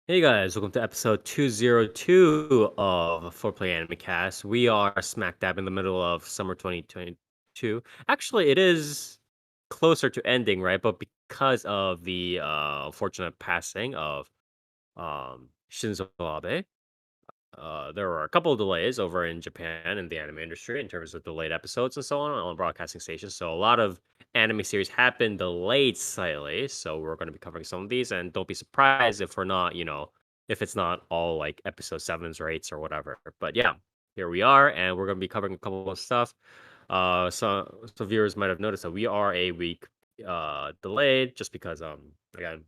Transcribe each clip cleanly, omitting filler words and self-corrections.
Hey guys, welcome to episode 202 of 4PlayerAnimecast. We are smack dab in the middle of summer 2022. Actually, it is closer to ending, right? But because of the unfortunate passing of Shinzo Abe, there were a couple of delays over in Japan in the anime industry in terms of delayed episodes and so on broadcasting stations. So a lot of anime series have been delayed slightly. So we're going to be covering some of these, and don't be surprised if we're not, if it's not all like episode sevens or eights or whatever. But yeah, here we are, and we're going to be covering a couple of stuff. So viewers might have noticed that we are a week delayed just because again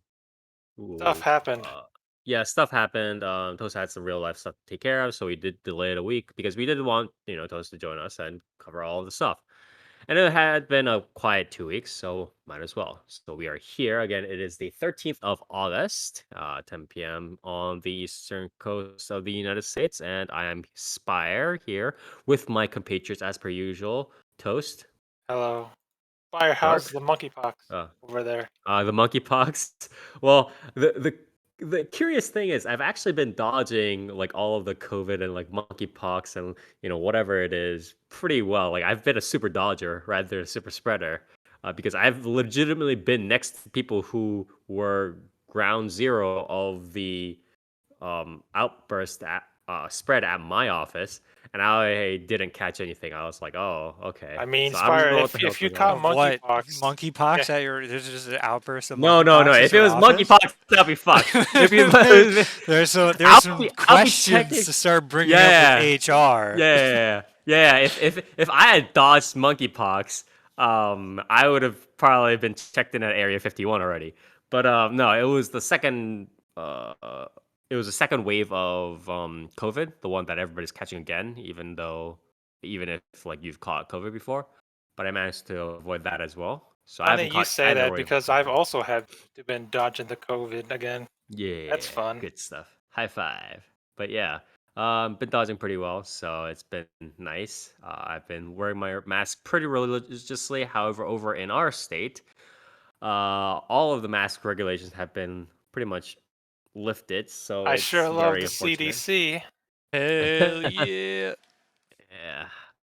Stuff Ooh, happened. uh, yeah, stuff happened. Toast had some real life stuff to take care of, so we did delay it a week because we didn't want Toast to join us and cover all of the stuff. And it had been a quiet 2 weeks, so might as well. So we are here again. It is the 13th of August, 10 p.m. on the eastern coast of the United States, and I am Spire here with my compatriots as per usual. Toast, Hello. Fire, how's Dark. the monkeypox uh, over there? the monkeypox. Well, the curious thing is, I've actually been dodging like all of the COVID and like monkeypox and whatever it is pretty well. Like I've been a super dodger rather than a super spreader, because I've legitimately been next to people who were ground zero of the outburst at spread at my office, and I didn't catch anything. I was like, oh, okay. I mean, So I don't Spire, know what the if hell's if you going on. caught Of what? monkeypox, yeah, Monkeypox at your there's just an outburst of No, no, no. monkeypox at If it your was office? monkeypox, that'd be fucked. If you, There's some I'll be questions checking. to start bringing up with Yeah, HR. yeah. If I had dodged monkeypox, I would have probably been checked in at Area 51 already. But no, it was the second. It was the second wave of COVID, the one that everybody's catching again, even if like you've caught COVID before. But I managed to avoid that as well, so I haven't funny you caught say either that wave because so I've far. also had been dodging the COVID again. That's Yeah, fun. good stuff. High five. But yeah, been dodging pretty well, so it's been nice. I've been wearing my mask pretty religiously. However, over in our state, all of the mask regulations have been pretty much lifted, so I sure it's love very the unfortunate. CDC. Hell yeah. Yeah.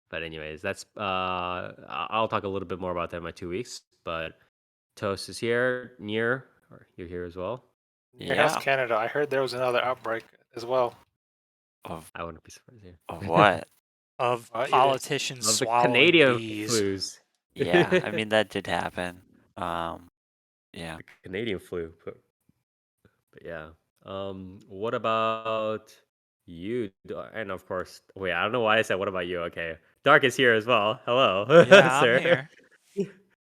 But anyways, that's I'll talk a little bit more about that in my 2 weeks. But Toast is here, near, or you're here as well. How's Yeah. Canada? I heard there was another outbreak as well. Of I wouldn't be surprised of here. what? Of You did. politicians Of the swallowing Canadian bees. flus. Yeah, I mean that did happen. Yeah. The Canadian flu. But yeah. What about you? And of course, wait, I don't know why I said what about you. Okay. Dark is here as well. Hello, Yeah, I'm sir. here.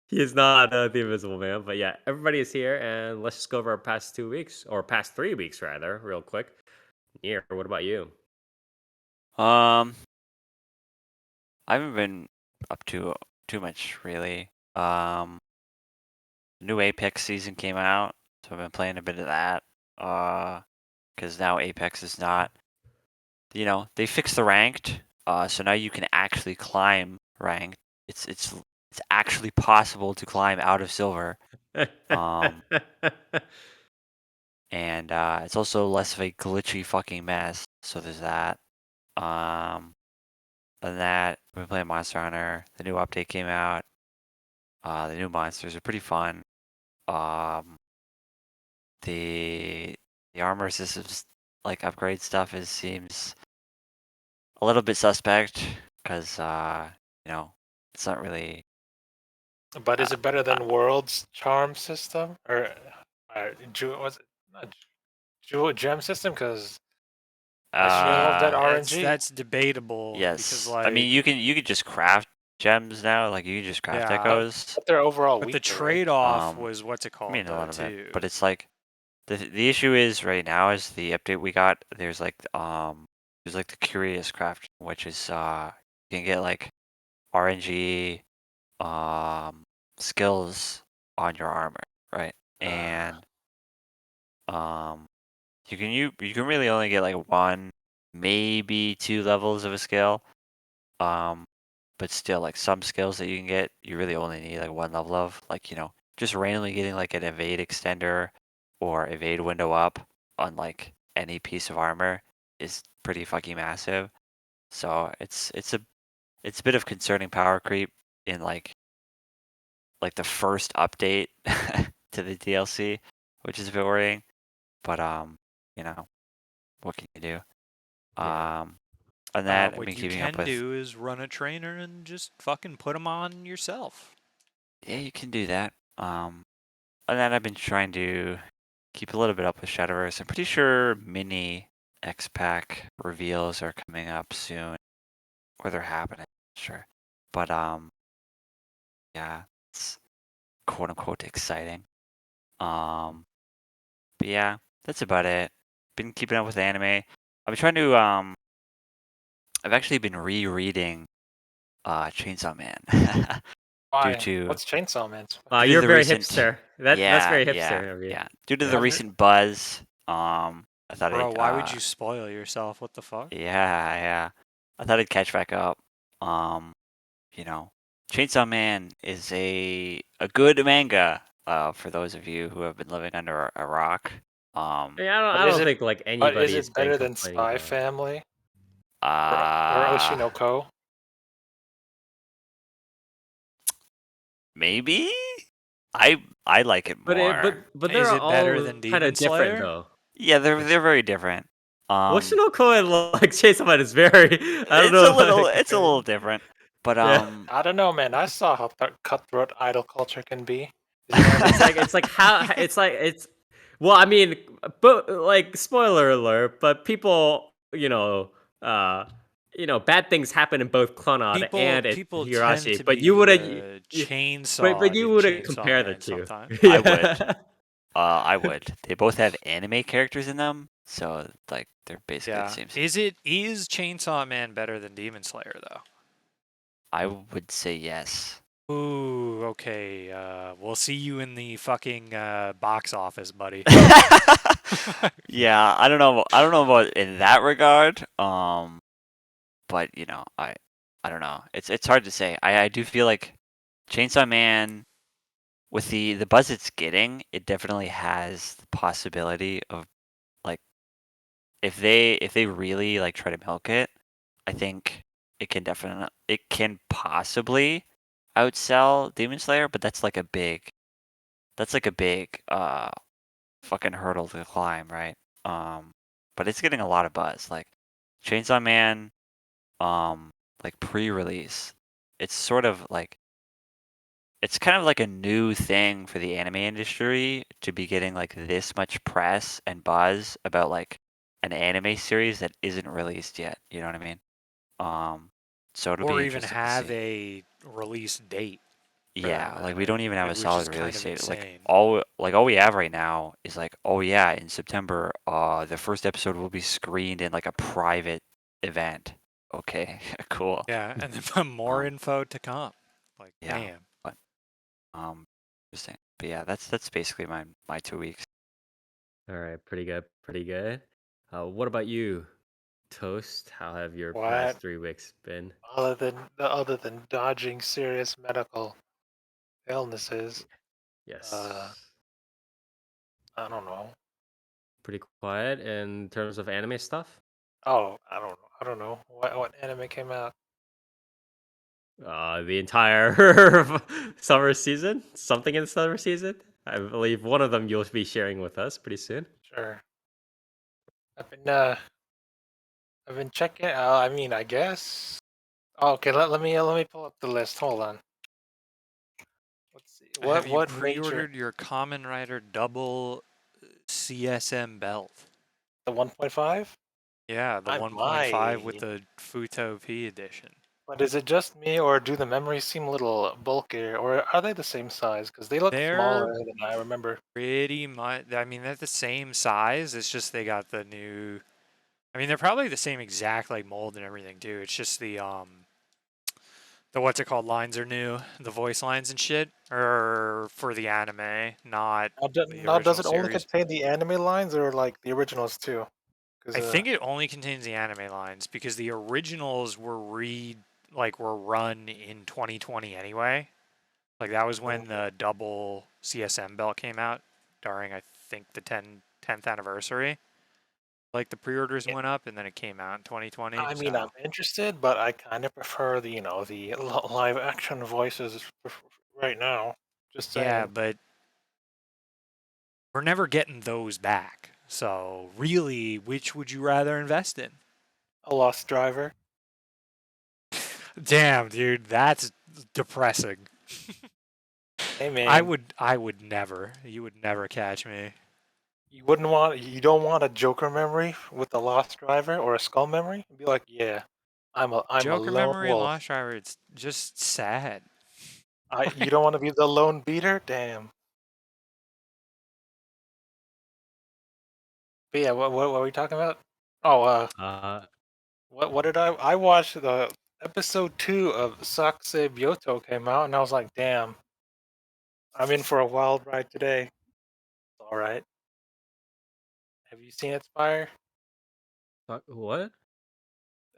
He is not the Invisible Man, but yeah, everybody is here, and let's just go over our past 2 weeks, or past 3 weeks rather, real quick. Here, what about you? Um, I haven't been up to too much really. New Apex season came out, so I've been playing a bit of that. Because now Apex is not, they fixed the ranked. So now you can actually climb ranked. It's actually possible to climb out of silver. Um, and it's also less of a glitchy fucking mess. So there's that. Um, Other than that, I've been playing Monster Hunter. The new update came out. The new monsters are pretty fun. Um, the armor systems, like upgrade stuff, seems a little bit suspect because it's not really. But is it better Uh, than World's charm system or was it not Jewel gem system? Because I sure love that uh, RNG. That's debatable because yes, I mean you can just craft gems now. Like you can just craft yeah, echoes. But they're overall but the weaker, right? trade-off was what's it I called mean a though lot of it, too. but it's like the issue is right now is the update we got. There's like the curious craft, which is you can get like RNG skills on your armor, right? Uh, And um you can really only get like one, maybe two levels of a skill. Um, but still like some skills that you can get, you really only need like one level of, like, just randomly getting like an evade extender or evade window up. on like any piece of armor is pretty fucking massive. So it's a bit of concerning power creep in like the first update to the DLC, which is a bit worrying. But you know, what can you do? Yeah. On that, I've What been you keeping up can with. do is run a trainer and just fucking put them on yourself. Yeah, you can do that. On that, I've been trying to keep a little bit up with Shadowverse. I'm pretty sure mini X-Pack reveals are coming up soon, or they're happening. Sure, but yeah, it's quote unquote exciting. But yeah, that's about it. Been keeping up with anime. I've been trying to I've actually been rereading Chainsaw Man due Why? to What's Chainsaw Man? due to You're the very recent hipster. That's yeah very yeah hipster of you. yeah due to Yeah, the I've recent buzz. I thought Bro, I'd why would you spoil yourself? What the fuck? yeah I thought I'd catch back up. You know, Chainsaw Man is a good manga. For those of you who have been living under a rock. Yeah, But I is don't it think like but is anybody has it been better than complaining Spy about it. Family or Uh, Oshinoko? maybe I like it But more. Is they're it better all than kind Demon of different Slayer? though. Yeah, Like they're very different. Washinoko and like Chainsaw Man is very. I don't It's a know. little Like, it's a little different, but yeah. I don't know, man. I saw how cutthroat idol culture can be. Is it gonna be It's like how it's well, I mean, but like spoiler alert, but people, bad things happen in both Clannad and in People tend Hirashi, to but you be wouldn't but chainsawed you in wouldn't Chainsaw compare the Man two. sometimes. I would. I would. They both have anime characters in them, so like they're basically the Yeah. same. Is Chainsaw Man better than Demon Slayer though? I would say yes. Ooh, okay. We'll see you in the fucking box office, buddy. Yeah, I don't know. I don't know about in that regard. But I don't know. It's hard to say. I do feel like Chainsaw Man, with the buzz it's getting, it definitely has the possibility of like if they really like try to milk it, I think it can possibly outsell Demon Slayer, but that's like a big fucking hurdle to climb, right? But it's getting a lot of buzz. Like Chainsaw Man, like pre-release, it's sort of like it's kind of like a new thing for the anime industry to be getting like this much press and buzz about like an anime series that isn't released yet. You know what I mean? So it'll be Or even interesting to have see. a release date for Yeah, that like we matter, don't even have a which is solid kind release of date. insane. All we have right now is like, oh yeah, in September, the first episode will be screened in like a private event. Okay, cool. Yeah, and then more info to come. Like, Yeah, damn. but interesting. But yeah, that's basically my 2 weeks. All right, pretty good, pretty good. What about you, Toast? How have your past what 3 weeks been? other than dodging serious medical illnesses? Uh, Yes, I don't know. pretty quiet in terms of anime stuff. Oh, I don't know. I don't know what anime came out. The entire summer season, something in the summer season. I believe one of them you'll be sharing with us pretty soon. Sure. I've been checking. I mean, I guess. Oh, okay, let me pull up the list. Hold on. Let's see. Have you What major pre-ordered your Common Rider double CSM belt? the 1.5? Yeah, the I 1.5 with might. the Futo P edition. But is it just me, or do the memories seem a little bulkier, or are they the same size? Because they look They're smaller than I remember. pretty much. I mean, they're the same size. It's just they got the new. I mean, they're probably the same exact like mold and everything too. It's just the what's it called lines are new. The voice lines and shit are for the anime, not the Now, does original it only series. contain the anime lines, or like the originals too? I Because think it only contains the anime lines because the originals were were run in 2020 anyway. Like that was when the double CSM belt came out during I think the 10th anniversary. Like the pre-orders Yeah. went up, and then it came out in 2020. I mean, so. I'm interested, but I kind of prefer the live action voices right now. Just Yeah, saying. but we're never getting those back. So really, which would you rather invest in? A Lost Driver. Damn, dude, that's depressing. Hey man, I would never. You would never catch me. you don't want a Joker memory with a Lost Driver or a Skull memory? Be like, yeah, I'm a Joker lone memory and wolf. Lost Driver, it's just sad. You don't want to be the lone beater? Damn. But yeah, what were we talking about? Oh, what did I watched the episode 2 of Sakusei Byoto came out, and I was like, damn, I'm in for a wild ride today. It's all right. Have you seen it, Spire? What?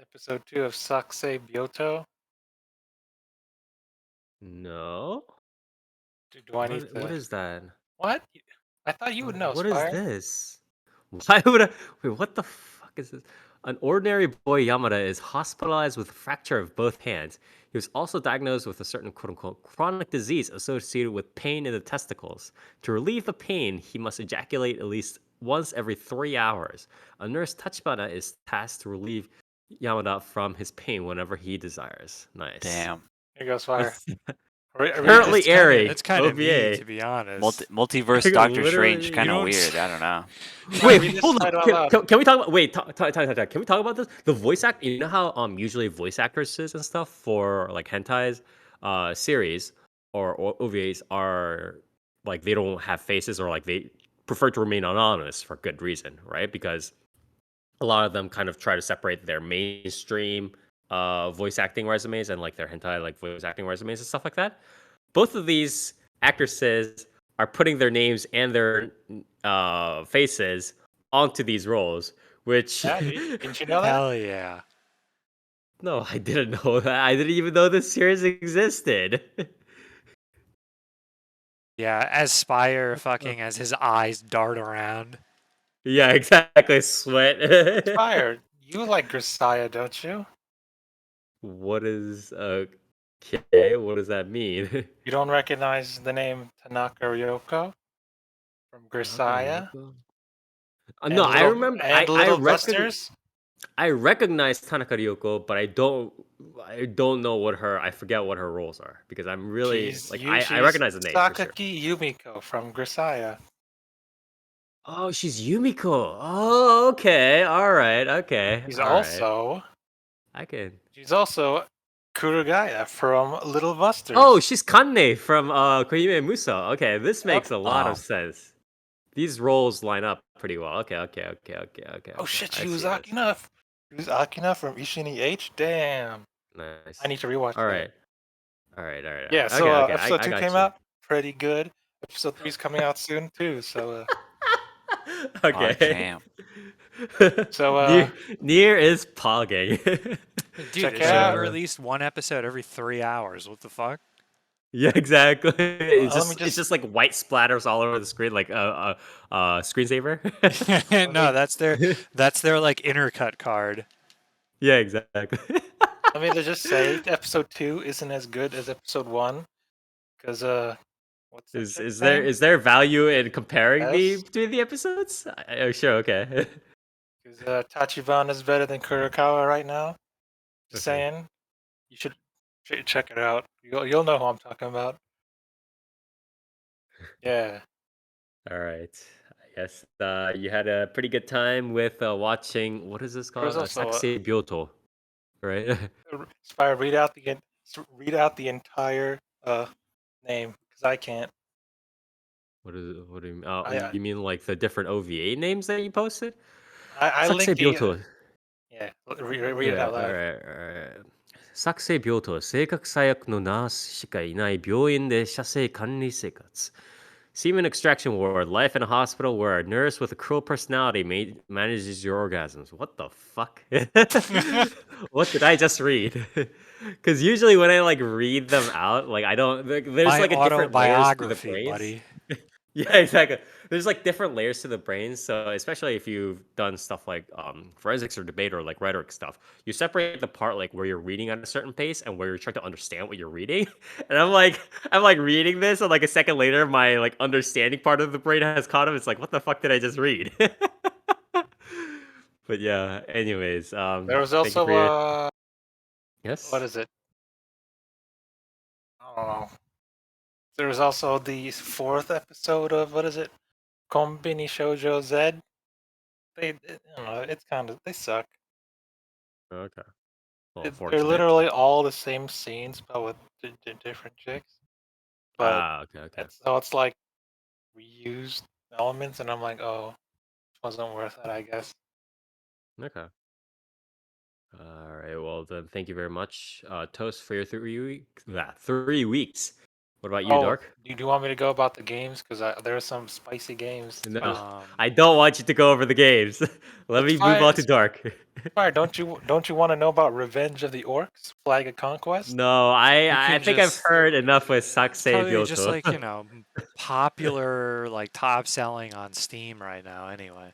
Episode 2 of Sakusei Byoto. No. Do I need What to? is that? What? I thought you would know, What is Spire. this? Why would I? Wait, what the fuck is this? An ordinary boy Yamada is hospitalized with a fracture of both hands. He was also diagnosed with a certain quote-unquote chronic disease associated with pain in the testicles. To relieve the pain, he must ejaculate at least once every 3 hours. A nurse Tachibana is tasked to relieve Yamada from his pain whenever he desires. Nice. Damn. Here goes Spire. Currently It's airing. It's kind of OVA. neat, to be honest. Multiverse Like, Doctor literally, Strange, you kind of don't- weird. I don't know. Wait, read this hold title on. out loud. Can we talk about? Wait, talk. Can we talk about this? The voice act. You know how usually voice actresses and stuff for like hentais, series or OVAs are like they don't have faces or like they prefer to remain anonymous for good reason, right? Because a lot of them kind of try to separate their mainstream voice acting resumes and like their hentai like voice acting resumes and stuff like that. Both of these actresses are putting their names and their faces onto these roles, which Yeah, didn't you know that? Hell yeah. no, I didn't know that. I didn't even know this series existed. Yeah, as Spire fucking as his eyes dart around. Yeah, exactly. Sweat. Spire, you like Grisaya, don't you? What is okay? What does that mean? You don't recognize the name Tanaka Ryoko from Grisaya? No, I remember. And Little Busters? I recognize Tanaka Ryoko, but I don't know what her. I forget what her roles are because I'm really I recognize the name. For sure. Sakaki Yumiko from Grisaya. Oh, she's Yumiko. Oh, okay. All right. Okay. She's all right. also I can. she's also Kurugaya from Little Busters. Oh, she's Kanne from Kohime Muso. Okay, this makes a lot Oh. of sense. These roles line up pretty well. Okay. Oh shit, I she was see this. Akina. She was Akina from Ishini H. Damn. Nice. I need to rewatch All that. right. Yeah, so okay, episode 2 got came you. out pretty good. Episode 3 is coming out soon too, so Okay. damn. So, Nier is pogging. Dude, Check it it should out. released one episode every 3 hours. What the fuck? Yeah, exactly. It's let me it's just like white splatters all over the screen, like screensaver. No, that's their like intercut card. Yeah, exactly. let me just say episode 2 isn't as good as episode 1 because what's that Is chick's there name? is there value in comparing Yes. between the episodes? Oh, sure, okay. Because Tachibana is better than Kurokawa right now. Just Okay. saying, you should check it out. You'll know who I'm talking about. Yeah. All right. I guess you had a pretty good time with watching. What is this There was called? also Sakusei Byoto, right? Spire, read out the entire name because I can't. What is it? What do you mean? Oh, I you mean like the different OVA names that you posted? I Sakusei linked the Byoto. yeah. Read it out loud. Alright. 作成病棟は性格最悪のナースしかいない病院で射精管理生活 Semen extraction ward, life in a hospital where a nurse with a cruel personality manages your orgasms. What the fuck? What did I just read? Because usually when I like read them out, like I don't. There's My like a different layers to the autobiography, phrase. buddy. Yeah, exactly. There's like different layers to the brain. So especially if you've done stuff like forensics or debate or like rhetoric stuff, you separate the part like where you're reading at a certain pace and where you're trying to understand what you're reading. And I'm like reading this, and like a second later, my like understanding part of the brain has caught up. It's like, what the fuck did I just read? But yeah. Anyways, There was thank you also for your what yes. is it? I don't know. There was also the fourth episode of what is it? Konbini Shoujo Z. I don't know. It's kind of they suck. Okay. Well, They're unfortunate. literally all the same scenes, but with different chicks. But Ah, okay, okay. it's like reused elements, and I'm like, oh, it wasn't worth it, I guess. Okay. All right. Well, then, thank you very much, Toast, for your 3 weeks. 3 weeks. What about you, Oh, Dark? do you want me to go about the games? Because there are some spicy games No, too. I don't want you to go over the games. Let It's me move fire. on to It's Dark. fire. Don't you want to know about Revenge of the Orcs? Flag of Conquest? No, You I can think I've just heard enough with Sakusei probably just Byoto. like, popular, like top selling on Steam right now anyway.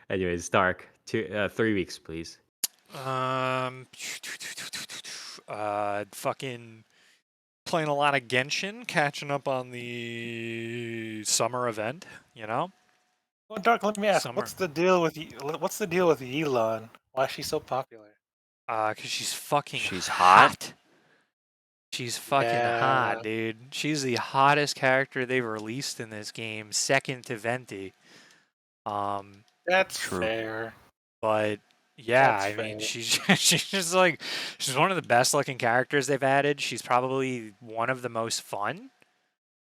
Anyways, Dark. 3 weeks, please. Um, fucking playing a lot of Genshin, catching up on the summer event, Well, Dark, let me ask, Summer. what's the deal with Elon? Why is she so popular? Because she's fucking She's hot. hot. She's fucking hot, Yeah, dude. She's the hottest character they've released in this game, second to Venti. that's True. fair. But yeah, That's I mean, fair. she's just like she's one of the best looking characters they've added. She's probably one of the most fun.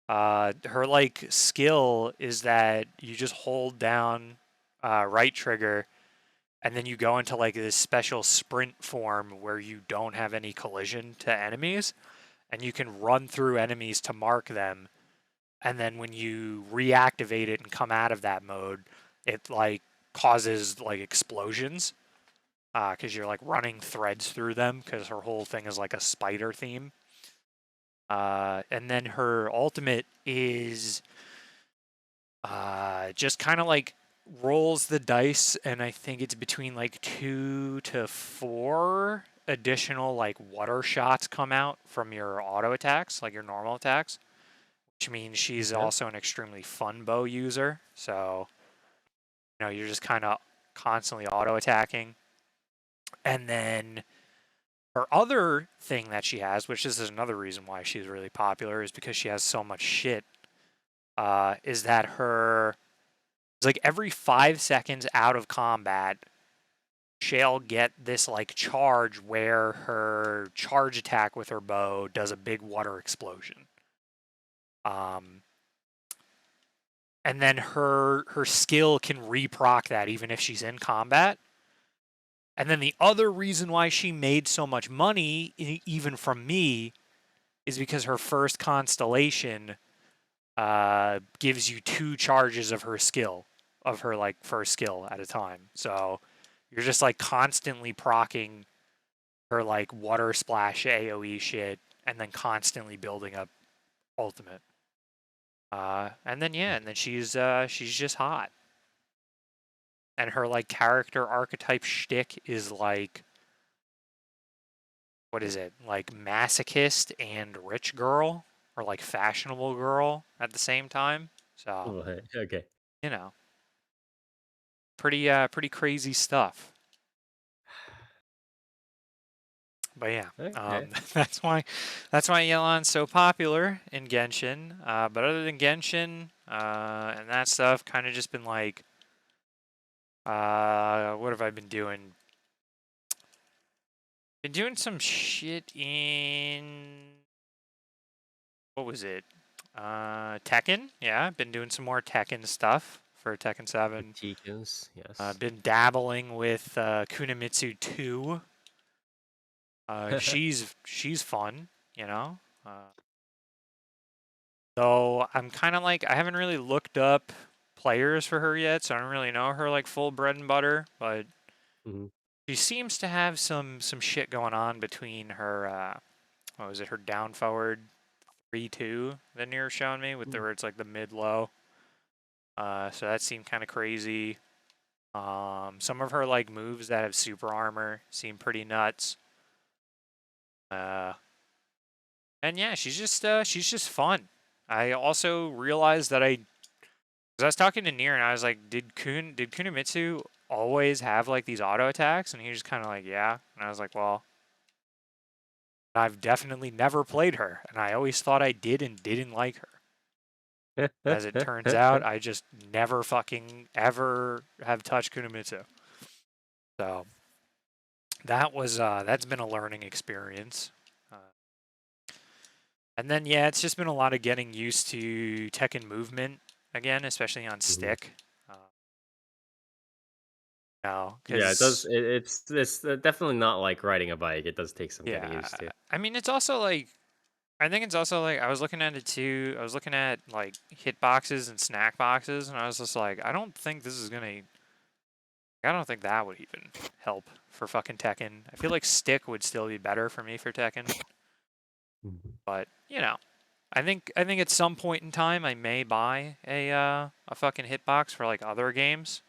Her like skill is that you just hold down right trigger, and then you go into like this special sprint form where you don't have any collision to enemies, and you can run through enemies to mark them. And then when you reactivate it and come out of that mode, it like causes like explosions because you're like running threads through them because her whole thing is like a spider theme. And then her ultimate is just kind of like rolls the dice, and I think it's between like 2 to 4 additional like water shots come out from your auto attacks, like your normal attacks, which means she's Okay. also an extremely fun bow user. So, you're just kind of constantly auto attacking. And then her other thing that she has, which is another reason why she's really popular, is because she has so much shit. Is that it's like every 5 seconds out of combat, she'll get this like charge where her charge attack with her bow does a big water explosion. And then her skill can reproc that even if she's in combat. And then the other reason why she made so much money, even from me, is because her first constellation gives you 2 charges of her skill, of her like first skill at a time. So you're just like constantly procking her like water splash AoE shit, and then constantly building up ultimate. And then she's just hot. And her like character archetype shtick is like, what is it? Like masochist and rich girl, or like fashionable girl at the same time. So, Okay. you know, pretty crazy stuff. But yeah, Okay. that's why Yelan's so popular in Genshin. But other than Genshin and that stuff, kind of just been like, what have I been doing? Been doing some shit in, what was it? Tekken. Yeah, been doing some more Tekken stuff for Tekken 7. Critiques, yes. Been dabbling with Kunimitsu 2. She's fun, you know. Though I'm kind of like, I haven't really looked up players for her yet, so I don't really know her like full bread and butter. But Mhm. she seems to have some shit going on between her. What was it? Her down forward 3-2 that Nier's showing me with where it's like the mid-low. So that seemed kind of crazy. Some of her like moves that have super armor seem pretty nuts. And yeah, she's just fun. I also realized that because I was talking to Nier and I was like, did Kunimitsu always have like these auto attacks? And he was kind of like, yeah. And I was like, well, I've definitely never played her, and I always thought I did and didn't like her. As it turns out, I just never fucking ever have touched Kunimitsu. So that's been a learning experience. And then yeah, it's just been a lot of getting used to Tekken movement again, especially on stick. Yeah, it does. It's definitely not like riding a bike. It does take some getting used to. I mean, it's also like I think it's also like I was looking at it too. I was looking at like hit boxes and snack boxes, and I was just like, I don't think that would even help for fucking Tekken. I feel like stick would still be better for me for Tekken. But I think at some point in time I may buy a fucking hitbox for like other games.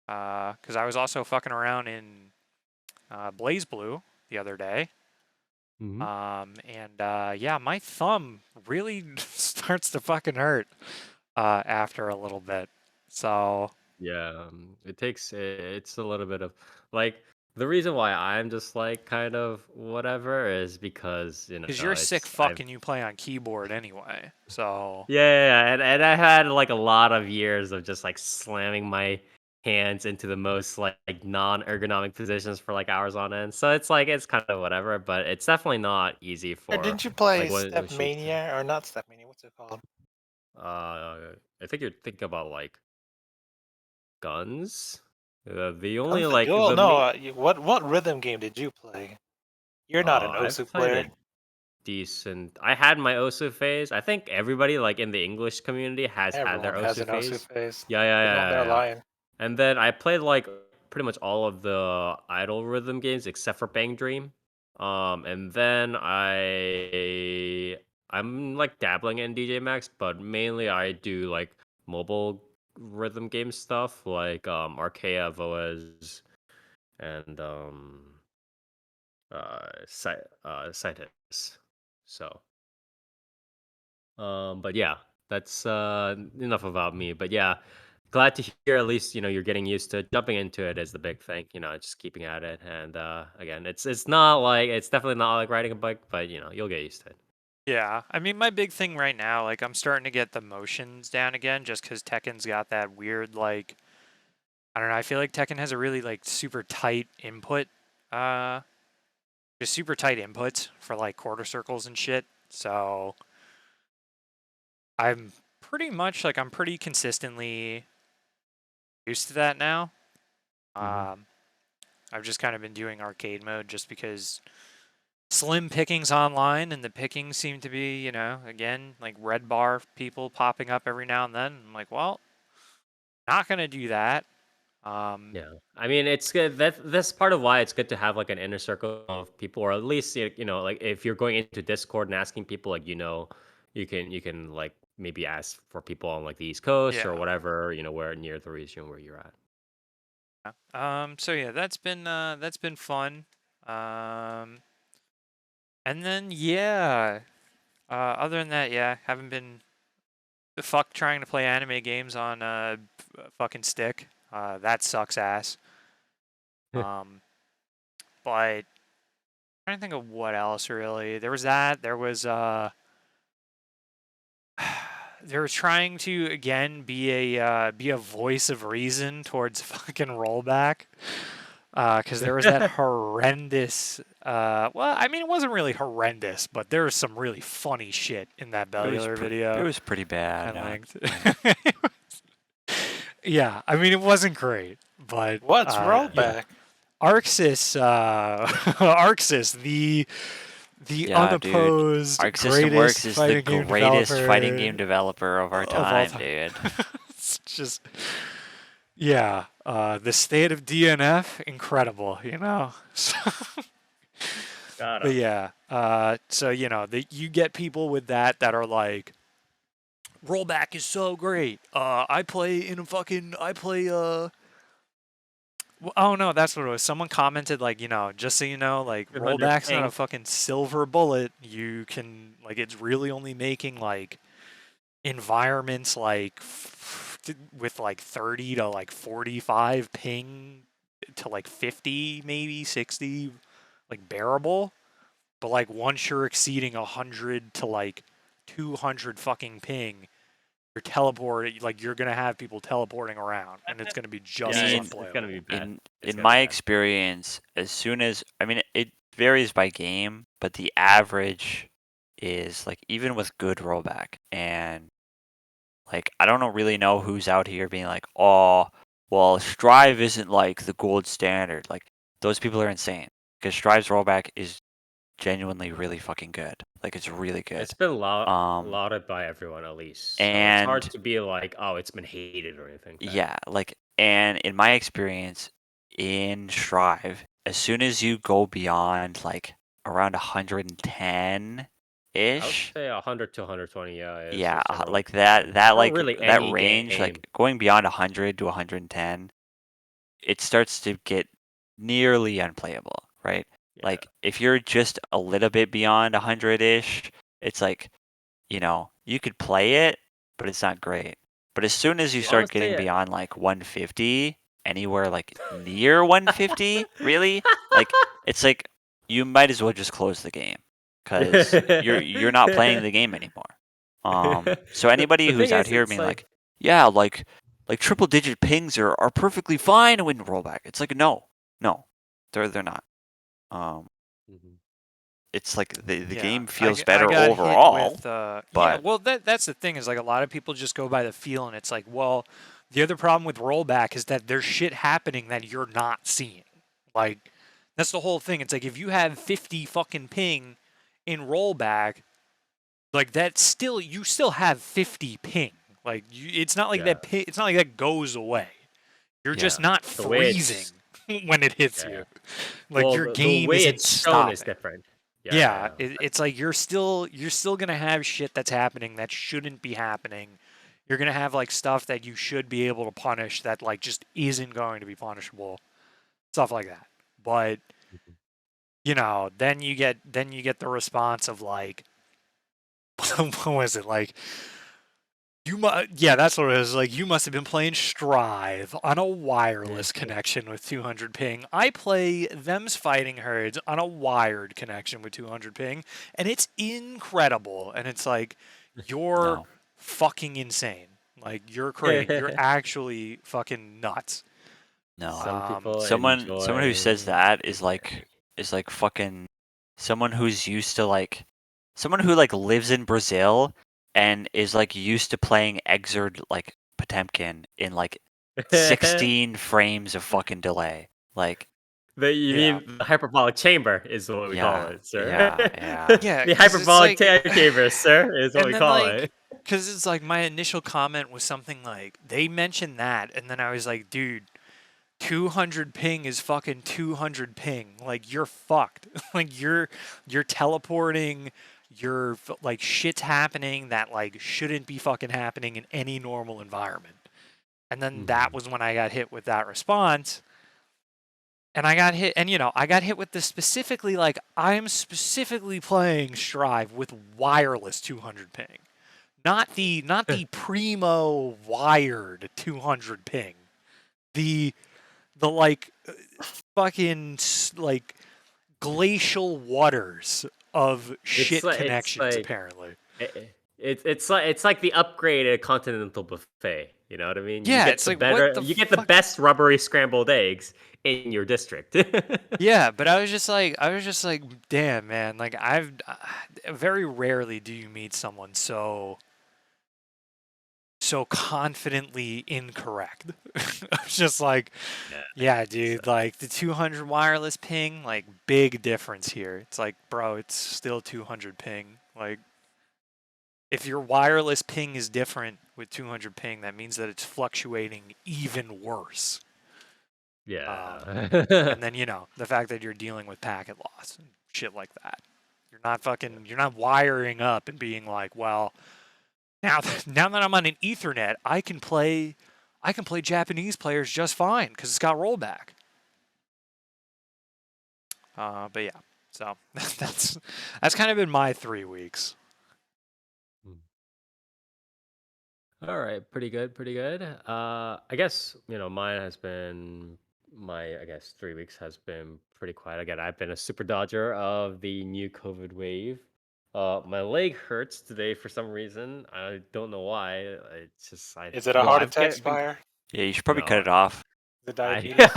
Because I was also fucking around in Blaze Blue the other day. Yeah, my thumb really starts to fucking hurt after a little bit. So Yeah, it's a little bit of like the reason why I'm just like kind of whatever is because because you're a sick it's fuck and you play on keyboard anyway. So yeah, and I had like a lot of years of just like slamming my hands into the most like non-ergonomic positions for like hours on end. So it's like it's kind of whatever, but it's definitely not easy Or for didn't you play like when Step she Mania or not Step Mania? What's it called? I think you're thinking about like guns. The only Guns the like Duel? the No. me What rhythm game did you play? You're not an I've Osu played player. a decent. I had my Osu phase. I think everybody like in the English community has had their Everyone has Osu an Osu phase. phase. Yeah, yeah, yeah, They're yeah, yeah. lying. And then I played like pretty much all of the idle rhythm games except for Bang Dream. And then I'm like dabbling in DJ Max, but mainly I do like mobile rhythm game stuff like Archaea, Voez, and Citus. So but yeah, that's enough about me. But yeah, glad to hear at least you're getting used to it. Jumping into it is the big thing. Just keeping at it. And again, it's not like it's definitely not like riding a bike, but you'll get used to it. yeah, I mean my big thing right now, like I'm starting to get the motions down again, just because Tekken's got that weird like I don't know. I feel like Tekken has a really like super tight input, just super tight inputs for like quarter circles and shit. So I'm I'm pretty consistently used to that now. I've just kind of been doing arcade mode just because slim pickings online and the pickings seem to be, again, like red bar people popping up every now and then. I'm like, well, not gonna do that. Yeah, I mean it's good. That's part of why it's good to have like an inner circle of people, or at least like if you're going into Discord and asking people, like you can like maybe ask for people on like the East Coast or Yeah. whatever, where near the region where you're at. So yeah, that's been fun. And then yeah, other than that, yeah, haven't been the fuck trying to play anime games on fucking stick. That sucks ass. But trying to think of what else really. There was that. There was they were trying to again be a voice of reason towards fucking rollback. Because there was that horrendous. Well, I mean, it wasn't really horrendous, but there was some really funny shit in that Bellular video. It was pretty bad. I linked. Yeah, I mean, it wasn't great, but What's rollback? Arxis, Arxis, the unopposed Arc System greatest Works is the fighting greatest game fighting game developer of our of all time, dude. It's just, yeah, the state of DNF, incredible, So, Got But 'em. yeah, so you get people with that are like, rollback is so great. I play. Oh no, that's what it was. Someone commented like, just so you know, like 200 rollback's not a ping. fucking silver bullet. You can like, it's really only making like environments like with like 30 to like 45 ping to like 50 maybe 60 like bearable. But like once you're exceeding 100 to like 200 fucking ping, you're teleporting. Like you're gonna have people teleporting around, and it's gonna be just Yeah, as mean, it's unplayable. gonna be bad. It's in gonna be my bad. experience, as soon as it varies by game, but the average is like even with good rollback, and like I don't really know who's out here being like, oh, well, Strive isn't like the gold standard. Like those people are insane because Strive's rollback is genuinely really fucking good. Like it's really good. It's been Um, lauded by everyone at least, so it's hard and to be like, oh, it's been hated or anything. yeah, like, and in my experience in Strive, as soon as you go beyond like around 110 I would ish, say 100 to 120. Yeah, is yeah, your general. like that Or like really that any range, game. like going beyond 100 to 110, it starts to get nearly unplayable, right? Yeah. Like if you're just a little bit beyond 100-ish, it's like, you could play it, but it's not great. But as soon as you start Honestly, getting beyond like 150, anywhere like near 150, really, like it's like you might as well just close the game because you're not playing the game anymore. So anybody the who's thing out is, here it's being like like, yeah, like triple digit pings are perfectly fine when rollback. It's like no, they're not. Um, Mhm. it's like the Yeah, game I feels got better hit overall, with, but well, that's the thing is like a lot of people just go by the feel, and it's like, well, the other problem with rollback is that there's shit happening that you're not seeing. Like, that's the whole thing. It's like if you have 50 fucking ping in rollback, like that's still, you still have 50 ping. Like, it's not like Yeah. it's not like that goes away. You're just Yeah. not The way freezing it's when it hits yeah. you. Like your The game way isn't it's shown is stopping. different. Yeah, Yeah. it's like you're still gonna have shit that's happening that shouldn't be happening. You're gonna have like stuff that you should be able to punish that like just isn't going to be punishable, stuff like that. But Mhm. then you get the response of like, what was it like? Yeah, that's what it is. Like, you must have been playing Strive on a wireless connection with 200 ping. I play Them's Fighting Herds on a wired connection with 200 ping, and it's incredible. And it's like, you're No. fucking insane. Like, you're crazy. You're actually fucking nuts. No. Some people Someone who says enjoy that is insanity. like fucking someone who's used to like someone who like lives in Brazil and is like used to playing Exerd like Potemkin in like 16 frames of fucking delay. Like You Yeah. mean the hyperbolic chamber is what we call yeah, it, sir. yeah. Yeah, The 'cause it's hyperbolic like, chamber, sir, is what and we then call like, it. because it's like my initial comment was something like, they mentioned that, and then I was like, dude, 200 ping is fucking 200 ping. Like, you're fucked. Like, you're teleporting. You're like, shit's happening that like shouldn't be fucking happening in any normal environment. And then that was when I got hit with that response. And I got hit, and I got hit with this specifically, like, I am specifically playing Strive with wireless 200 ping. Not the primo wired 200 ping. The like fucking like glacial waters of shit connections, apparently. It's like the upgraded continental buffet. You know what I mean? You Yeah, get it's the like, what better, the you get the fuck? best rubbery scrambled eggs in your district. Yeah, but I was just like, damn, man. Like, very rarely do you meet someone so confidently incorrect. I was just like, yeah, dude, like the 200 wireless ping, like big difference here. It's like, bro, it's still 200 ping. Like, if your wireless ping is different with 200 ping, that means that it's fluctuating even worse. Yeah. And then, the fact that you're dealing with packet loss. shit like that. You're not wiring up and being like, well, now that I'm on an Ethernet, I can play Japanese players just fine because it's got rollback. But yeah, so that's kind of been my 3 weeks. All right, pretty good, pretty good. I guess mine has been I guess 3 weeks has been pretty quiet. Again, I've been a super dodger of the new COVID wave. My leg hurts today for some reason. I don't know why. It's just Is it a heart attack, been Spire? Yeah, you should probably no. cut it off. The diabetes?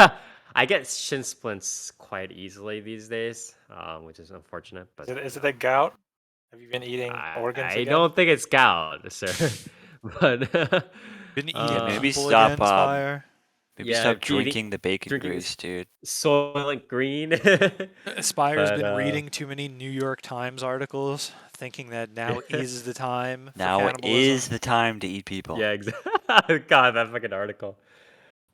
I get shin splints quite easily these days, which is unfortunate. But Is it the gout? Have you been eating organs I again? don't think it's gout, sir. But Been eating maybe people stop, again, Spire. Maybe Yeah, stop eating- drinking the bacon drinking grease, dude. Soylent Green. Spire's But, been reading too many New York Times articles, thinking that now is the time for Now cannibalism. is the time to eat people. Yeah, exactly. God, that fucking article.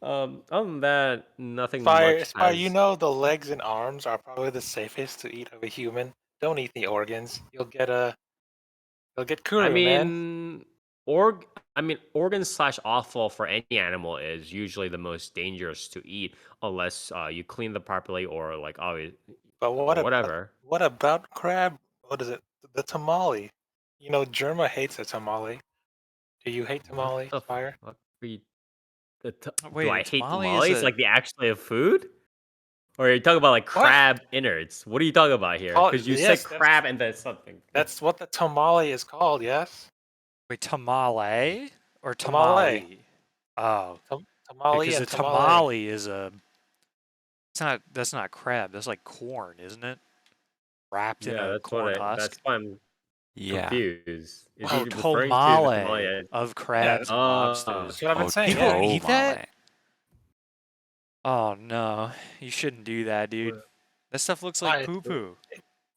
Other than that, nothing Spire, much. you know the legs and arms are probably the safest to eat of a human. Don't eat the organs. You'll get kuru, I man. mean, organ/offal for any animal is usually the most dangerous to eat unless you clean them properly or like always But what about whatever. what about crab? What is it? The tamale. You know, Germa hates a tamale. Do you hate tamale, What the Spire? fuck? Wait, Do a I hate tamale is tamales? a- Like the actually a food? Or are you talking about like What? crab innards? What are you talking about here? Because you Yes, said crab and then something. That's what the tamale is called. Yes, Wait, tamale or Tamale. tamale? Oh, tamale because and a tamale is a. That's not crab. That's like corn, isn't it? Wrapped in Yeah, a corn husk. that's why I'm Yeah. confused. Is Oh, he referring to the tamale? tamale of crabs and Oh. lobsters. That's what I've been saying. People Yeah. eat that? Male. Oh no, you shouldn't do that, dude. That stuff looks like Why? poo poo.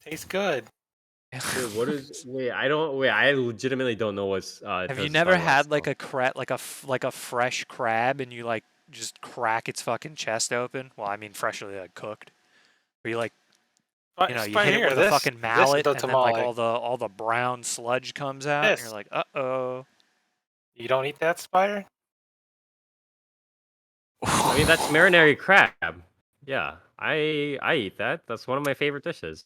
Tastes good. Wait, what is? Wait, I legitimately don't know what's. Have you Toast's never talking about had like still. like a fresh crab and you like just crack its fucking chest open? Well, I mean freshly like cooked. Where you like But you Spire, hit it here, with a fucking mallet the and then like tamale. all the brown sludge comes out and This. you're like, uh-oh. You don't eat that, Spire? I mean, that's marinara crab. Yeah, I eat that. That's one of my favorite dishes.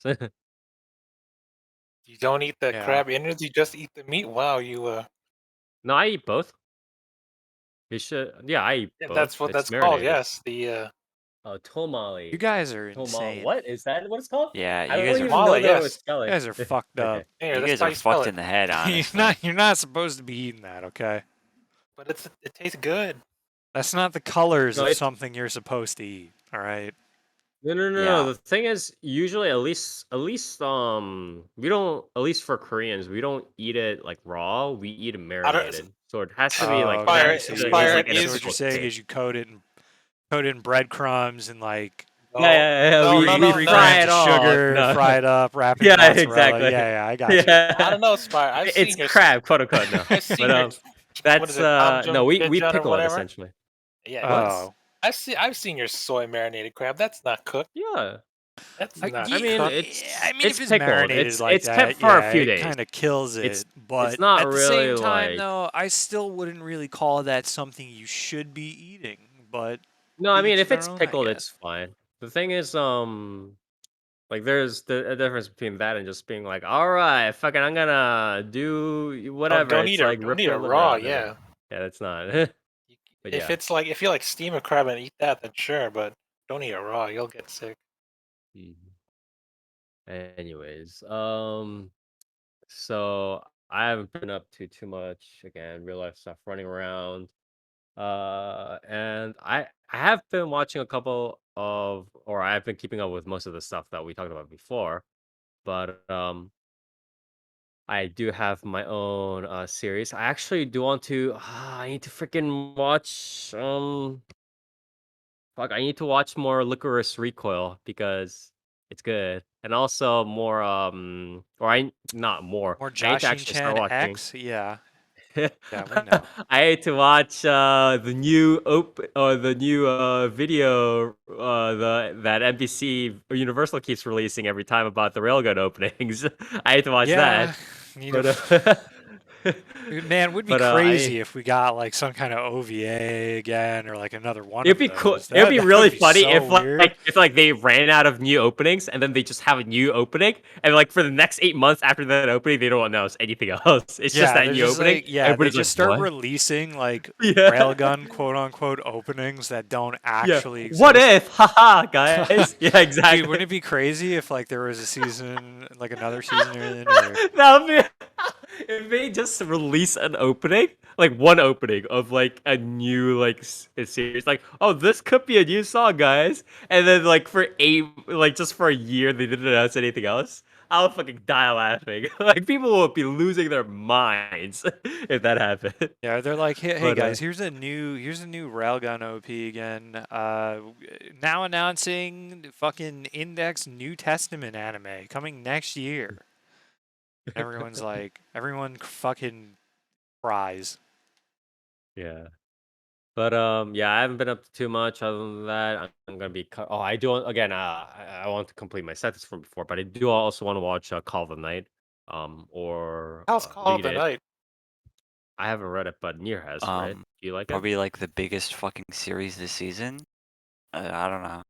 You don't eat the Yeah. crab innards. You just eat the meat. Wow, you. No, I eat both. You should. Yeah, I eat both. That's what It's that's called. marinated. Yes, the Tomale. You guys are Tomale. insane. What is that? What it's called? Yeah, I you don't guys are even know Tamale, that it yes. was spelling. You guys are fucked up. Okay. here. you That's guys how are you spell fucked it. in the head, honestly. you're not supposed to be eating that, okay? But it tastes good. That's not the colors No, of it's- something you're supposed to eat, all right? No. Yeah. The thing is, usually, at least, we don't. At least for Koreans, we don't eat it like raw. We eat it marinated. So it has to be like okay. Spire- So, it you, is Spire like in a is- so what you're cooked saying state. is you coat it in breadcrumbs and like Yeah. No, we, no, we no, three no. fry grams it of all. sugar, No. fry it up, wrap it Yeah, in mozzarella. exactly. Yeah, I got you. Yeah. I don't know, Spire. I've seen It's your crab, quote unquote. No, I've seen but your that's what is it? Tom no. We Jim Pigeon or pickle it whatever? essentially. Yeah. Oh. I've seen your soy marinated crab. That's not cooked. Yeah. That's I not. I mean, cooked. I mean, it's if it's pickled. marinated like It's that, kept for yeah, a few it days. kind of kills it. It's But not at the same really time, like. though, I still wouldn't really call that something you should be eating. But No, I to mean, each if their it's own, I pickled, guess. it's fine. The thing is, like there's a difference between that and just being like, all right, fucking, I'm gonna do whatever. Don't It's eat it. like Don't rip eat your it liver raw. out. Yeah. Yeah, that's not. But If yeah. it's like if you like steam a crab and eat that, then sure. But don't eat it raw. You'll get sick. Mhm. Anyways, so I haven't been up to too much again, real life stuff, running around. And I have been watching a couple of, or I've been keeping up with most of the stuff that we talked about before, but I do have my own series. I actually do want to. I need to freaking watch. Fuck, I need to watch more Licorice Recoil because it's good, and also more. Or I not more. More I need to Joshing actually start Chan watching. X, yeah. Yeah, we know. I had to watch the new video that NBC or Universal keeps releasing every time about the railgun openings. I had to watch Yeah, that, need to. but Man, it would be but I crazy if we got like some kind of OVA again, or like another one it'd of be cool. those. It'd be That really would be funny so if weird. like they ran out of new openings and then they just have a new opening and like for the next 8 months after that opening they don't announce anything else. It's just Yeah, that they're new just opening. like, yeah, they Everybody's just like, start what? releasing like Yeah. railgun quote unquote openings that don't Yeah. actually What exist. if? Haha, guys. Yeah, Dude, exactly. wouldn't it be crazy if like there was a season, like another season or anything, or That would be if they just release an opening, like one opening of like a new like a series, like oh this could be a new song, guys, and then like for just for a year they didn't announce anything else. I'll fucking die laughing. Like people will be losing their minds if that happened. yeah, they're like, hey But guys, here's a new railgun OP again. Now announcing fucking Index New Testament anime coming next year. Everyone's like, everyone fucking cries. yeah. But yeah, I haven't been up to too much. Other than that, I'm gonna be. Oh, I do again. I want to complete my sentence from before, but I do also want to watch Call of the Night, or How's Call of read the it. Night? I haven't read it, but Nier has, right? Do you like it? Probably like the biggest fucking series this season. I don't know.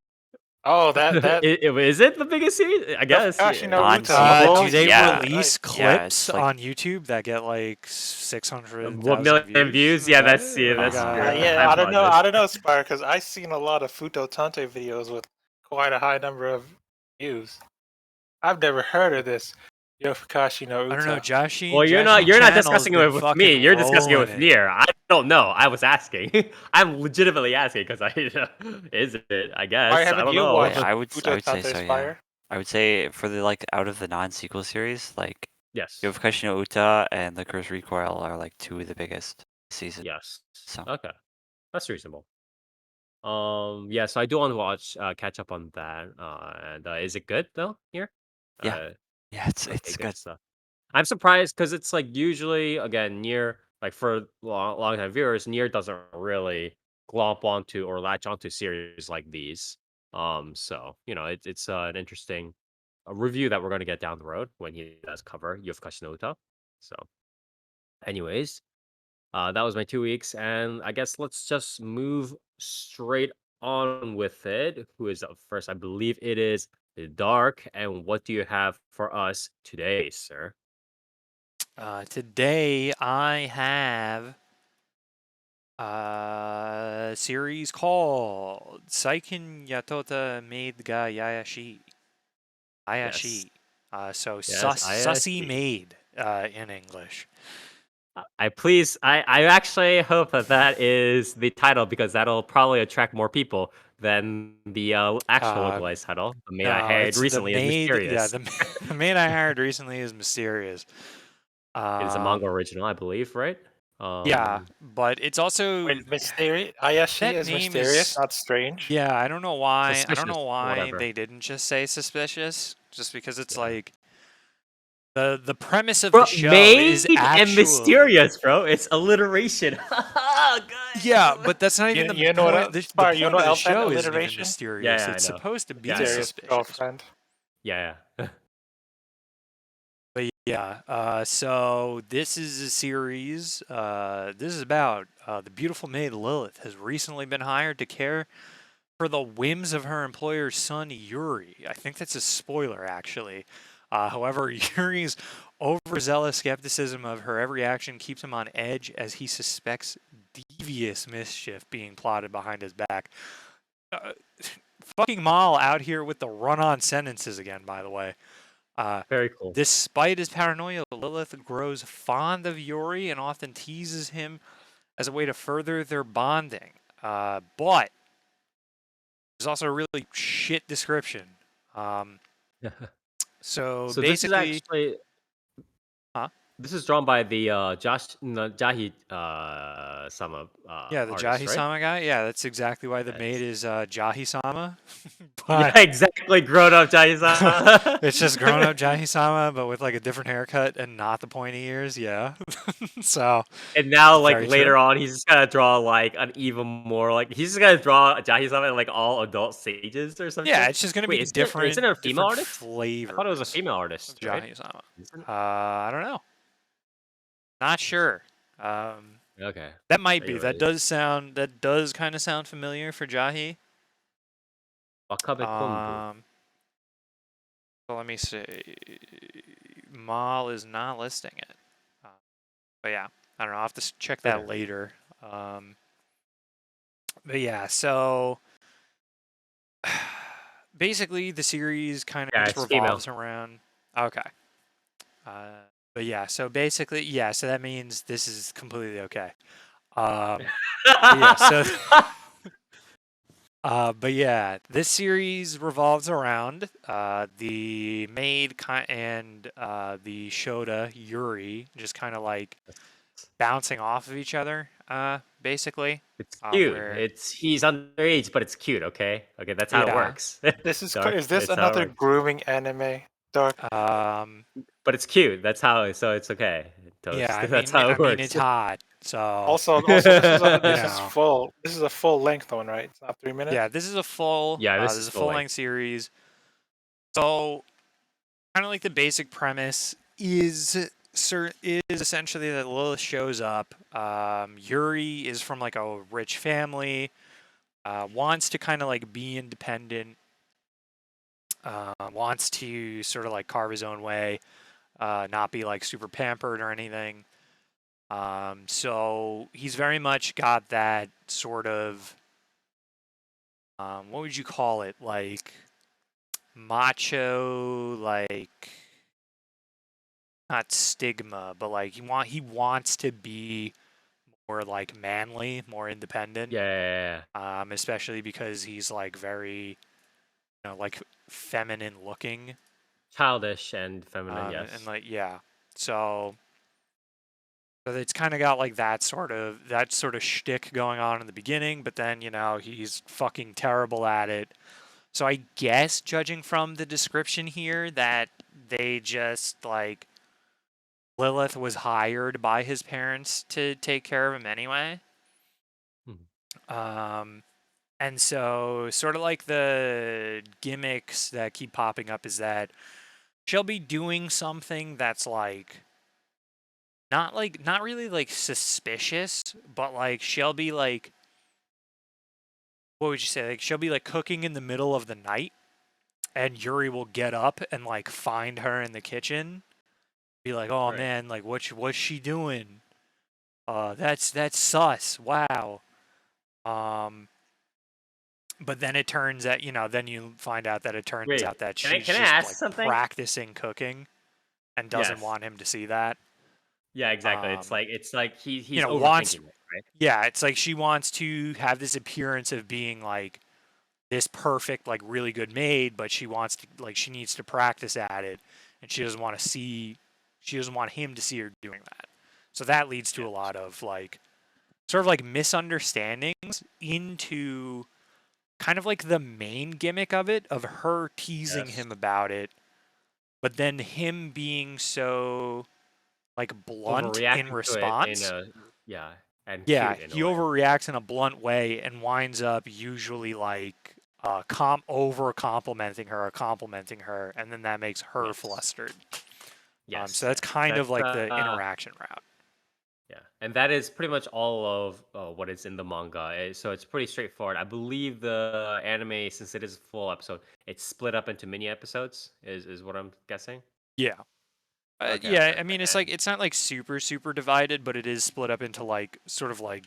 Oh, that Is it the biggest series? I guess. Yofukashi no Yeah. Uta. Non-sequels? Do they Yeah. release Yeah, clips it's like on YouTube that get like 600,000 What million views? Is Yeah, that that's it? yeah, Or that's like, true. Yeah, I I don't know. apologize. I don't know, Spire, because I've seen a lot of Futo Tante videos with quite a high number of views. I've never heard of this Yofukashi no Uta. I don't know, Joshi. Well, you're Joshi not channel's discussing been it with me. fucking You're discussing it rolling with Nier. I don't know. I was asking. I'm legitimately asking because is it? I guess Why I haven't don't you know. watched I would Futo say Tante so. Yeah. Spire? I would say for the like out of the non-sequel series, like Yes. Yofukashi no Uta and The Curse Recoil are like two of the biggest seasons. Yes. So Okay, that's reasonable. Yeah. So I do want to watch, catch up on that. And is it good though? Here. yeah, yeah, it's Okay, good good. stuff. I'm surprised because it's like usually again Nier like for long time viewers, Nier doesn't really glomp onto or latch onto series like these. So it's an interesting review that we're going to get down the road when he does cover Yofukashi no Uta. So, anyways, that was my 2 weeks, and I guess let's just move straight on with it. Who is up first? I believe it is Dark. And what do you have for us today, sir? Today I have a series called Saikin Yatotta Maid ga Ayashii. Yes. Ayashii. So Yes, sussy Ayashii. maid in English. I actually hope that is the title because that'll probably attract more people than the actual localized title. The maid I No, hired it's the recently is maid. Yeah, mysterious. the maid I hired recently is mysterious. It is a manga original, I believe, right? Yeah, but it's also Wait, mysterious? Ayashi that is name mysterious, is not strange. yeah. I don't know why. I don't Suspicious know or why whatever. they didn't just say suspicious. Just because it's like the premise of Bro, the show is Maid and actually mysterious, bro. It's alliteration. yeah, Guys. but that's not even the You know what point. else? The Spire, you know point what of the else had show isn't even alliteration? mysterious. Yeah, I It's know. supposed to be Yeah, I know. Mysterious suspicious. girlfriend. Yeah. But yeah, so this is a series. This is about the beautiful maid Lilith has recently been hired to care for the whims of her employer's son Yuri. I think that's a spoiler, actually. However, Yuri's overzealous skepticism of her every action keeps him on edge as he suspects devious mischief being plotted behind his back. Fucking Mal out here with the run-on sentences again, by the way. Very cool. Despite his paranoia, Lilith grows fond of Yuri and often teases him as a way to further their bonding. But there's also a really shit description. So So this is basically, actually huh? This is drawn by the Jahi Sama Yeah, the artist, right? Jahi-sama guy. Yeah, that's exactly why the maid Yes. is Jahi-sama. Yeah, But exactly. Grown up Jahi Sama. it's just grown-up Jahi-sama, but with like a different haircut and not the pointy ears. Yeah. So And now, like very later true. on, he's just gonna draw like an even more like he's just gonna draw Jahi Sama and like all adult sages or some Yeah, shit. it's just gonna Wait, be isn't it a female different artist? I thought it was a flavors female of artist, right? Jahi-sama. Isn't it? I don't know. Not sure. Okay. That might be. Anyways, That does kind of sound familiar for Jahi. Wakabe Konbu. So let me see. Mal is not listing it. But yeah, I don't know. I'll have to check that Okay. later. But yeah, so basically the series kind of Yeah, just it's female. revolves around. Okay. But yeah, so basically, yeah, so that means this is completely okay. Yeah, so. But yeah, this series revolves around the maid and the Shota Yuri just kind of like bouncing off of each other, basically. It's cute. Where He's underage, but it's cute. Okay, that's how it yeah, works. Is Dark. this It's how it another works. grooming anime? Dark. But it's cute. That's how. So it's okay. yeah, I That's mean, how it works. it's hot. So Also, this is know. full. This is a full length one, right? It's not 3 minutes. yeah, this is a full Yeah, this this is is a full full length. length series. So kind of like the basic premise is essentially that Lilith shows up. Yuri is from like a rich family, wants to kind of like be independent, wants to sort of like carve his own way, not be like super pampered or anything. So he's very much got that sort of what would you call it, like macho, like not stigma, but like he wants to be more like manly, more independent. Yeah. Especially because he's like very, like feminine looking. Childish and feminine. Yes. And like yeah, so it's kind of got like that sort of shtick going on in the beginning, but then he's fucking terrible at it. So I guess judging from the description here that they just like Lilith was hired by his parents to take care of him anyway. And so sort of like the gimmicks that keep popping up is that she'll be doing something that's like not really like suspicious, but like she'll be like, what would you say? Like she'll be like cooking in the middle of the night and Yuri will get up and like find her in the kitchen. Be like, "Oh Right. man, like what's she doing? That's sus. Wow." But then it turns out, then you find out that it turns out that she's can I just ask like something? practicing cooking and doesn't Yes. want him to see that. Yeah, exactly. It's like he's wants, overthinking it, right? yeah, it's like she wants to have this appearance of being like this perfect, like really good maid, but she wants to she needs to practice at it, and she doesn't want him to see her doing that. So that leads to a lot of like sort of like misunderstandings into kind of like the main gimmick of it, of her teasing him about it, but then him being so like blunt in response. And yeah, cute in he a way. overreacts in a blunt way and winds up usually like over complimenting her, and then that makes her flustered. Yes. So that's kind of like the interaction route. Yeah, and that is pretty much all of what is in the manga. So it's pretty straightforward. I believe the anime, since it is a full episode, it's split up into mini episodes. Is what I'm guessing. Yeah. Okay. I mean, it's like it's not like super divided, but it is split up into like sort of like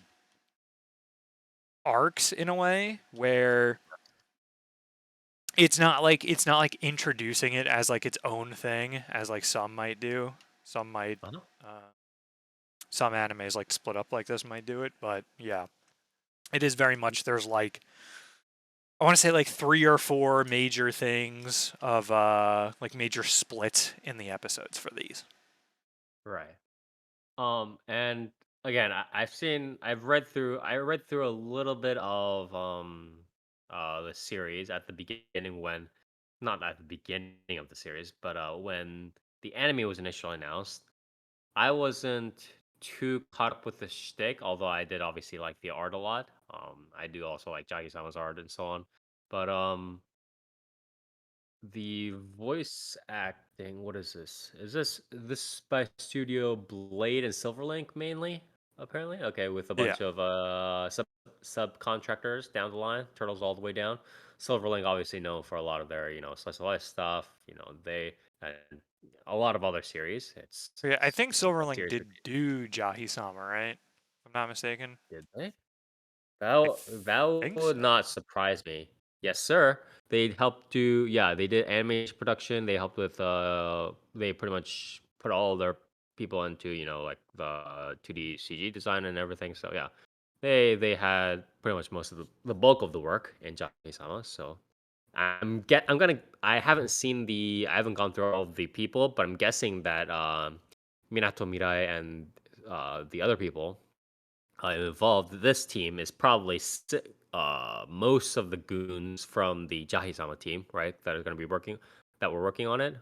arcs in a way where it's not like introducing it as like its own thing, as like some might do. Some might. Some animes like split up like this might do it, but yeah, it is very much. There's like, I want to say like 3 or 4 major things of like major splits in the episodes for these. Right. And again, I read through a little bit of the series at the beginning when, not at the beginning of the series, but when the anime was initially announced. I wasn't too caught up with the shtick, although I did obviously like the art a lot. I do also like Jagi-sama's art and so on. But the voice acting, what is this? Is this by Studio Blade and Silverlink mainly? Apparently, okay, with a Yeah. bunch of subcontractors down the line, Turtles all the way down. Silverlink obviously known for a lot of their slice of life stuff. They and a lot of other series. Yeah, I think The Silverlink series did do Jahi-sama, right? If I'm not mistaken. did they? I That think would so. not surprise me. Yes, sir. They helped do, yeah, they did animation production. They helped with they pretty much put all their people into, like the 2D CG design and everything. So yeah. They had pretty much most of the bulk of the work in Japanese-sama. So I haven't seen I haven't gone through all of the people, but I'm guessing that Minato Mirai and the other people involved, this team is probably most of the goons from the Jahisama team, right? That were working on it.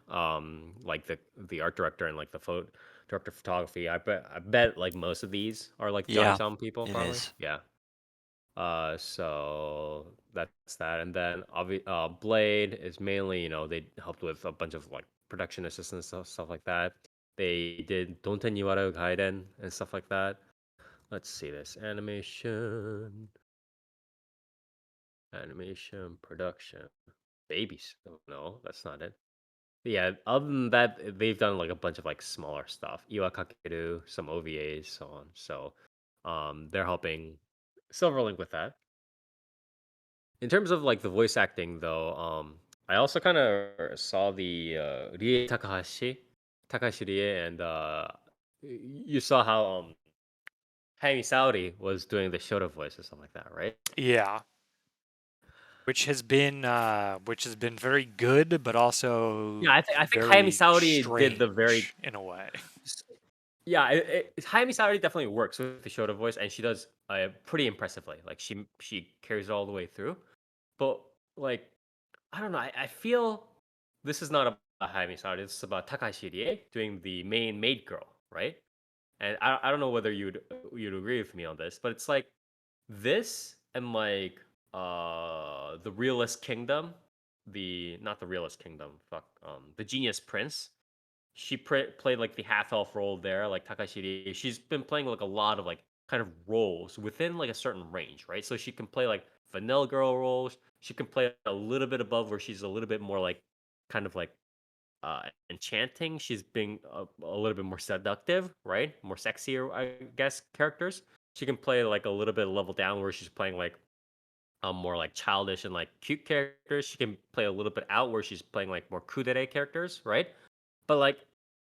Like the art director and like the director of photography. I bet like most of these are like Yeah, Jahisama people, it probably. is. Yeah. So that's that, and then Blade is mainly they helped with a bunch of like production assistants stuff like that. They did Donten Niwaru Gaiden and stuff like that. Let's see this. Animation, production. Babies. Oh, no, that's not it. Yeah, other than that, they've done like a bunch of like smaller stuff. Iwa Kakeru, some OVAs, so on. So they're helping Silverlink with that. In terms of like the voice acting though, I also kind of saw the Takahashi Rie, and you saw how Hayami Saudi was doing the Shota voice or something like that, right? Yeah. Which has been very good, but also Yeah, I think Hayami very Saudi did the very strange in a way. yeah. Hayami Saudi definitely works with the Shota voice, and she does pretty impressively. Like she carries it all the way through. But like I don't know, I feel this is not about Hayami Saudi. This is about Takashi Rie doing the main maid girl, right? And I don't know whether you'd agree with me on this, but it's like this and like the Realist Kingdom, the not the Realist Kingdom, fuck, the Genius Prince. She played like the half elf role there, like Takashiri. She's been playing like a lot of like kind of roles within like a certain range, right? So she can play like vanilla girl roles. She can play a little bit above where she's a little bit more like kind of like enchanting. She's being a little bit more seductive, right? More sexier, I guess, characters. She can play like a little bit level down where she's playing like more like childish and like cute characters. She can play a little bit out where she's playing like more kudere characters, right? But like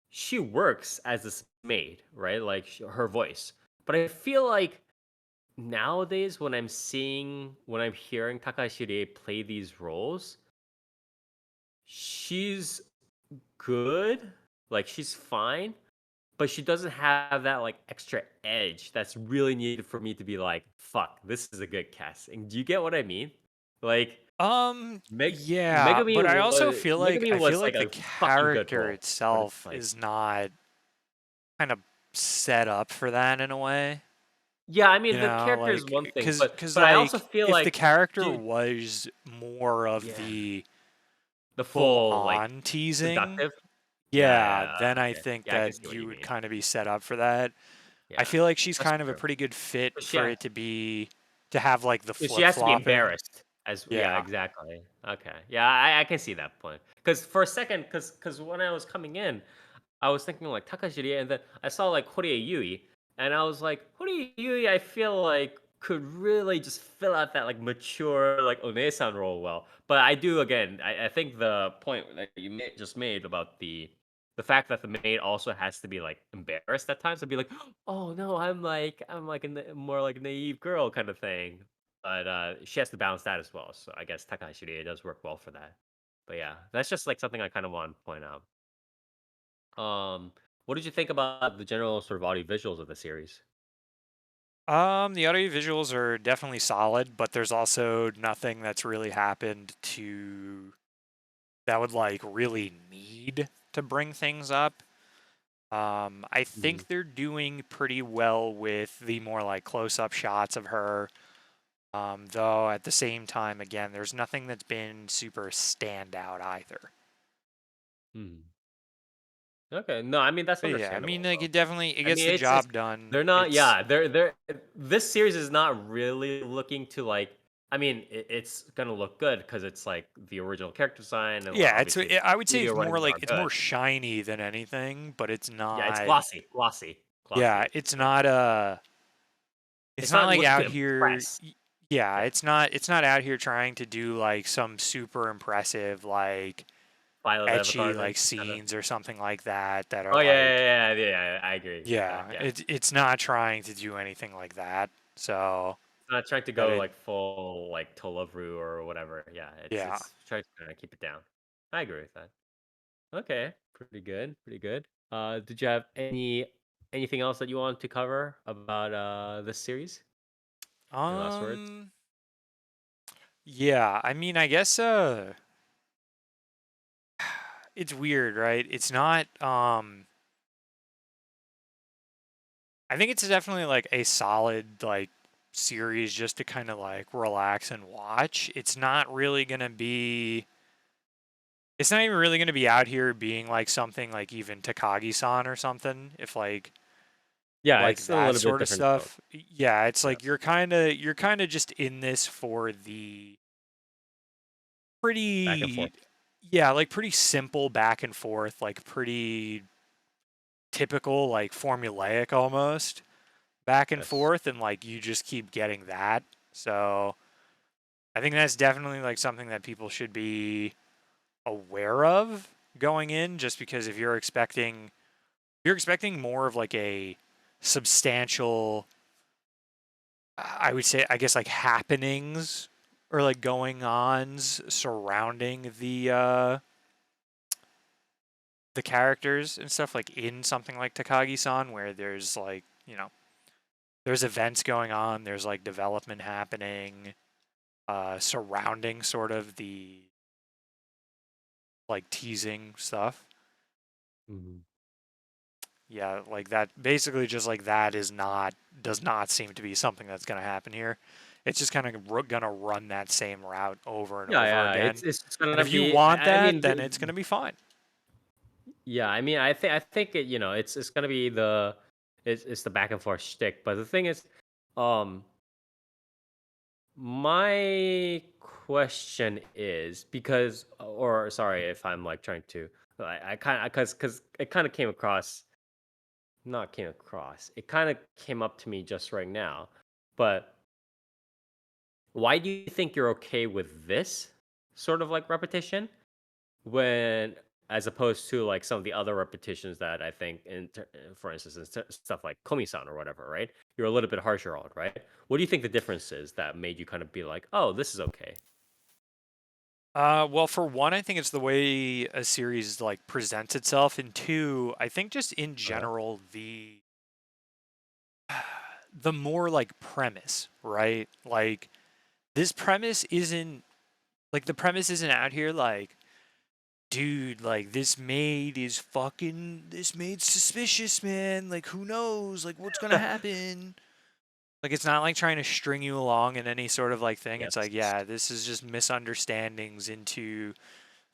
she works as this maid, right? Like her voice. But I feel like nowadays when I'm hearing Takashi Rie play these roles, she's good, like she's fine, but she doesn't have that like extra edge that's really needed for me to be like, fuck, this is a good casting. Do you get what I mean? Like Yeah, but I also feel like Megami was like the a fucking good character role, but it's itself like, is not kind of set up for that in a way. yeah, I mean You the know, character is like, one thing, cause but I also like feel if the like, character dude, was more of yeah, the the full full like on teasing, seductive. Yeah, yeah, yeah, then I okay, think yeah, I can that see what you you would mean. kind of be set up for that. I Yeah, feel like she's that's kind of a true. pretty good fit But for it to have like the she flip has to be flopping. embarrassed as, yeah, Yeah. exactly. Okay. Yeah, I can see that point. Because for a second, because when I was coming in, I was thinking like Takashiri, and then I saw like Horie Yui, and I was like, Horie Yui, I feel like could really just fill out that like mature like Onesan role well. But I do again, I think the point that you just made about the fact that the maid also has to be like embarrassed at times and be like, oh no, I'm like more like a naive girl kind of thing. But she has to balance that as well. So I guess Takahashi Rie does work well for that. But yeah, that's just like something I kind of want to point out. Um, What did you think about the general sort of audio visuals of the series? The audio visuals are definitely solid, but there's also nothing that's really happened to that would like really need to bring things up. I think they're doing pretty well with the more like close-up shots of her. Though at the same time, again, there's nothing that's been super standout either. Okay, no, I mean that's But yeah, I mean, understandable like though. it I gets mean, the it's job done. they're not. It's Yeah, they're. This series is not really looking to like. I mean, it's gonna look good because it's like the original character design and yeah, obviously it's I would say studio it's more running like are it's good. more shiny than anything, but it's Yeah, it's not. glossy, glossy, Yeah, glossy. it's not it's It's not not like looking to out here. impress. Yeah, Yeah, it's not out here trying to do like some super impressive like Violet etchy Evergarden like kind of. scenes or something like that are Oh yeah, like yeah, yeah, yeah, yeah. I agree with that. yeah, Yeah, it's not trying to do anything like that. So it's not trying to but go it like full like Tolovru or whatever. Yeah, yeah. it's trying to kind of keep it down. I agree with that. Okay, pretty good, pretty good. Did you have anything else that you want to cover about this series? Any last words? Um yeah, I mean I guess it's weird, right? It's not I think it's definitely like a solid like series just to kind of like relax and watch. It's not really going to be it's not even really going to be out here being like something like even Takagi-san or something if Yeah, like it's a that little bit sort of different tone. stuff. Yeah, it's Yeah. like you're kind of just in this for the Back and pretty forth. yeah, like pretty simple back and forth, like pretty typical like formulaic almost back and Yes. forth and like you just keep getting that. So I think that's definitely like something that people should be aware of going in just because if you're expecting more of like a substantial I would say I guess like happenings or like going ons surrounding the characters and stuff like in something like Takagi-san where there's like, you know, there's events going on, there's like development happening surrounding sort of the like teasing stuff. Mhm. Yeah, like that basically just like that does not seem to be something that's going to happen here. It's just kind of going to run that same route over and Yeah, over yeah. again. It's just And gonna if you be. want I that, mean, then it's going to be fine. yeah. I mean, I think it, it's gonna be it's the back and forth shtick. But the thing is, um, my question is because, or sorry if I'm like trying to, I kind of because it kind of came across, not came across, it kind of came up to me just right now. But why do you think you're okay with this sort of like repetition when, as opposed to like some of the other repetitions that I think, for instance, stuff like Komi-san or whatever, right? You're a little bit harsher on, right? What do you think the difference is that made you kind of be like, oh, this is okay? Well, for one, I think it's the way a series like presents itself, and two, I think just in Uh-huh. general the more like premise, right? Like this premise isn't like the premise isn't out here like, dude, like this maid's suspicious, man. Like who knows? Like what's gonna happen? Like it's not like trying to string you along in any sort of like thing. It's like, Yes. yeah, this is just misunderstandings into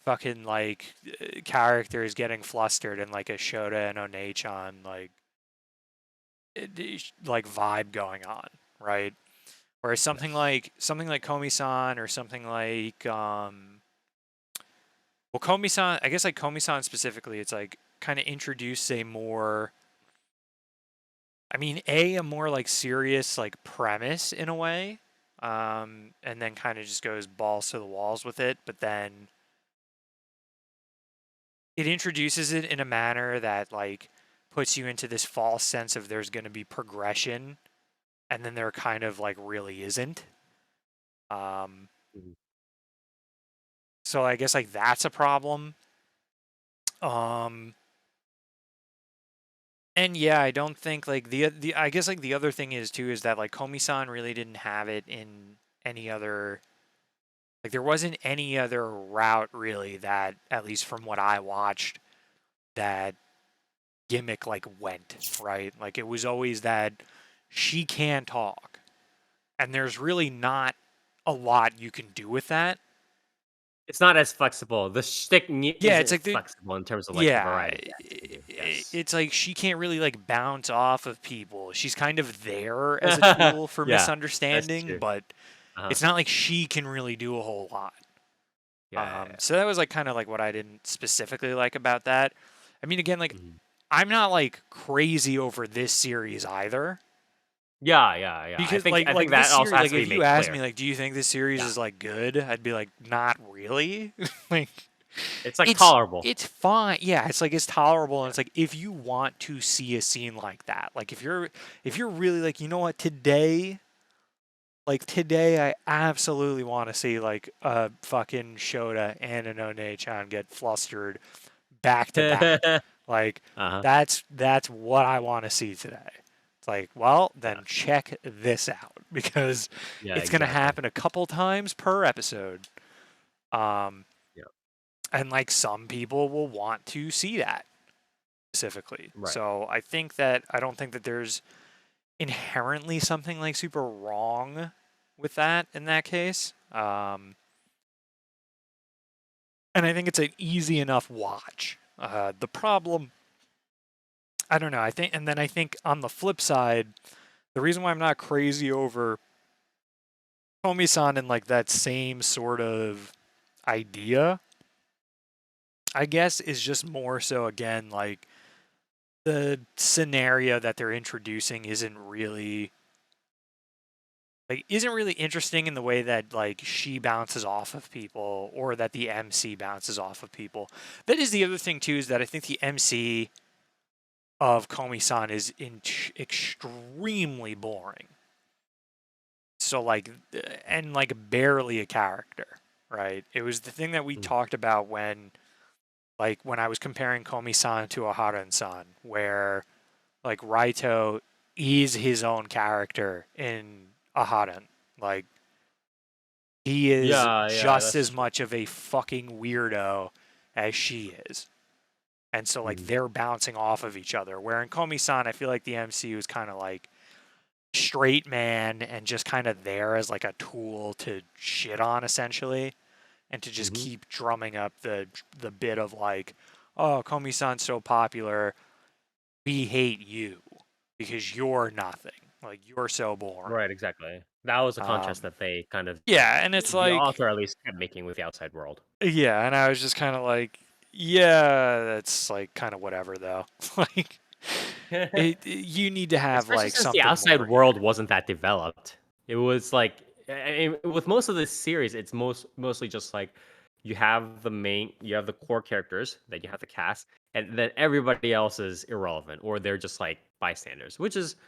fucking like characters getting flustered and like a Shota and Onechan like vibe going on, right? Whereas Yes. something like Komi-san or something like well Komi-san, I guess like Komi-san specifically, it's like kind of introduce a more I mean a more like serious like premise in a way. And then kind of just goes balls to the walls with it, but then it introduces it in a manner that like puts you into this false sense of there's going to be progression and then there kind of like really isn't. Um, Mhm. so I guess like that's a problem. Um, And yeah, I don't think like the I guess like the other thing is too is that like Komi-san really didn't have it in any other, like there wasn't any other route really that, at least from what I watched, that gimmick like went, right? Like it was always that she can talk, and there's really not a lot you can do with that. It's not as flexible. The shtick Yeah, it's isn't like flexible in terms of like the yeah, variety that it can do. Yes. it's like she can't really like bounce off of people. She's kind of there as a tool for Yeah, that's misunderstanding, true. but Uh-huh. it's not like she can really do a whole lot. Yeah. So that was like kind of like what I didn't specifically like about that. I mean, again, like Mhm. I'm not like crazy over this series either. Yeah. I Because think I think like this that also series, has like to be if you made ask me clear. like, do you think this series Yeah. is like good? I'd be like, not really. Like It's like tolerable. it's fine. Yeah, it's like it's tolerable, and Yeah. it's like if you want to see a scene like that, like if you're really like, you know what, today, like today, I absolutely want to see like a fucking Shota and an One-chan get flustered back to back. Like Uh-huh. that's what I want to see today. It's like, well, Yeah. then check this out because Yeah, it's gonna exactly. happen a couple times per episode. Um, Yeah. and like some people will want to see that specifically. Right. So I don't think that there's inherently something like super wrong with that in that case. And I think it's an easy enough watch. The problem, I don't know. I think on the flip side, the reason why I'm not crazy over Komi-san and like that same sort of idea, I guess, is just more so again like the scenario that they're introducing isn't really interesting in the way that like she bounces off of people or that the MC bounces off of people. That is the other thing too, is that I think the MC of Komi-san is extremely boring. So like, and like barely a character, right? It was the thing that we Mm. talked about when I was comparing Komi-san to Aharon-san, where like Raito is his own character in Aharon. Like he is Yeah, just that's as true. much of a fucking weirdo as she is. And so like Mhm. they're bouncing off of each other. Where in Komi-san, I feel like the MC was kind of like straight man and just kind of there as like a tool to shit on essentially, and to just Mhm. keep drumming up the bit of like, oh, Komi-san's so popular, we hate you because you're nothing. Like you're so boring. Right, exactly. That was a contrast Um, that they kind of like yeah, and it's the like, author at least kept making with the outside world. yeah, and I was just kind of like, yeah, that's like kind of whatever though. Like, you need to have Especially like since the something outside more here. world wasn't that developed. It was like with most of this series, it's mostly just like you have the core characters, then you have the cast, and then everybody else is irrelevant or they're just like bystanders,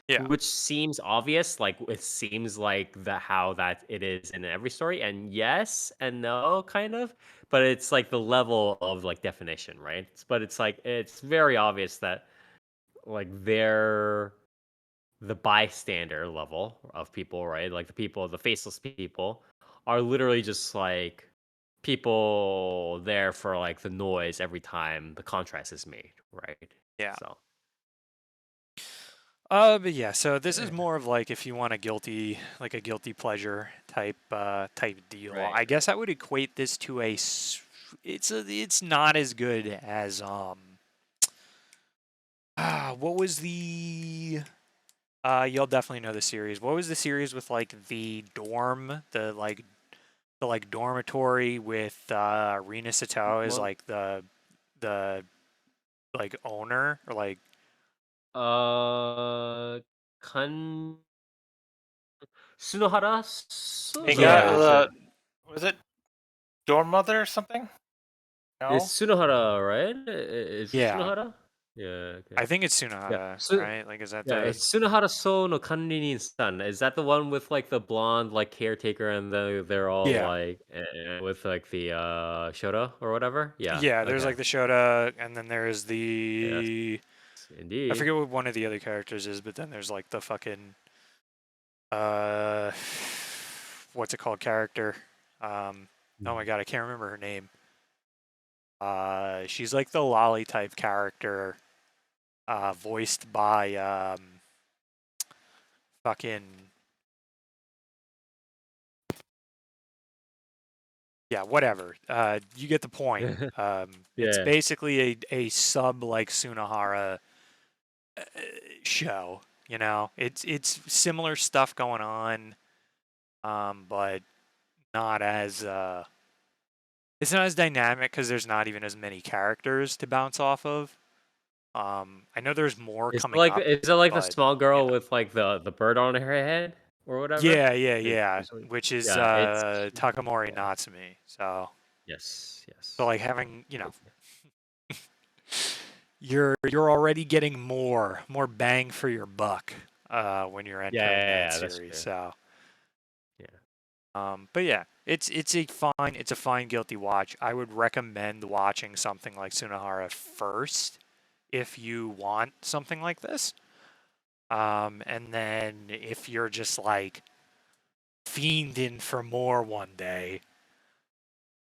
Yeah, which seems obvious. Like it seems like the how that it is in every story, and yes and no, kind of. But it's like the level of like definition, right? But it's like it's very obvious that like they're the bystander level of people, right? Like the faceless people, are literally just like people there for like the noise every time the contrast is made, right? yeah. So, But yeah, so this is yeah, more of like if you want a guilty pleasure type deal. right. I guess I would equate this to it's not as good as what was the you'll definitely know the series. What was the series with like the dorm, the like dormitory with Rina Sato as Well, like the like owner, or like uh, Kan Sunohara They got yeah. is it was it Dorm Mother or something? is No. Sunohara, right? Is it Yeah. Sunohara? Yeah, okay. I think it's Yeah. Tsunohara, So right? Like is that yeah, the it's Tsunohara So no Kanrinin-san. Is that the one with like the blonde like caretaker and they're all yeah. like with like the Shota or whatever? Yeah. Yeah, there's Okay. like the Shota, and then there's Yes. the I indeed. forget what one of the other characters is, but then there's like the fucking what's it called character? Oh my god, I can't remember her name. She's like the lolly type character, voiced by fucking yeah, whatever. You get the point. It's Yeah. basically a sub like Sunahara show. You know, it's similar stuff going on, but not as it's not as dynamic because there's not even as many characters to bounce off of. I know there's more coming up, Is it like the but small you girl know. with like the bird on her head or whatever? Yeah. Is what- Which is yeah, it's Takamori yeah. Natsumi. So Yes. like having you're already getting more bang for your buck when you're entering that Yeah, that's series. true. So Yeah. but yeah, it's a fine guilty watch. I would recommend watching something like Sunahara first if you want something like this. And then if you're just like fiending for more one day,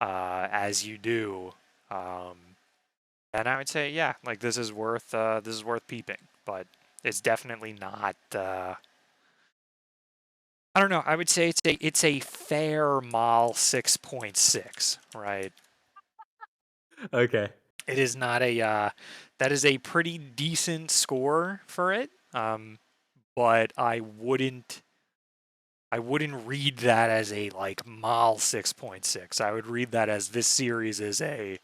as you do, and I would say, yeah, like this is worth peeping, but it's definitely not. I don't know. I would say it's a fair Mal 6.6, right? Okay. It is not a. That is a pretty decent score for it. But I wouldn't read that as a like Mal 6.6. I would read that as this series is a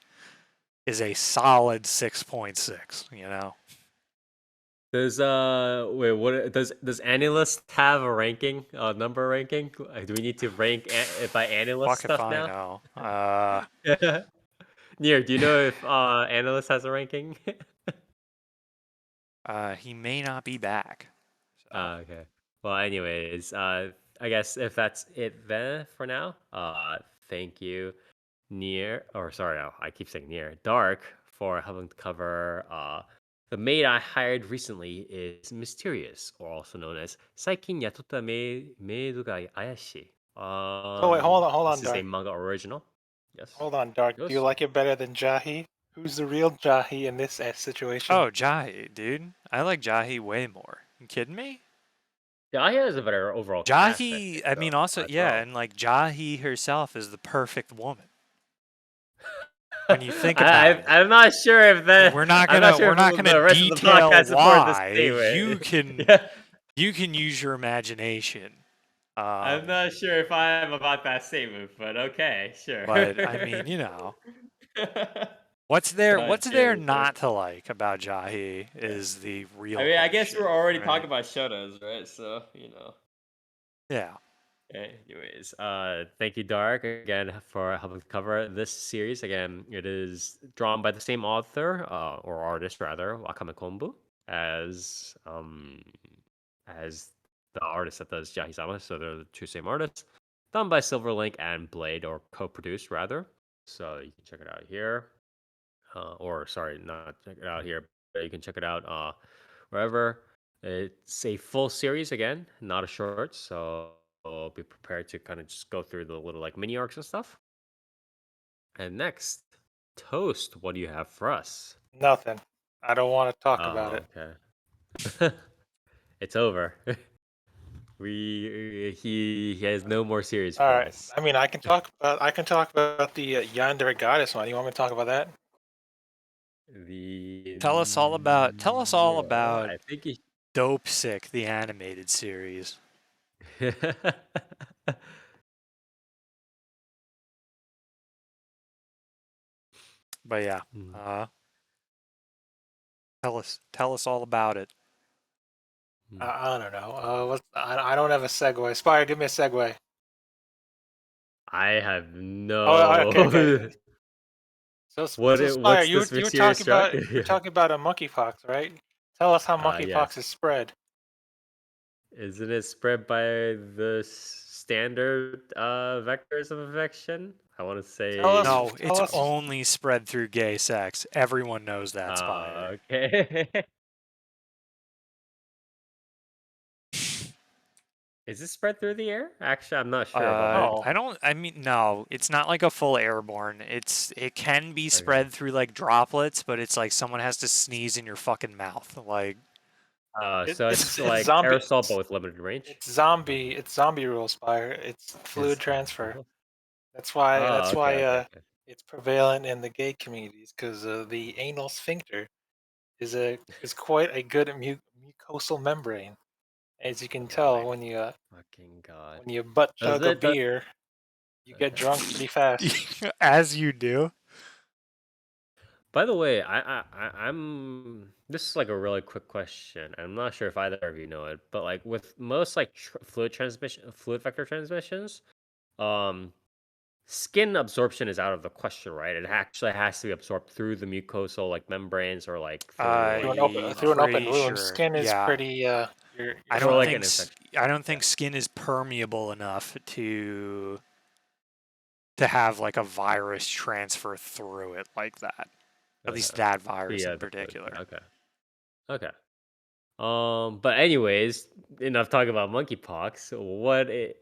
solid 6.6. You know. Does wait, what does Analyst have a ranking, number ranking? Do we need to rank by Analyst Fuck if stuff I now? know. Near, do you know if Analyst has a ranking? He may not be back. So. Okay. Well, anyways, I guess if that's it then for now, thank you, Near, or sorry, I keep saying Near, Dark, for helping to cover the maid I hired recently is mysterious, or also known as Saikin Yatotta Maid ga Ayashii. So wait, hold This on, is a Dark. manga original. Yes. Hold on, Dark. Do you Yes. like it better than Jahi? Who's the real Jahi in this situation? Oh, Jahi, dude. I like Jahi way more. You kidding me? Yeah, he has a better overall cast, I Jahi, think, I though, mean, also, as yeah, well. and like Jahi herself is the perfect woman. When you think about it. I'm not sure if We're not gonna the rest of the detail podcast support this why. You statement. can Yeah, use your imagination. I'm not sure if I am about that statement, but okay, sure. But I mean, what's Not there sure. not to like about Jahi Yeah. is the I real mean, I guess question, we're already right? talking about Shoutouts, right? So, Yeah. Anyways, thank you, Dark, again for helping cover this series. Again, it is drawn by the same author, or artist rather, Wakame Kombu, as the artist that does Yahisama. So they're the two same artists. Done by Silverlink and Blade, or co-produced rather. So you can check it out here, or sorry, not check it out here, but you can check it out wherever. It's a full series again, not a short. So be prepared to kind of just go through the little like mini arcs and stuff. And next, Toast, what do you have for us? Nothing. I don't want to talk about Oh, it. okay. It's over. He has no more series All for right. us. I mean, I can talk about the Yandere Goddess one. You want me to talk about that? The Tell us all about I think he. Dope Sick, the animated series. But yeah, Hmm. tell us all about it. I don't know. I don't have a segue. Spire, give me a segue. I have Oh, okay. no. So Spire, What's this you were mysterious talking truck? about a monkeypox, right? Tell us how monkeypox is Yes. spread. Isn't it spread by the standard vectors of infection? I want to Tell us. say. No, Tell it's us. only spread through gay sex. Everyone knows that, Spire. Okay. Is this spread through the air? Actually, I'm not sure about that. No. I don't. I mean, no, it's not like a full airborne. It can be Okay. spread through like droplets, but it's like someone has to sneeze in your fucking mouth. Like, So it's like zombie. aerosol, but with limited range. It's zombie rule, Spire. It's fluid transfer. That's why. Oh, okay. It's prevalent in the gay communities because the anal sphincter is quite a good mucosal membrane, as you can Oh tell my when you fucking god. when you butt Does chug a it? Does, beer, you get okay. drunk pretty fast. as you do. By the way, I'm. This is like a really quick question. I'm not sure if either of you know it, but like with most like fluid vector transmissions, um, skin absorption is out of the question, right? It actually has to be absorbed through the mucosal like membranes or like through like Through an open Pretty wound, sure. skin is Yeah. pretty. You're I or don't like fine. an infection. I don't think skin is permeable enough to have like a virus transfer through it like that. At least that virus in The fluid. particular. Okay. But anyways, enough talking about monkeypox.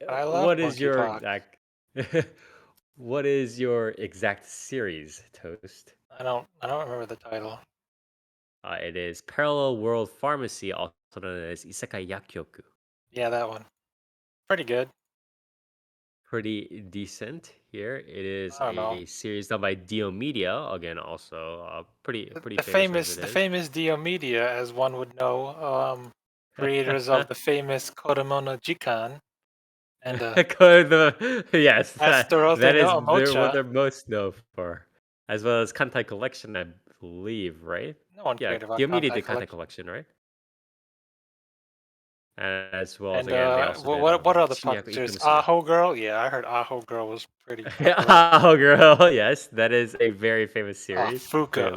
I love What is your monkeypox. exact what is your exact series, Toast? I don't remember the title. It is Parallel World Pharmacy, also known as Isekai Yakkyoku. Yeah, that one. Pretty good. Pretty decent here. It is I don't know. a series done by Dio Media. Again, also pretty The famous as it is. famous Dio Media, as one would know, creators of the famous Kodomo no Jikan and Yes, Astaroth that is no what Omocha. they're most known for, as well as Kantai Collection, I believe, right? No one Yeah, cared about Diomede Kantai did Kantai Collection. Collection, right? As well as And again, they also did what are the Shinyaku publishers? Ikumasuna. Aho Girl. Yeah, I heard Aho Girl was pretty popular. Oh, girl, yes, that is a very famous series. Fuka. Clearly,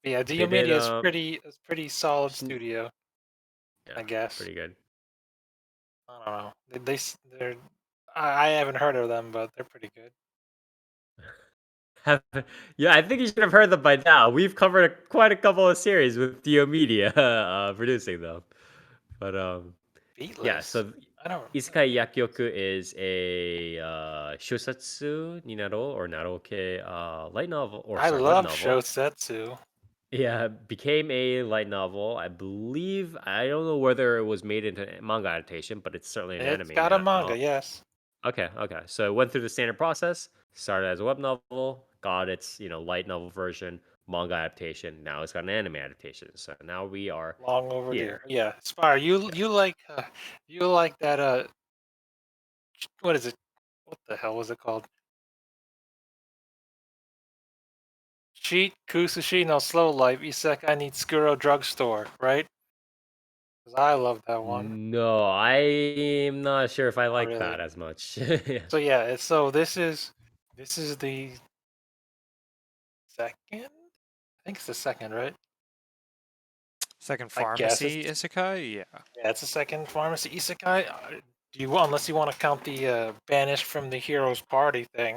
Yeah, they Dio did Media is pretty solid Shin- studio, yeah, I guess. pretty good. I don't know. They're I haven't heard of them, but they're pretty good. Yeah, I think you should have heard them by now. We've covered quite a couple of series with Dio Media producing them, but yeah. Beatless. So I don't. Isekai Yakkyoku is a shosatsu ni naro or naroke light novel or I sorry web love novel. Shosetsu. Yeah, became a light novel. I believe I don't know whether it was made into manga adaptation, but it's certainly an It's anime got a now. manga, yes. Okay. So it went through the standard process. Started as a web novel, got its light novel version, manga adaptation. Now it's got an anime adaptation. So now we are Long overdue. here. Yeah, Spire, Yeah. you like that what is it? What the hell was it called? Cheat Kusushi no Slow Life Isekai Nitsukuro Drugstore, right? Because I love that one. No, I'm not sure if I Not like really. that as much. Yeah. So yeah, this is the second. I think it's the second, right? Second I guess pharmacy it's isekai? Yeah. yeah, it's the second pharmacy isekai. Unless you want to count the banished from the hero's party thing,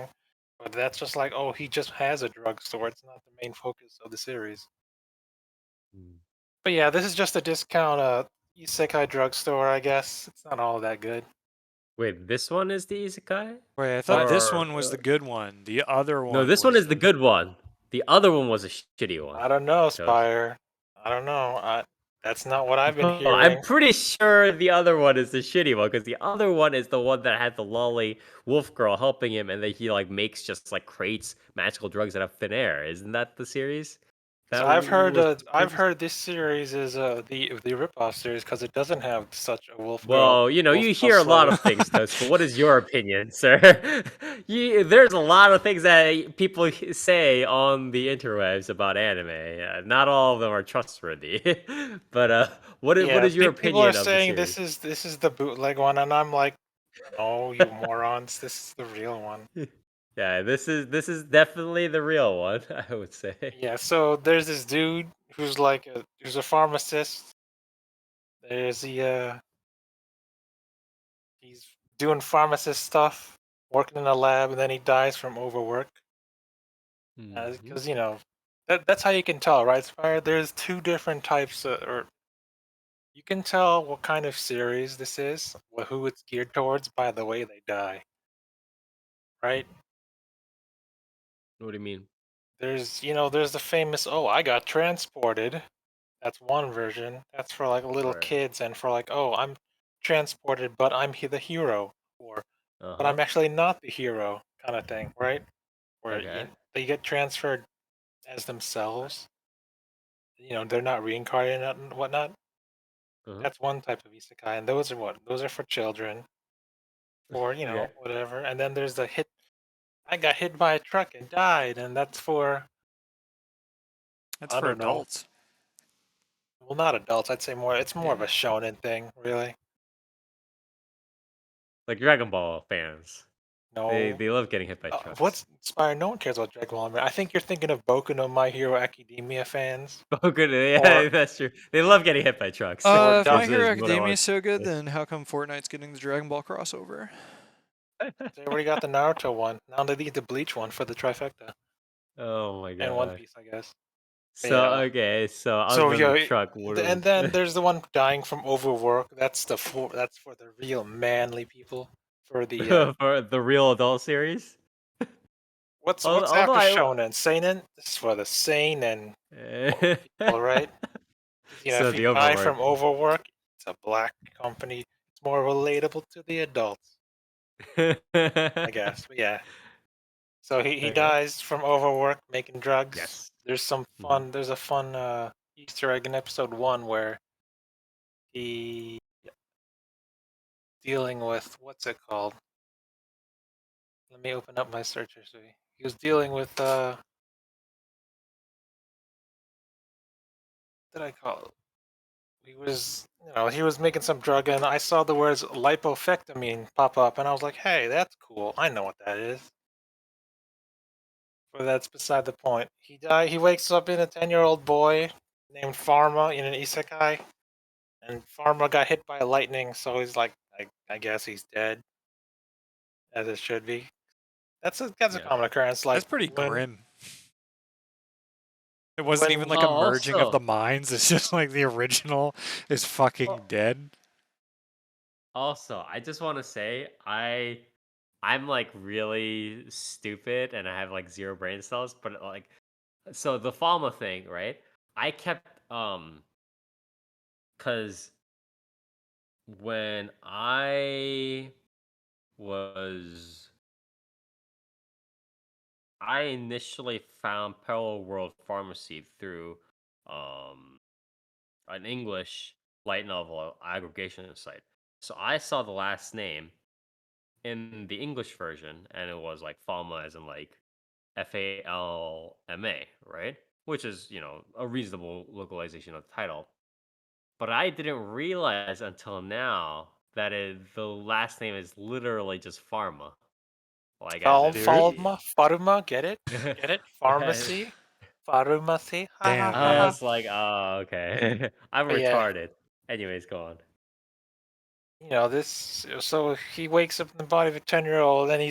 but that's just like, oh, he just has a drugstore. It's not the main focus of the series. Mm. But yeah, this is just a discount isekai drugstore, I guess. It's not all that good. Wait, this one is the isekai? Wait, I thought this Or one was the good one. The other one no, this one was is the good one. The other one was a shitty one. I don't know, Toast. Spire. I don't know. That's not what I've been No, I'm hearing. pretty sure the other one is the shitty one because the other one is the one that had the lolly wolf girl helping him, and then he like makes just like creates magical drugs out of thin air. Isn't that the series? So That was I've heard this series is the ripoff series because it doesn't have such a wolf girl. Well, Wolf you girl hear a lot slave. of things, Toast, but what is your opinion, sir? There's a lot of things that people say on the interwebs about anime. Not all of them are trustworthy. But what Yeah, is your people are opinion of the saying series? this is the bootleg one, and I'm like, no, you morons, this is the real one. Yeah, this is definitely the real one, I would say. Yeah, so there's this dude who's like who's a pharmacist. There's he's doing pharmacist stuff, working in a lab, and then he dies from overwork. Mhm. Because that's how you can tell, right, Spire? There's two different types, or You can tell what kind of series this is, who it's geared towards by the way they die, right? What do you mean? There's the famous, oh, I got transported. That's one version. That's for like little Right. kids and for like, oh, I'm transported, but I'm the hero, or but I'm Uh-huh. actually not the hero, kind of thing, right? Where Okay. they get transferred as themselves. They're not reincarnated and whatnot. Uh-huh. That's one type of isekai, and those are what? Those are for children, or Okay. whatever. And then there's the hit. I got hit by a truck and died, and that's for That's I for don't know. adults. Well, not adults. I'd say more. It's more of a Yeah. shonen thing, really. Like Dragon Ball fans. They No. they love getting hit by trucks. What's inspired? No one cares about Dragon Ball. I think you're thinking of Boku no My Hero Academia fans, Oh, good. Yeah, or that's true. They love getting hit by trucks. Or If My Doc. Hero Is what I Academia want is so good, to then how come Fortnite's getting the Dragon Ball crossover? say. They already got the Naruto one. Now they need the Bleach one for the trifecta, Oh my and One god. Piece, I guess. But So yeah. okay, so other So than the yeah, truck, what and was then there's the one dying from overwork. That's for the real manly people. For the for the real adult series? what's Although after I shonen seinen? This is for the seinen people, right? 'Cause, so if you the die overwork. from overwork, it's a black company. It's more relatable to the adults, I guess. But yeah. So he Okay. dies from overwork making drugs. Yes. There's some Mhm. fun. There's a fun Easter egg in episode 1 where he dealing with what's it called? Let me open up my search history. He was dealing with what did I call it? He was making some drug, and I saw the words lipofectamine pop up, and I was like, hey, that's cool. I know what that is. But that's beside the point. He wakes up in a 10-year-old boy named Pharma in an isekai, and Pharma got hit by lightning, so he's like, I guess he's dead, as it should be. That's a Yeah. common occurrence. Like That's pretty when grim. It wasn't even like a merging of Also, the minds. It's just like the original is fucking well, dead. I just want to say I'm like really stupid and I have like zero brain cells, but like so the Falma thing, right? I kept cuz when was I initially found Parallel World Pharmacy through um an English light novel aggregation site. So I saw the last name in the English version, and it was like Falma as in like Falma, right? Which is, a reasonable localization of the title. But I didn't realize until now that the last name is literally just Pharma. Like as in Dude. the Pharma, get it? Get it? yeah. Pharmacy? Pharmacy? Ha ha Damn, ha I man. ha. was like, oh, okay. I'm But yeah, retarded. Anyways, go on. so he wakes up in the body of a 10-year-old, and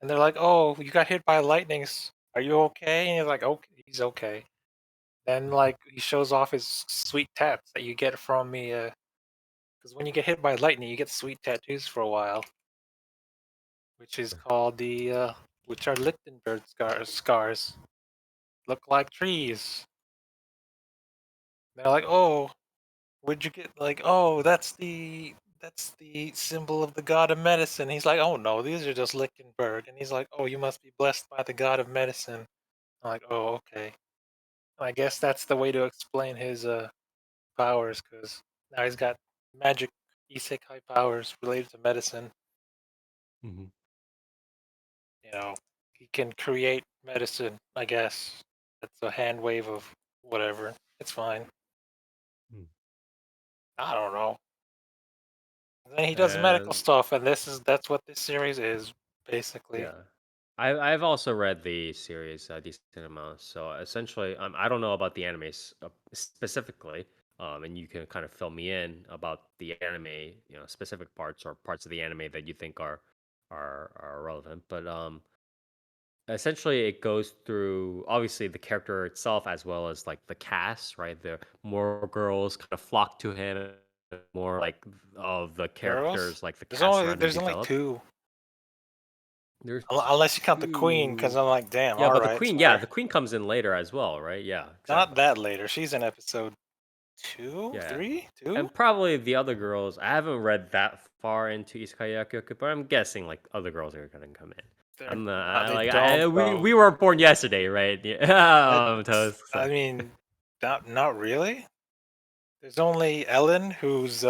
and they're like, oh, you got hit by lightnings. Are you okay? And he's like, okay, he's okay. Then like he shows off his sweet tats that you get from me, because when you get hit by lightning, you get sweet tattoos for a while, which is called which are Lichtenberg scars. Look like trees. They're like, oh, would you get like, oh, that's the symbol of the god of medicine. He's like, oh no, these are just Lichtenberg. And he's like, oh, you must be blessed by the god of medicine. I'm like, oh, okay. I guess that's the way to explain his powers, because now he's got magic isekai powers related to medicine. Mhm. He can create medicine, I guess. That's a hand wave of whatever. It's fine. Mm. I don't know. Then he does medical And stuff, and that's what this series is, basically. yeah, I've also read the series a decent amount. So essentially, I don't know about the animes specifically, and you can kind of fill me in about the anime, specific parts or parts of the anime that you think are relevant. But essentially it goes through obviously the character itself as well as like the cast, right? The more girls kind of flock to him, more like of the Girls? characters, like the There's cast only around him there's only develop. two, There's unless you count the queen, because two. I'm like, damn, Yeah, all but right, the swear. queen comes in later as well, right? Yeah, Not exactly. that later. She's in episode two, Yeah. three, two. And probably the other girls. I haven't read that far into Isekai Yakkyoku, but I'm guessing like other girls are gonna come in. They're I'm not. not They like don't we though. we weren't born yesterday, right? Yeah, That's. toast. I So. mean, not really. There's only Ellen, who's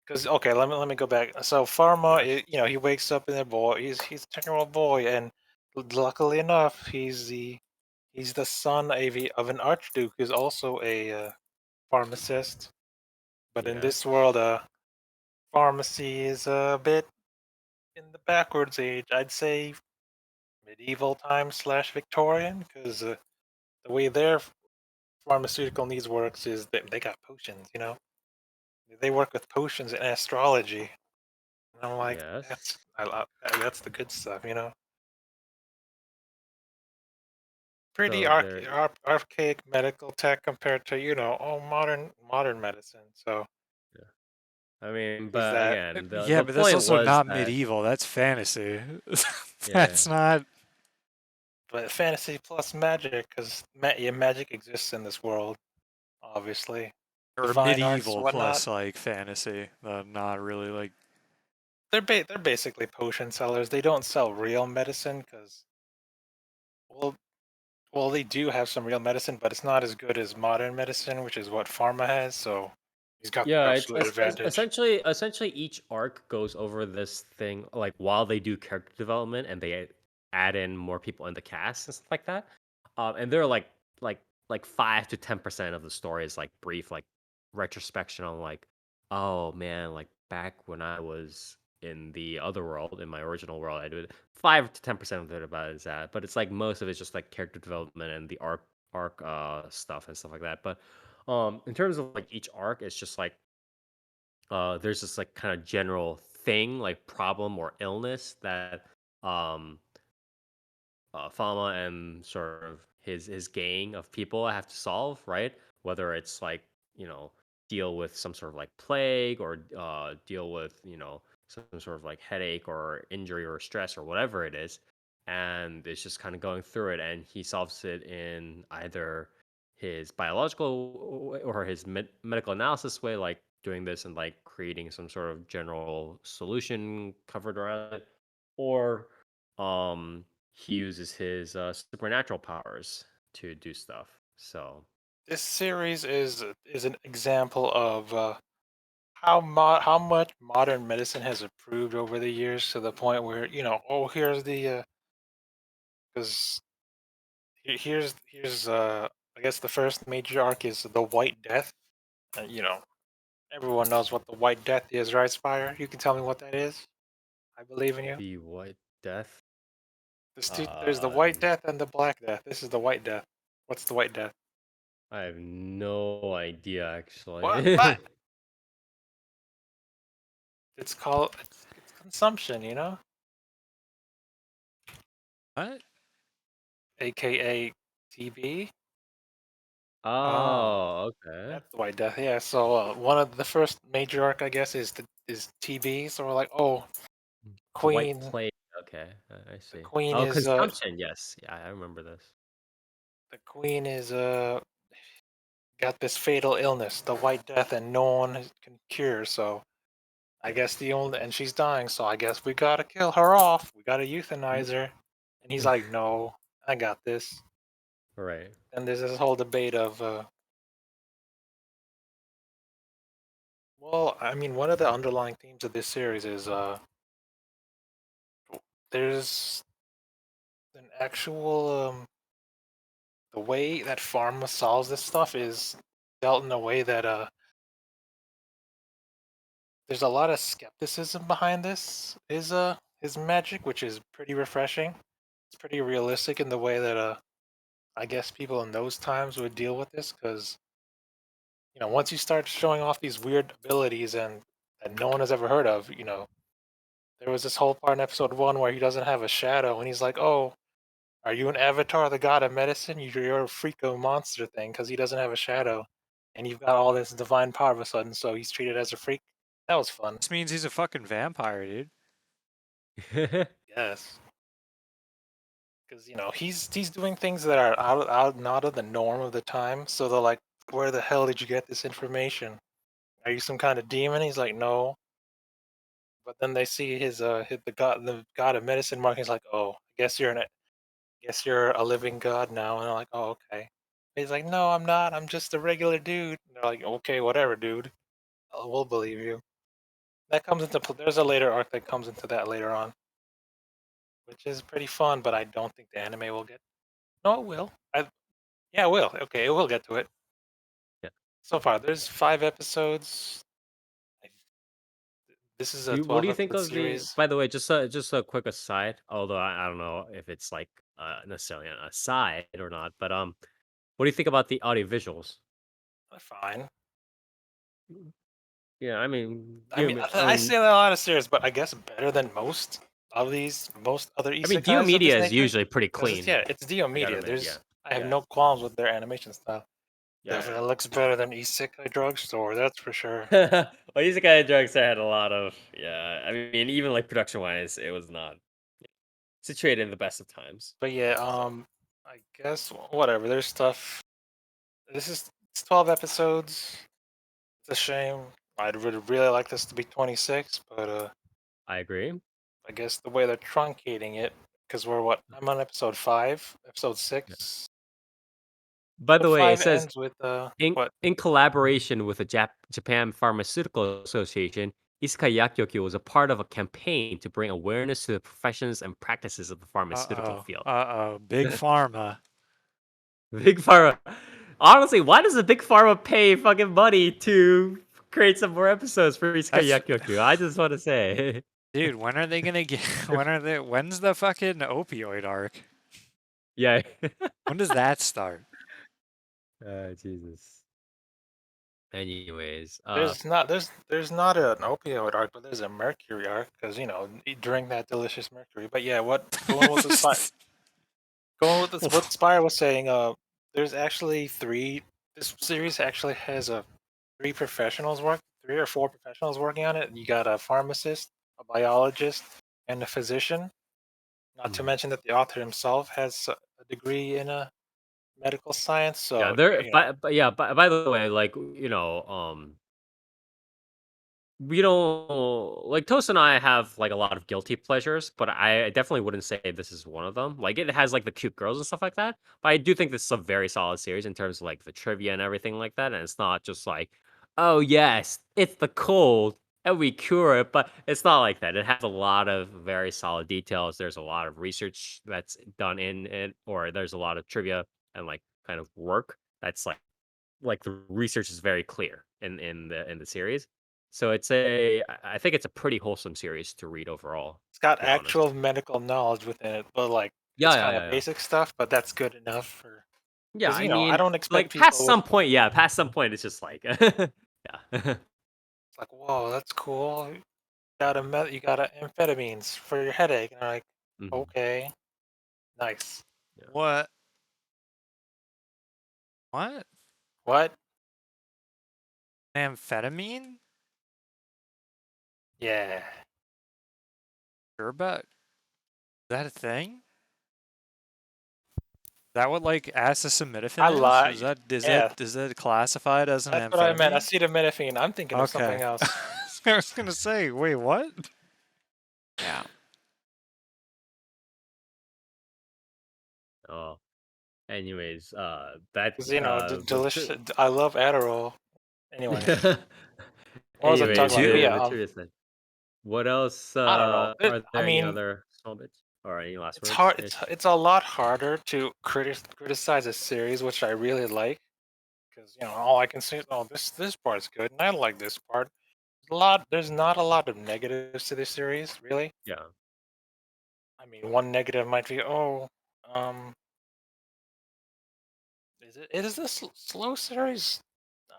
because okay, let me go back. So Pharma, Yes. he wakes up in a boy. He's a 10-year-old boy, and luckily enough, he's the son of an archduke who's also a pharmacist. But in this Yes. world, pharmacy is a bit in the backwards age. I'd say medieval times / Victorian, because the way their pharmaceutical needs works is they got potions. They work with potions and astrology. And I'm like, Yes. that's the good stuff. Pretty So there. archaic medical tech compared to modern medicine. So Yeah. I mean, there's but that. again, the Yeah, the but that's point also was not that medieval. That's fantasy. yeah. That's not. But fantasy plus magic, because magic exists in this world, obviously. Or Divine arts, medieval whatnot. plus like fantasy. Not really like. They're basically potion sellers. They don't sell real medicine because well they do have some real medicine, but it's not as good as modern medicine, which is what Pharma has. So he's got the Yeah, it's absolute advantage. essentially each arc goes over this thing like while they do character development and they add in more people in the cast and stuff like that. And they're like like 5 to 10% of the story is like brief like retrospection on like oh man like back when I was in the other world in my original world I did 5 to 10% of it about is that, but it's like most of it's just like character development and the arc stuff and stuff like that. But in terms of like each arc, it's just like there's this like kind of general thing like problem or illness that um Fama and sort of his gang of people have to solve, right? Whether it's like deal with some sort of like plague or deal with some sort of like headache or injury or stress or whatever it is, and it's just kind of going through it, and he solves it in either his biological or his medical analysis way, like doing this and like creating some sort of general solution covered around it, or he uses his supernatural powers to do stuff. So This series is an example of how much modern medicine has improved over the years to the point where here's the because here's I guess the first major arc is the White Death. And, everyone knows what the White Death is, right, Spire? You can tell me what that is. I believe in you. the White Death. There's the White Death and the Black Death. This is the White Death. What's the White Death? I have no idea What? actually. It's called it's consumption, What? aka TB. Oh. Oh, okay. That's the White Death. Yeah. So one of the first major arc, I guess, is TB. So we're like, oh, The White Queen. Plague. Okay, I The see. Queen Oh, is consumption. Yes, yeah, I remember this. got this fatal illness, the White Death, and no one can cure. So I guess and she's dying. So I guess we gotta kill her off. We gotta euthanize her. And he's like, no, I got this. Right. And there's this whole debate of, well, I mean, one of the underlying themes of this series is there's an actual the way that Pharma solves this stuff is dealt in a way that there's a lot of skepticism behind this his magic, which is pretty refreshing. It's pretty realistic in the way that I guess people in those times would deal with this, because once you start showing off these weird abilities and that no one has ever heard of, there was this whole part in episode 1 where he doesn't have a shadow, and he's like, "Oh, are you an avatar, the god of medicine? You're a freak of monster thing because he doesn't have a shadow, and you've got all this divine power of a sudden, so he's treated as a freak." That was fun. This means he's a fucking vampire, dude. Yes, because he's doing things that are out of the norm of the time. So they're like, "Where the hell did you get this information? Are you some kind of demon?" He's like, "No." But then they see the god of medicine mark. He's like, "Oh, guess you're a living god now." And they're like, "Oh, okay." He's like, "No, I'm not. I'm just a regular dude." And they're like, "Okay, whatever, dude. We'll believe you." That comes into there's a later arc that comes into that later on, which is pretty fun. But I don't think the anime will get. No, it will. Yeah, it will. Okay, it will get to it. Yeah. So far, there's 5 episodes. This is a What do 12 you think episode of the? series. By the way, just a quick aside. Although I don't know if it's like necessarily an aside or not, but what do you think about the audio visuals? They're fine. Yeah, I mean, I mean, I say that a lot of series, but I guess better than most other Dio isekais of this Media is nature. usually pretty 'Cause clean. it's Dio Media. admit, yeah. I have Yeah. no qualms with their animation style. Yeah. Definitely looks better than Isekai Drugstore, that's for sure. Well, Isekai Drugs had a lot of I mean, even like production wise, it was not situated in the best of times. But yeah, I guess whatever. There's stuff. It's 12 episodes. It's a shame. I'd really like this to be 26, but I agree. I guess the way they're truncating it, because I'm on episode 5, episode 6. By the Episode way, it 5 says ends with in collaboration with the Japan Pharmaceutical Association, Isekai Yakkyoku was a part of a campaign to bring awareness to the professions and practices of the pharmaceutical field. Big Pharma. Big Pharma. Honestly, why does the Big Pharma pay fucking money to create some more episodes for Isekai Yakkyoku? I just want to say. Dude, when are they gonna get? When's the fucking opioid arc? Yeah. When does that start? Jesus. Anyways, there's not an opioid arc, but there's a mercury arc because drink that delicious mercury. But yeah, going with what Spire was saying, there's actually three. This series actually has 3 or 4 professionals working on it. You got a pharmacist, a biologist, and a physician. Not to mention that the author himself has a degree in medical science. So yeah, there. But yeah, by the way, like we don't like Toast and I have like a lot of guilty pleasures, but I definitely wouldn't say this is one of them. Like it has like the cute girls and stuff like that, but I do think this is a very solid series in terms of like the trivia and everything like that. And it's not just like, oh yes, it's the cold and we cure it, but it's not like that. It has a lot of very solid details. There's a lot of research that's done in it, or there's a lot of trivia and like kind of work that's like the research is very clear in the series. So I think it's a pretty wholesome series to read overall. it's got To be honest. actual medical knowledge within it, but like Yeah, it's yeah, kind of yeah, yeah. basic stuff. But that's good enough for Yeah, because I I mean, don't expect like people past some point, it's just like, yeah. It's like, whoa, that's cool. You got amphetamines for your headache, and I'm like, Mhm. okay, nice. What? What? What? Amphetamine? Yeah. Sure about? Is that a thing? Is that what like acetaminophen I is? lied. Is that classified as an That's amphetamine? what I meant. Acetaminophen. I'm thinking of something else. I was gonna say, wait, what? Yeah. Oh, anyways, that Because delicious. I love Adderall. Anyway, what was I anyways, talking about? But yeah, the trivia thing. What else? I don't know. Are there I any mean, other small bits or any last it's words? hard. It's a lot harder to criticize a series, which I really like, because all I can say is, oh, this part's good, and I like this part. There's not a lot of negatives to this series, really. Yeah. I mean, one negative might be, um, is this slow series?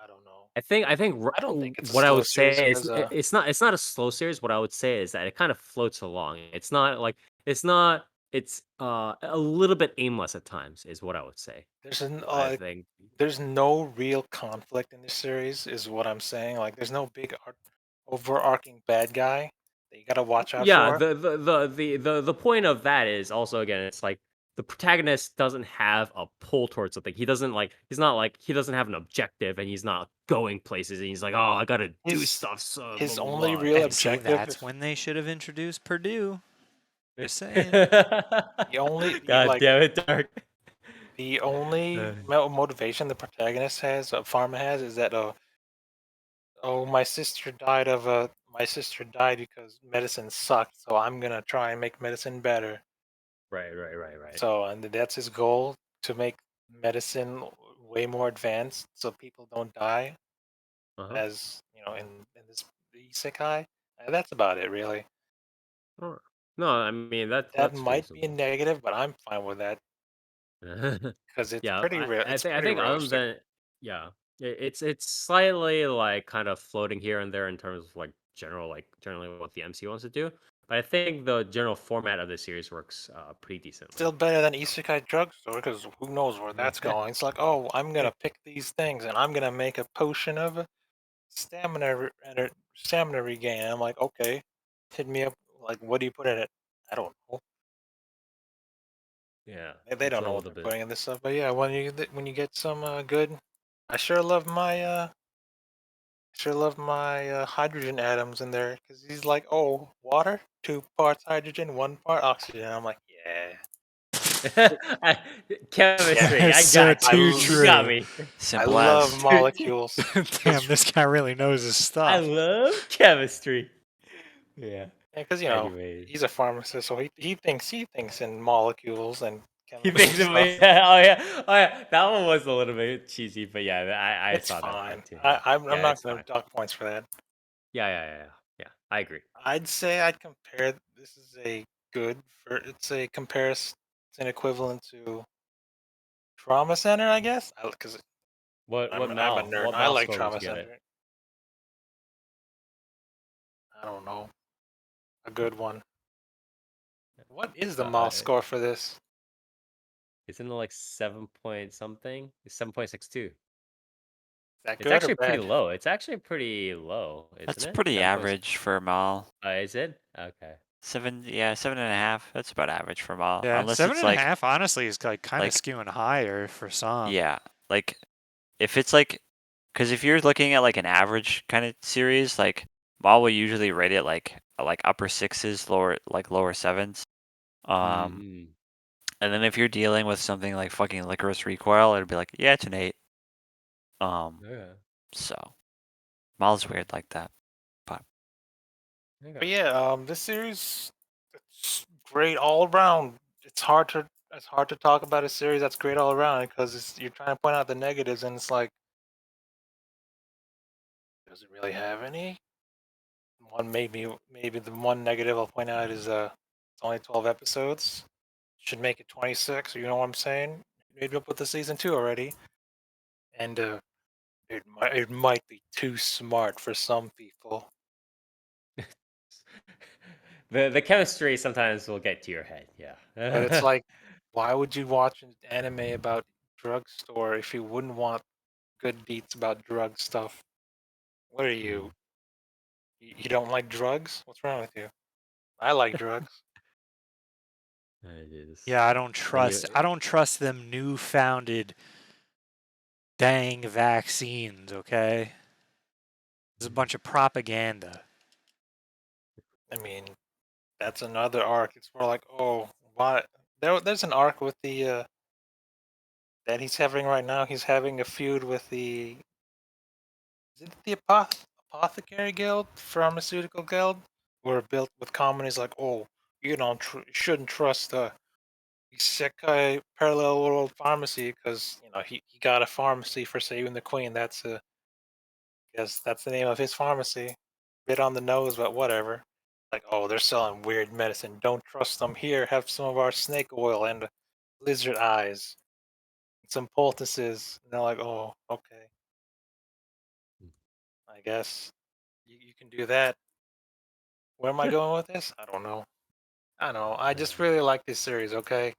I don't know. I think I don't think it's a what I slow would series say is because it's not a slow series. What I would say is that it kind of floats along. It's not like it's a little bit aimless at times is what I would say. I think there's no real conflict in this series, is what I'm saying. Like, there's no big overarching bad guy that you gotta watch out yeah, for. the point of that is also again it's like the protagonist doesn't have a pull towards something. He doesn't like he's not like he doesn't have an objective and he's not going places and he's like, "Oh, I got to do His stuff." So blah his blah only blah. real And see, objective, that's when they should have introduced Purdue. Just saying. the only God damn it, Dark. the only motivation the protagonist has, Pharma has, is that my sister died because medicine sucked, so I'm gonna try and make medicine better. Right. So, and that's his goal, to make medicine way more advanced so people don't die, Uh-huh. as in this isekai. And that's about it, really. Alright. No, I mean That that's might be reasonable. negative, but I'm fine with that because it's Yeah, pretty real. It's I pretty think other realistic. than yeah, it's slightly like kind of floating here and there in terms of like generally what the MC wants to do. But I think the general format of the series works pretty decently. Still better than Isekai Drugstore, because who knows where that's going. It's like, oh, I'm gonna pick these things and I'm gonna make a potion of stamina regain. I'm like, okay, hit me up. Like, what do you put in it? I don't know. Yeah, They it's don't a know what little they're bit. putting in this stuff. But yeah, when you get some good, I sure love my hydrogen atoms in there, because he's like, oh, water, 2 parts hydrogen, 1 part oxygen. I'm like, yeah. Chemistry, I So got too you. You got true. me. I Simple love as. molecules. Damn, this guy really knows his I stuff. love chemistry. Yeah. Because Anyways. he's a pharmacist, so he thinks in molecules and He chemical thinks of stuff. me. Oh yeah. Oh yeah. That one was a little bit cheesy, but yeah, I It's saw that fine. part too. I'm Yeah, not it's going to fine. dock points for that. Yeah. I agree. I'd say I'd compare. This is a good. It's a comparison. It's an equivalent to Trauma Center, I guess. Because I'm a nerd. What I Mal like score would you Trauma get it? Center. I don't know. A good one. What is the Mal score for this? Isn't it like 7 point something? It's 7.62. Is that It's good or actually pretty bad? low. It's actually pretty low, isn't That's it? pretty 7 point. average for Mal. Is it? Okay. 7.5. That's about average for Mal. Yeah, Unless seven it's and a like, half. Honestly, is like kind of like skewing higher for some. yeah, like if it's like, because if you're looking at like an average kind of series, like Mal will usually rate it like upper sixes, lower sevens. Mhm. And then if you're dealing with something like fucking Licorice Recoil, it'd be like, yeah, it's an 8. Okay. So Mal's weird like that. But yeah, this series, it's great all around. It's hard to talk about a series that's great all around, because you're trying to point out the negatives, and it's like, does it really have any? Maybe the one negative I'll point out is it's only 12 episodes. Should make it 26. You know what I'm saying? Maybe I'll put the season 2 already, and it might be too smart for some people. The chemistry sometimes will get to your head. Yeah. But it's like, why would you watch an anime about drugstore if you wouldn't want good beats about drug stuff? What are you? You don't like drugs? What's wrong with you? I like drugs. It is. Yeah, I don't trust them newfounded dang vaccines, okay? It's a bunch of propaganda. I mean, that's another arc. It's more like, oh, why? There's an arc with the that he's having right now. He's having a feud with is it the Apothecary Guild, Pharmaceutical Guild, where built with common is like, oh, shouldn't trust the Isekai Parallel World Pharmacy, because he got a pharmacy for saving the queen. Guess that's the name of his pharmacy. Bit on the nose, but whatever. Like, oh, they're selling weird medicine. Don't trust them. Here, have some of our snake oil and lizard eyes, some poultices. And they're like, oh, okay. guess you can do that. Where am I going with this? I don't know. I just really like this series. Okay,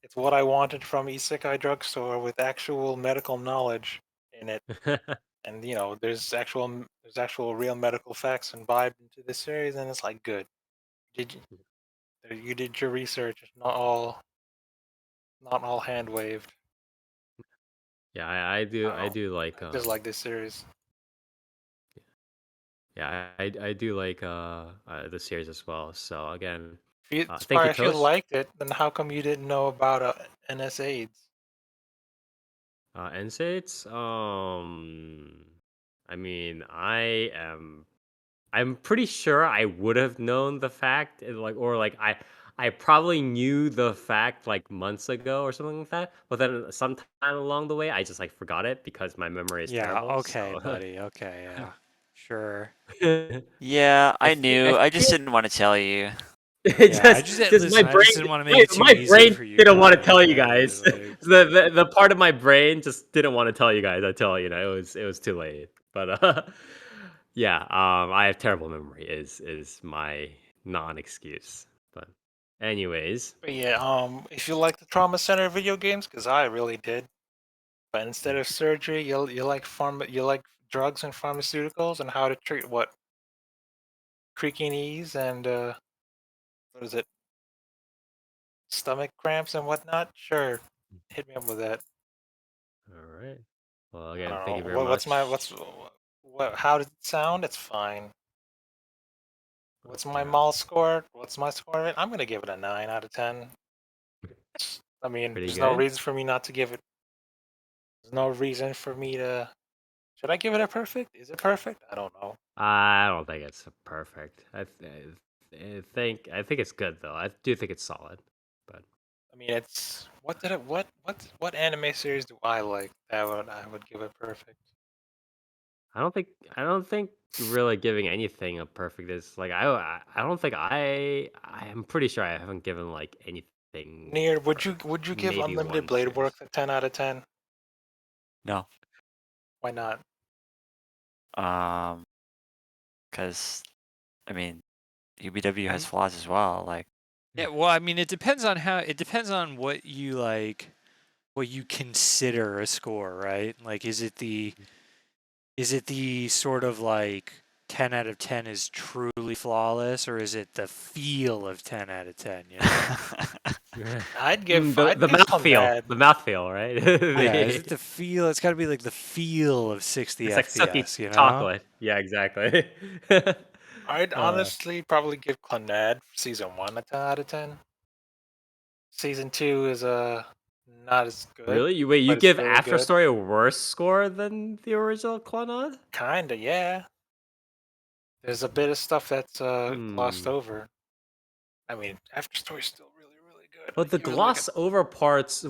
it's what I wanted from Isekai Drugstore with actual medical knowledge in it, and there's actual real medical facts and vibe into this series, and it's like good. Did you did your research? It's not all hand waved. Yeah, I do. I I don't know. do like. I just like this series. Yeah, I do like the series as well. So again, thank you, Spire, if you Toast. liked it, then how come you didn't know about NSAIDs? NSAIDs. I mean, I'm pretty sure I would have known the fact, I probably knew the fact like months ago or something like that. But then sometime along the way, I just like forgot it because my memory is Yeah, terrible. okay, So buddy. Okay, yeah. Sure. Yeah, I I knew. I just feel didn't want to tell you. it Yeah, just my listen, I just brain didn't want to make it too my easy brain for you didn't want to guys, tell you okay? guys. Like, The part of my brain just didn't want to tell you guys. I tell you, it was too late. But yeah, I have terrible memory is my non-excuse. But anyways, But yeah, if you like the Trauma Center video games, because I really did, but instead of surgery, you like you like drugs and pharmaceuticals and how to treat what creaky knees and what is it, stomach cramps and whatnot. Sure, hit me up with that. all right. Well, I again, don't thank you know very much. what. How does it sound? It's fine. What's my Yeah, mall score? What's my score of it? I'm gonna give it a 9 out of 10. I mean, pretty there's no good. reason for me not to give it. There's no reason for me to. Should I give it a perfect? Is it perfect? I don't know. I don't think it's perfect. I think it's good though. I do think it's solid. But I mean, it's what anime series do I like that I would give it perfect? I don't think really giving anything a perfect is like I don't think I'm pretty sure I haven't given like anything Near, perfect. would you give Maybe Unlimited one Blade series. Works a 10 out of 10? No. Why not? Because I mean, UBW has I'm, flaws as well. Like, yeah, well, I mean, it depends on what you like, what you consider a score, right? Like, is it the sort of like 10 out of 10 is truly flawless, or is it the feel of 10 out of 10, you know? I'd give The mouthfeel, Clannad. right? Yeah, is it the feel? It's got to be like the feel of 60 It's like sucky FPS, you know? chocolate. Yeah, exactly. I'd uh, honestly probably give Clannad season 1 a 10 out of 10. Season 2 is not as good, really? You but it's give really After good. Story a worse score than the original Clannad? Kinda, yeah. There's a bit of stuff that's glossed Hmm. over. I mean, After Story's still really, really good. But the Give it like a gloss over parts. I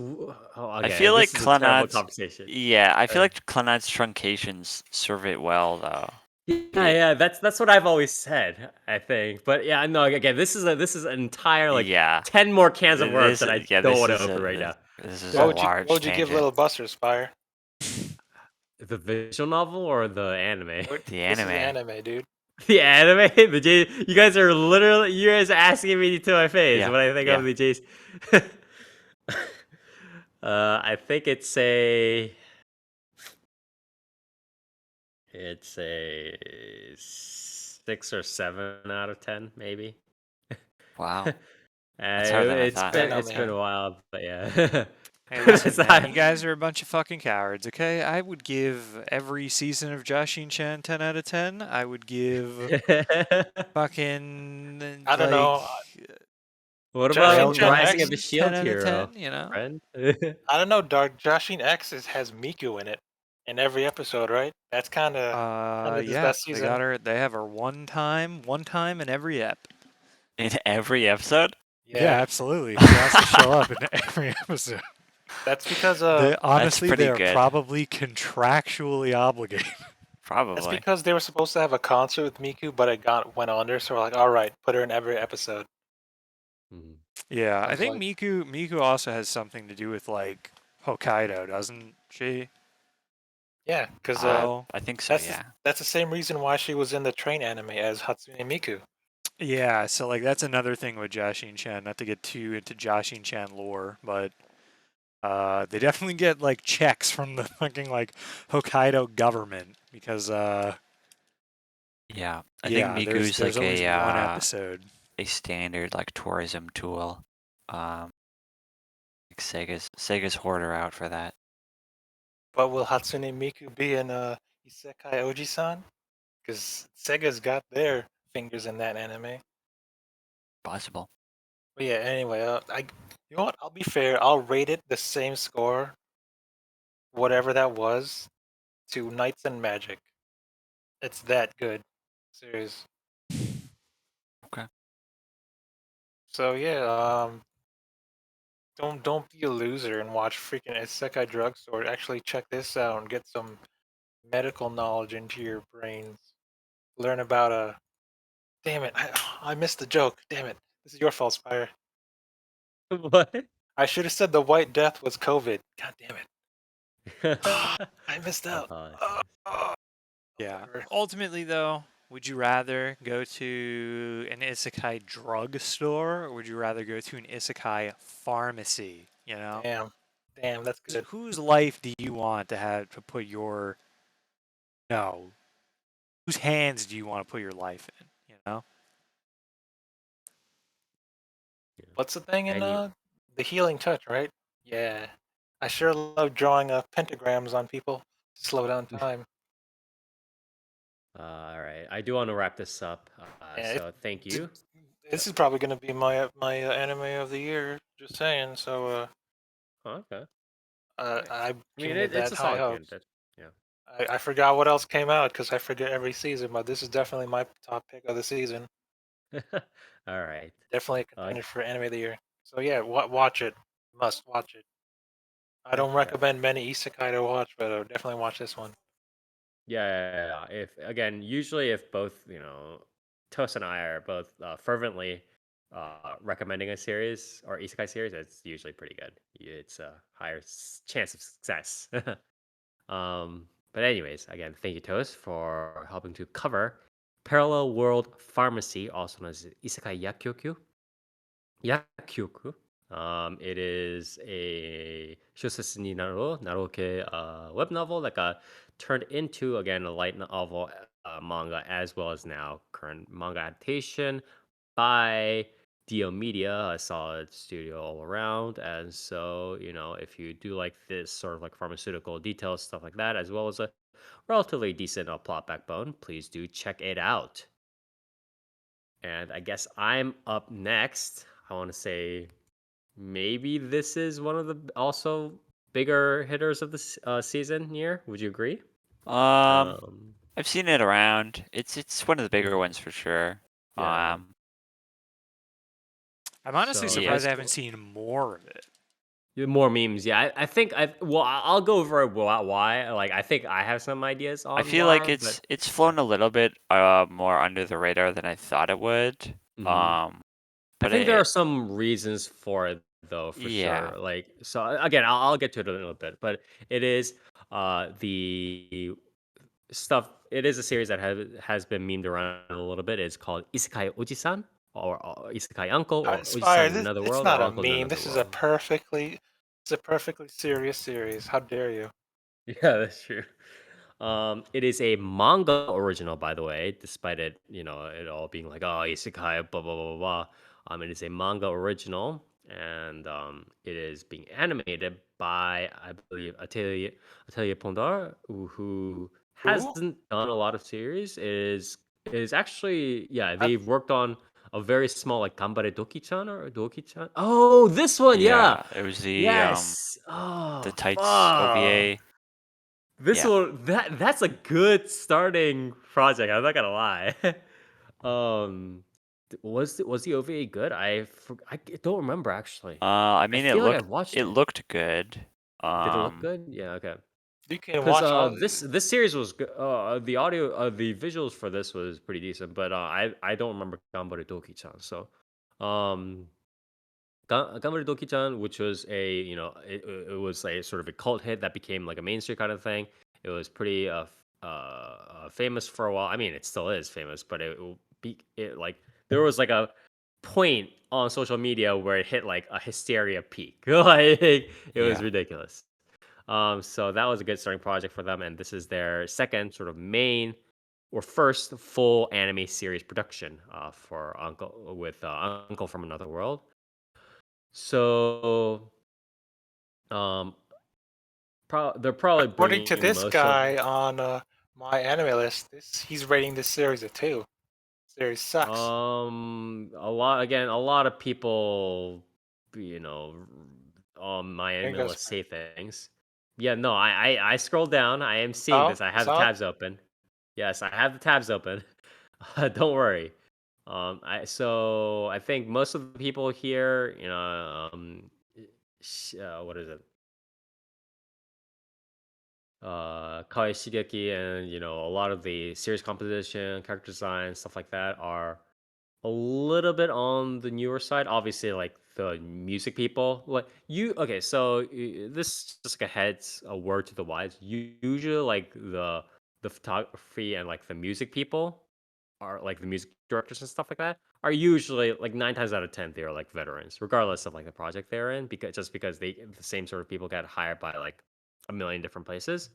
Okay, feel like this is a terrible Clannad's. conversation. Yeah, I feel like Clannad's truncations serve it well, though. Yeah, yeah, that's what I've always said. I think, but yeah, no. Again, this is an entire like Yeah. 10 more cans of worms This, that I yeah, don't this want to is open right now. this is what a would you large what would you give tangent. Little Buster, Spire? The visual novel or the anime? The This is anime. anime, dude. The anime, you guys are literally you guys are asking me to my face Yeah, what I think yeah. of the J's. I think it's a 6 or 7 out of 10, maybe. Wow, that's harder than I thought. Yeah, no, It's been man. a while, but yeah. Hey, That's listen, man, you not- guys are a bunch of fucking cowards, okay? I would give every season of Joshin-chan 10 out of 10. I would give fucking, I don't like, know. What Joshin about Chan Rising of X. the 10 Shield out of Hero, 10, you know? friend? I don't know. Dark Joshin X has Miku in it in every episode, right? That's kind of this Yeah, best season. they have her one time in every ep. In every episode? Yeah, Yeah, absolutely. She has to show up in every episode. that's because Honestly, pretty they are good. probably contractually obligated. Probably. they were supposed to have a concert with Miku, but went under. So we're like, all right, put her in every episode. Mhm. Yeah, I I was think like, Miku also has something to do with like Hokkaido, doesn't she? Yeah, because I think so. that's Yeah. that's the same reason why she was in the train anime as Hatsune Miku. Yeah, so like that's another thing with Jashin Chan. Not to get too into Jashin Chan lore, but they definitely get like checks from the fucking like Hokkaido government because Yeah. I think yeah, there's Miku's like always one episode. a standard like tourism tool. Like Sega's hoarder out for that. But will Hatsune Miku be in Isekai Ojisan? Because Sega's got their fingers in that anime. Possible. But yeah, anyway, you know what? I'll be fair. I'll rate it the same score, whatever that was, to Knights and Magic. It's that good. Serious. Okay. So yeah, don't be a loser and watch freaking Isekai Drugstore. Actually check this out and get some medical knowledge into your brains. Learn about damn it, I missed the joke. Damn it. This is your fault, Spire. What? I should have said the White Death was COVID. God damn it. I missed out. Apologize. Yeah. Whatever. Ultimately, though, would you rather go to an isekai drugstore or would you rather go to an isekai pharmacy? You know, Damn, that's good. whose life do you want to have to put your no? Whose hands do you want to put your life in? You know. What's the thing in And you, the healing touch, right? Yeah. I sure love drawing pentagrams on people to slow down time. all right. I do want to wrap this up. Yeah, So thank you. this is probably going to be my anime of the year. Just saying. So Oh, okay. I'm I mean, giving it it's that a high solid game. hopes. Yeah. I forgot what else came out because I forget every season, but this is definitely my top pick of the season. All right. Definitely a contender for anime of the year. So yeah, watch it. Must watch it. I don't Okay. recommend many isekai to watch, but definitely watch this one. Yeah. If again, usually if both, Toast and I are both fervently recommending a series or isekai series, it's usually pretty good. It's a higher chance of success. But anyways, again, thank you, Toast, for helping to cover Parallel World Pharmacy, also known as Isekai Yakkyoku. Yakkyoku. It is a Shosetsu ni naroke web novel that got turned into, again, a light novel manga, as well as now current manga adaptation by Dio Media, a solid studio all around. And so, if you do like this sort of like pharmaceutical details, stuff like that, as well as a relatively decent plot backbone, please do check it out. And I guess I'm up next. I want to say maybe this is one of the also bigger hitters of the season year. Would you agree? I've seen it around. It's one of the bigger ones for sure. Yeah. I'm honestly So surprised this I haven't seen more of it. more memes. Yeah, I think I'll go over why. Like I think I have some ideas I on feel like why, but it's flown a little bit more under the radar than I thought it would. mhm. I But think there are some reasons for it though, for yeah. sure. Like so again, I'll get to it in a little bit, but it is the stuff. It is a series that has been memed around a little bit. It's called Isekai Ojisan or Isekai Uncle or Spire, Ojisan in another it's world or not a Uncle in meme. another This is a world. it's a perfectly serious series. How dare you? Yeah, that's true. It is a manga original, by the way, despite it, it all being like, oh, isekai, blah blah blah blah. Blah. It is a manga original, and it is being animated by, I believe, Atelier Pondar, who Who? hasn't done a lot of series. Is actually, yeah, I, they've worked on a very small like Gambare Doki-chan or Doki-chan. Oh, this one, yeah, Yeah, it was yes. the Oh, Tights fuck. OVA. This Yeah. one that's a good starting project. I'm not gonna lie. Was the OVA good? I don't remember actually. I I mean feel like I watched it it. looked good. Did it look Um good? Yeah, okay. you can Because watch all. this series was good. The audio, the visuals for this was pretty decent, but I don't remember Gambare Doki-chan. So, um, Gamari Doki-chan, which was it was a sort of a cult hit that became like a mainstream kind of thing. It was pretty famous for a while. I mean, it still is famous, but like there was like a point on social media where it hit like a hysteria peak. Like it was Yeah. ridiculous. So that was a good starting project for them, and this is their second sort of main or first full anime series production for Uncle from Another World. So um, they're probably According to bringing this most of. guy on my anime list, he's rating this series a 2. Series sucks. A lot of people, you know, on my There anime goes list my. say things. Yeah, no, I scrolled down. I am seeing Oh, this. I you have the saw it? tabs open. Yes, I have the tabs open. Don't worry. I think most of the people here, what is it? Kai Shigeki and a lot of the series composition, character design, stuff like that are a little bit on the newer side. Obviously, like the music people, like you. Okay, so this just like a word to the wise. Usually, like the photography and like the music people are like the music directors and stuff like that are usually like 9 times out of 10 they're like veterans, regardless of like the project they're in, because the same sort of people get hired by like a million different places.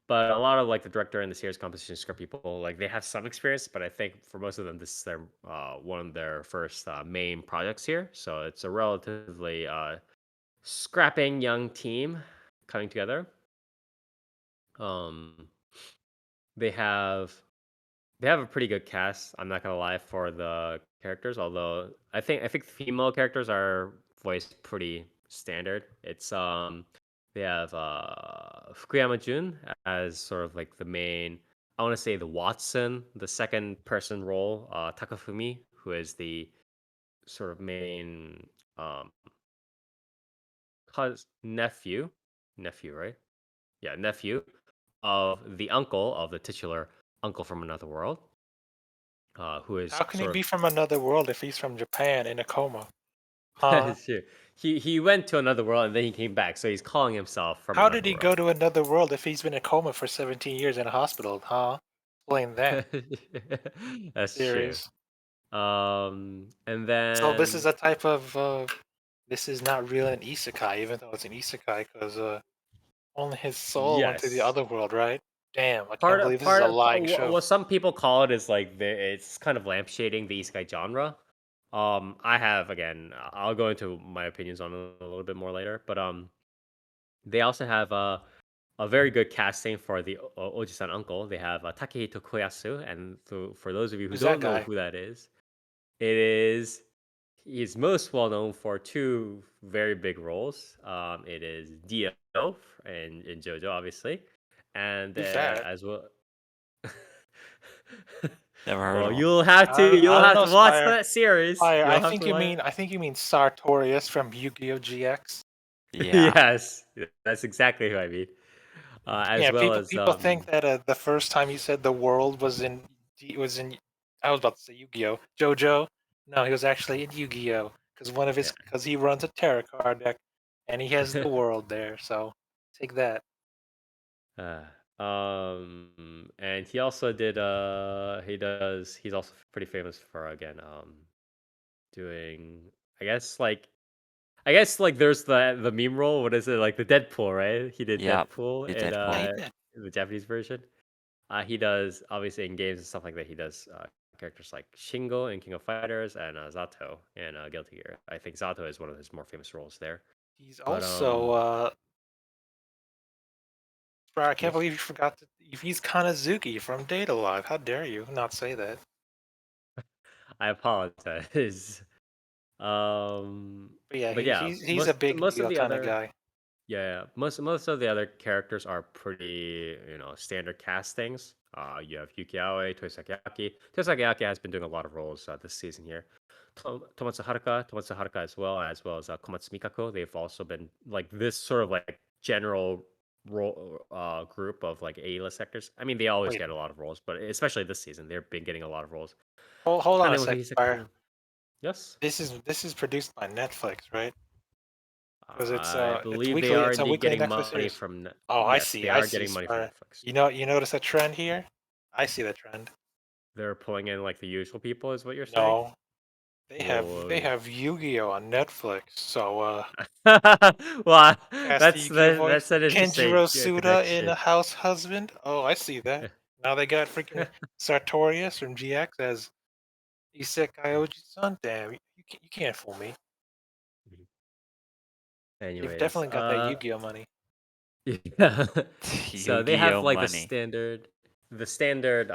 But a lot of like the director and the series composition script people, like they have some experience, but I think for most of them, this is their one of their first main projects here. So it's a relatively scrapping young team coming together. Um, they have they have a pretty good cast. I'm not gonna lie for the characters, although I think female characters are voiced pretty standard. It's they have Fukuyama Jun as sort of like the main. I want to say the Watson, the second person role. Takafumi, who is the sort of main um nephew, right? Yeah, nephew of the uncle of the titular uncle from another world. Who is How can he sort be from another world if he's from Japan in a coma? Huh? of sure. He went to another world and then he came back, so he's calling himself from How did another he world. go to another world if he's been in a coma for 17 years in a hospital? Huh? Explain that. That's true. Series. And So this is then a type of this is not really an isekai, even though it's an isekai, because only his soul went to the yes, other world, right? Damn, I can't believe this is a lying show. what some people call it is like it's kind of lampshading the isekai genre. I have again. I'll go into my opinions on it a little bit more later, but they also have a very good casting for the Ojisan uncle. They have Takehito Koyasu, and for those of you who Who's that don't know guy? who that is, it is he's most well known for two very big roles. It is Dio in JoJo, obviously, and Who's that? as well. Never heard Well, of him. I you'll don't have know, to watch Spire. that series. Spire, You'll have to watch. I think you mean Sartorius from Yu-Gi-Oh! GX. Yeah. Yes, that's exactly who I mean. As Yeah, well as people think that the first time you said the world was in I was about to say Yu-Gi-Oh! JoJo. No, he was actually in Yu-Gi-Oh! yeah. Because he runs a tarot card deck, and he has the world there. So take that. And he also he's also pretty famous for again doing I guess like there's the meme role. What is it, like the Deadpool, right? He did Yep. Deadpool The in Yeah, he Deadpool. did. the Japanese version. He does obviously in games and stuff like that. He does characters like Shingo in King of Fighters and Zato in Guilty Gear. I think Zato is one of his more famous roles there. He's But also bro, I can't yes, believe you forgot that he's Kanazuki from Data Live. How dare you not say that? I apologize. Um, But yeah, but yeah, he's a big most of deal the kind of other guy. yeah, most of the other characters are pretty standard castings. You have Yuki Aoi, Toisaki Aki. Toisaki Aki has been doing a lot of roles this season here. Tomatsu Haruka as well as Komatsu Mikako. They've also been like this sort of like general role group of like A-list actors. I mean, they always Wait, get a lot of roles, but especially this season, they've been getting a lot of roles. hold on a Depending on who sec, he's Fire. yes. This is produced by Netflix, right? because I it's believe they weekly. are It's a indeed weekly getting Netflix money series. from Oh, I yes, see. they I are see. getting money from Smart. Netflix. You notice a trend here? I see the trend. They're pulling in like the usual people, is what you're saying? No, they Whoa. have Yu-Gi-Oh on Netflix. So Well, cast the that's Yu-Gi-Oh voice. that's an interesting Kenjiro Suda in connection. a House Husband. Oh, I see that. Now they got freaking Sartorius from GX as Isekai Ojisan. Damn, you can't fool me. They've Anyways, definitely got that Yu-Gi-Oh money. yeah. So they have Yu-Gi-Oh like money. the standard,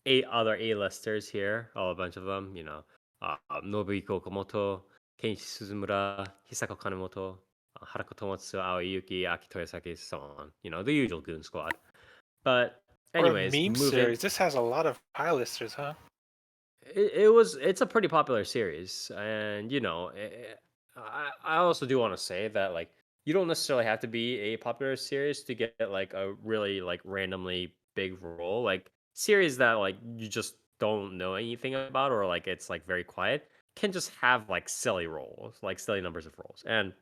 eight other A-listers here, all a bunch of them, Nobuhiko Okamoto, Kenichi Suzumura, Hisako Kanemoto, Harako Tomatsu, Aoi Yuki, Aki Toyosaki, so on. The usual goon squad. But For a anyways, meme moving. series, this has a lot of high-listers, huh? It's a pretty popular series, and I also do want to say that like you don't necessarily have to be a popular series to get like a really like randomly big role. Like series that like you just don't know anything about, or like it's like very quiet, can just have like silly roles, like silly numbers of roles. And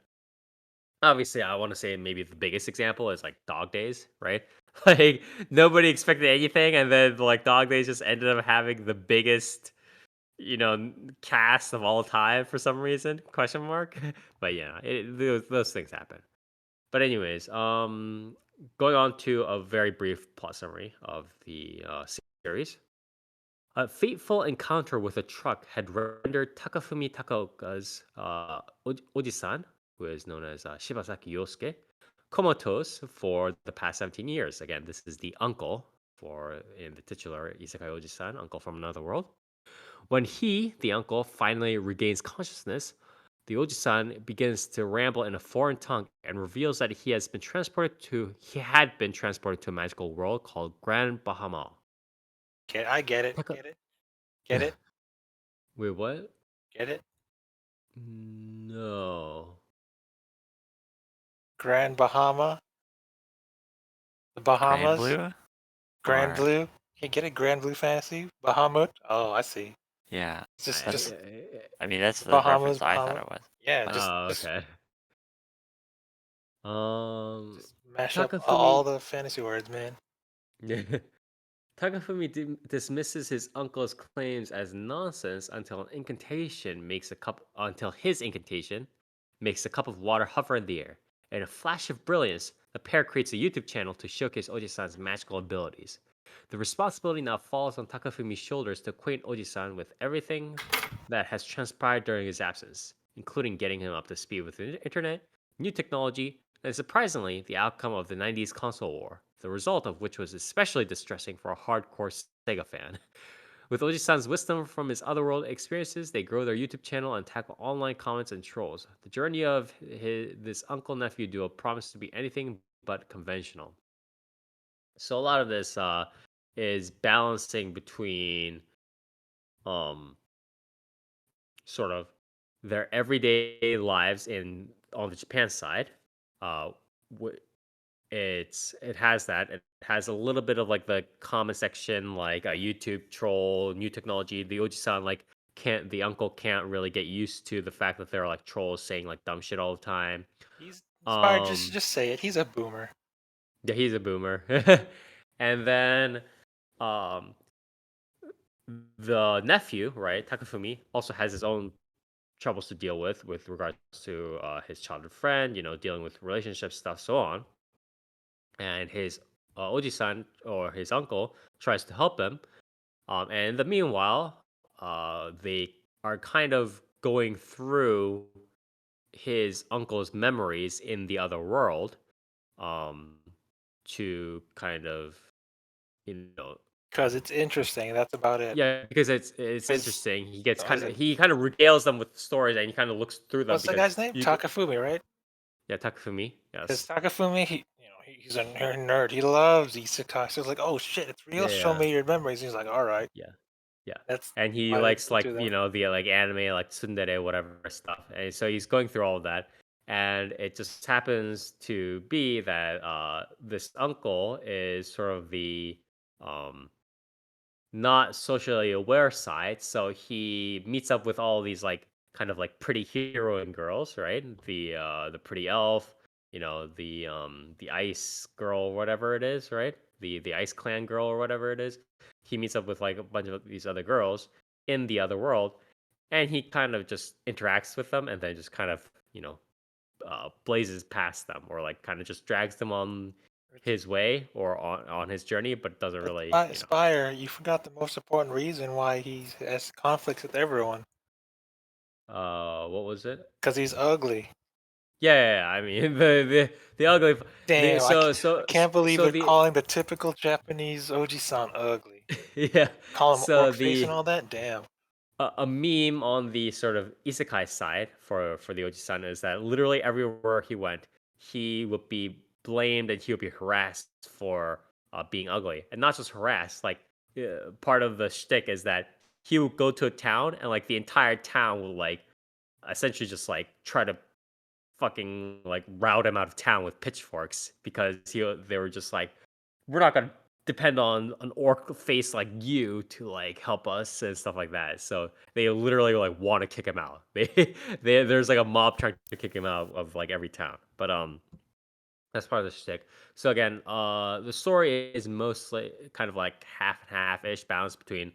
obviously I want to say maybe the biggest example is like Dog Days, right? Like nobody expected anything, and then like Dog Days just ended up having the biggest cast of all time for some reason? Question mark. But yeah, those things happen. But anyways, going on to a very brief plot summary of the series. A fateful encounter with a truck had rendered Takafumi Takaoka's Ojisan, who is known as Shibasaki Yosuke, comatose for the past 17 years. Again, this is the uncle for in the titular Isekai Ojisan, uncle from another world. When he, the uncle, finally regains consciousness, the Ojisan begins to ramble in a foreign tongue and reveals that he had been transported to a magical world called Grand Bahama. I get it. Taka- Get it. Get it. Wait, what? Get it. No. Grand Bahama. The Grand Bahamas. Blue? Grand Or Blue. Can't get it. Grand Blue Fantasy. Bahamut. Oh, I see. yeah. It's just, I, just I mean, that's the the Bahamas. reference I thought Bahama. it was. Yeah, But oh, just okay. Um, just mash up all Takafumi. the fantasy words, man. Takafumi dismisses his uncle's claims as nonsense until his incantation makes a cup of water hover in the air. In a flash of brilliance, the pair creates a YouTube channel to showcase Oji-san's magical abilities. The responsibility now falls on Takafumi's shoulders to acquaint Oji-san with everything that has transpired during his absence, including getting him up to speed with the internet, new technology, and surprisingly, the outcome of the 90s console war, the result of which was especially distressing for a hardcore Sega fan. With Oji-san's wisdom from his otherworld experiences, they grow their YouTube channel and tackle online comments and trolls. The journey of this uncle-nephew duo promises to be anything but conventional. So a lot of this is balancing between um, sort of their everyday lives on the Japan side. Uh, it has that. It has a little bit of like the comment section, like a YouTube troll, new technology. The Oji-san can't the uncle can't really get used to the fact that there are like trolls saying like dumb shit all the time. He's inspired. Um, Just say it. He's a boomer. yeah, he's a boomer. And then um the nephew, right, Takafumi, also has his own troubles to deal with regards to his childhood friend, dealing with relationship stuff, so on. And his Oji-san or his uncle tries to help him. And in the meanwhile, they are kind of going through his uncle's memories in the other world, um, to kind of, you know, Because it's interesting. That's about it. yeah, because it's Because interesting. is it? He kind of regales them with stories, and he kind of looks through them What's the because guy's name? you, Takafumi, right? yeah, Takafumi, Because yes, Takafumi, he's a nerd. He loves isekai. So it's like, oh shit, it's real. yeah, Show yeah. me your memories. He's like, all right. Yeah. Yeah. That's And he why they likes do them. the like anime, like tsundere, whatever stuff. And so he's going through all of that. And it just happens to be that this uncle is sort of the um not socially aware side. So he meets up with all these like kind of like pretty hero and girls, right? The pretty elf, the ice girl, whatever it is, right? The ice clan girl or whatever it is. He meets up with like a bunch of these other girls in the other world, and he kind of just interacts with them, and then just kind of blazes past them, or like kind of just drags them on his way or on his journey, but doesn't really, Spire, you forgot the most important reason why he has conflicts with everyone. what was it? Because he's ugly. Yeah, I mean the ugly. Damn, I can't believe So they're the calling the typical Japanese Oji-san ugly. yeah. Call him So orc face and the all that? Damn. a meme on the sort of isekai side for the Oji-san is that literally everywhere he went, he would be blamed and he would be harassed for being ugly, and not just harassed. Like part of the shtick is that he would go to a town and like the entire town will like essentially just like try to fucking like rout him out of town with pitchforks because they were just like, we're not gonna depend on an orc face like you to like help us and stuff like that. So they literally like want to kick him out. There's like a mob trying to kick him out of like every town. But that's part of the shtick. So again, the story is mostly kind of like half and half ish, balanced between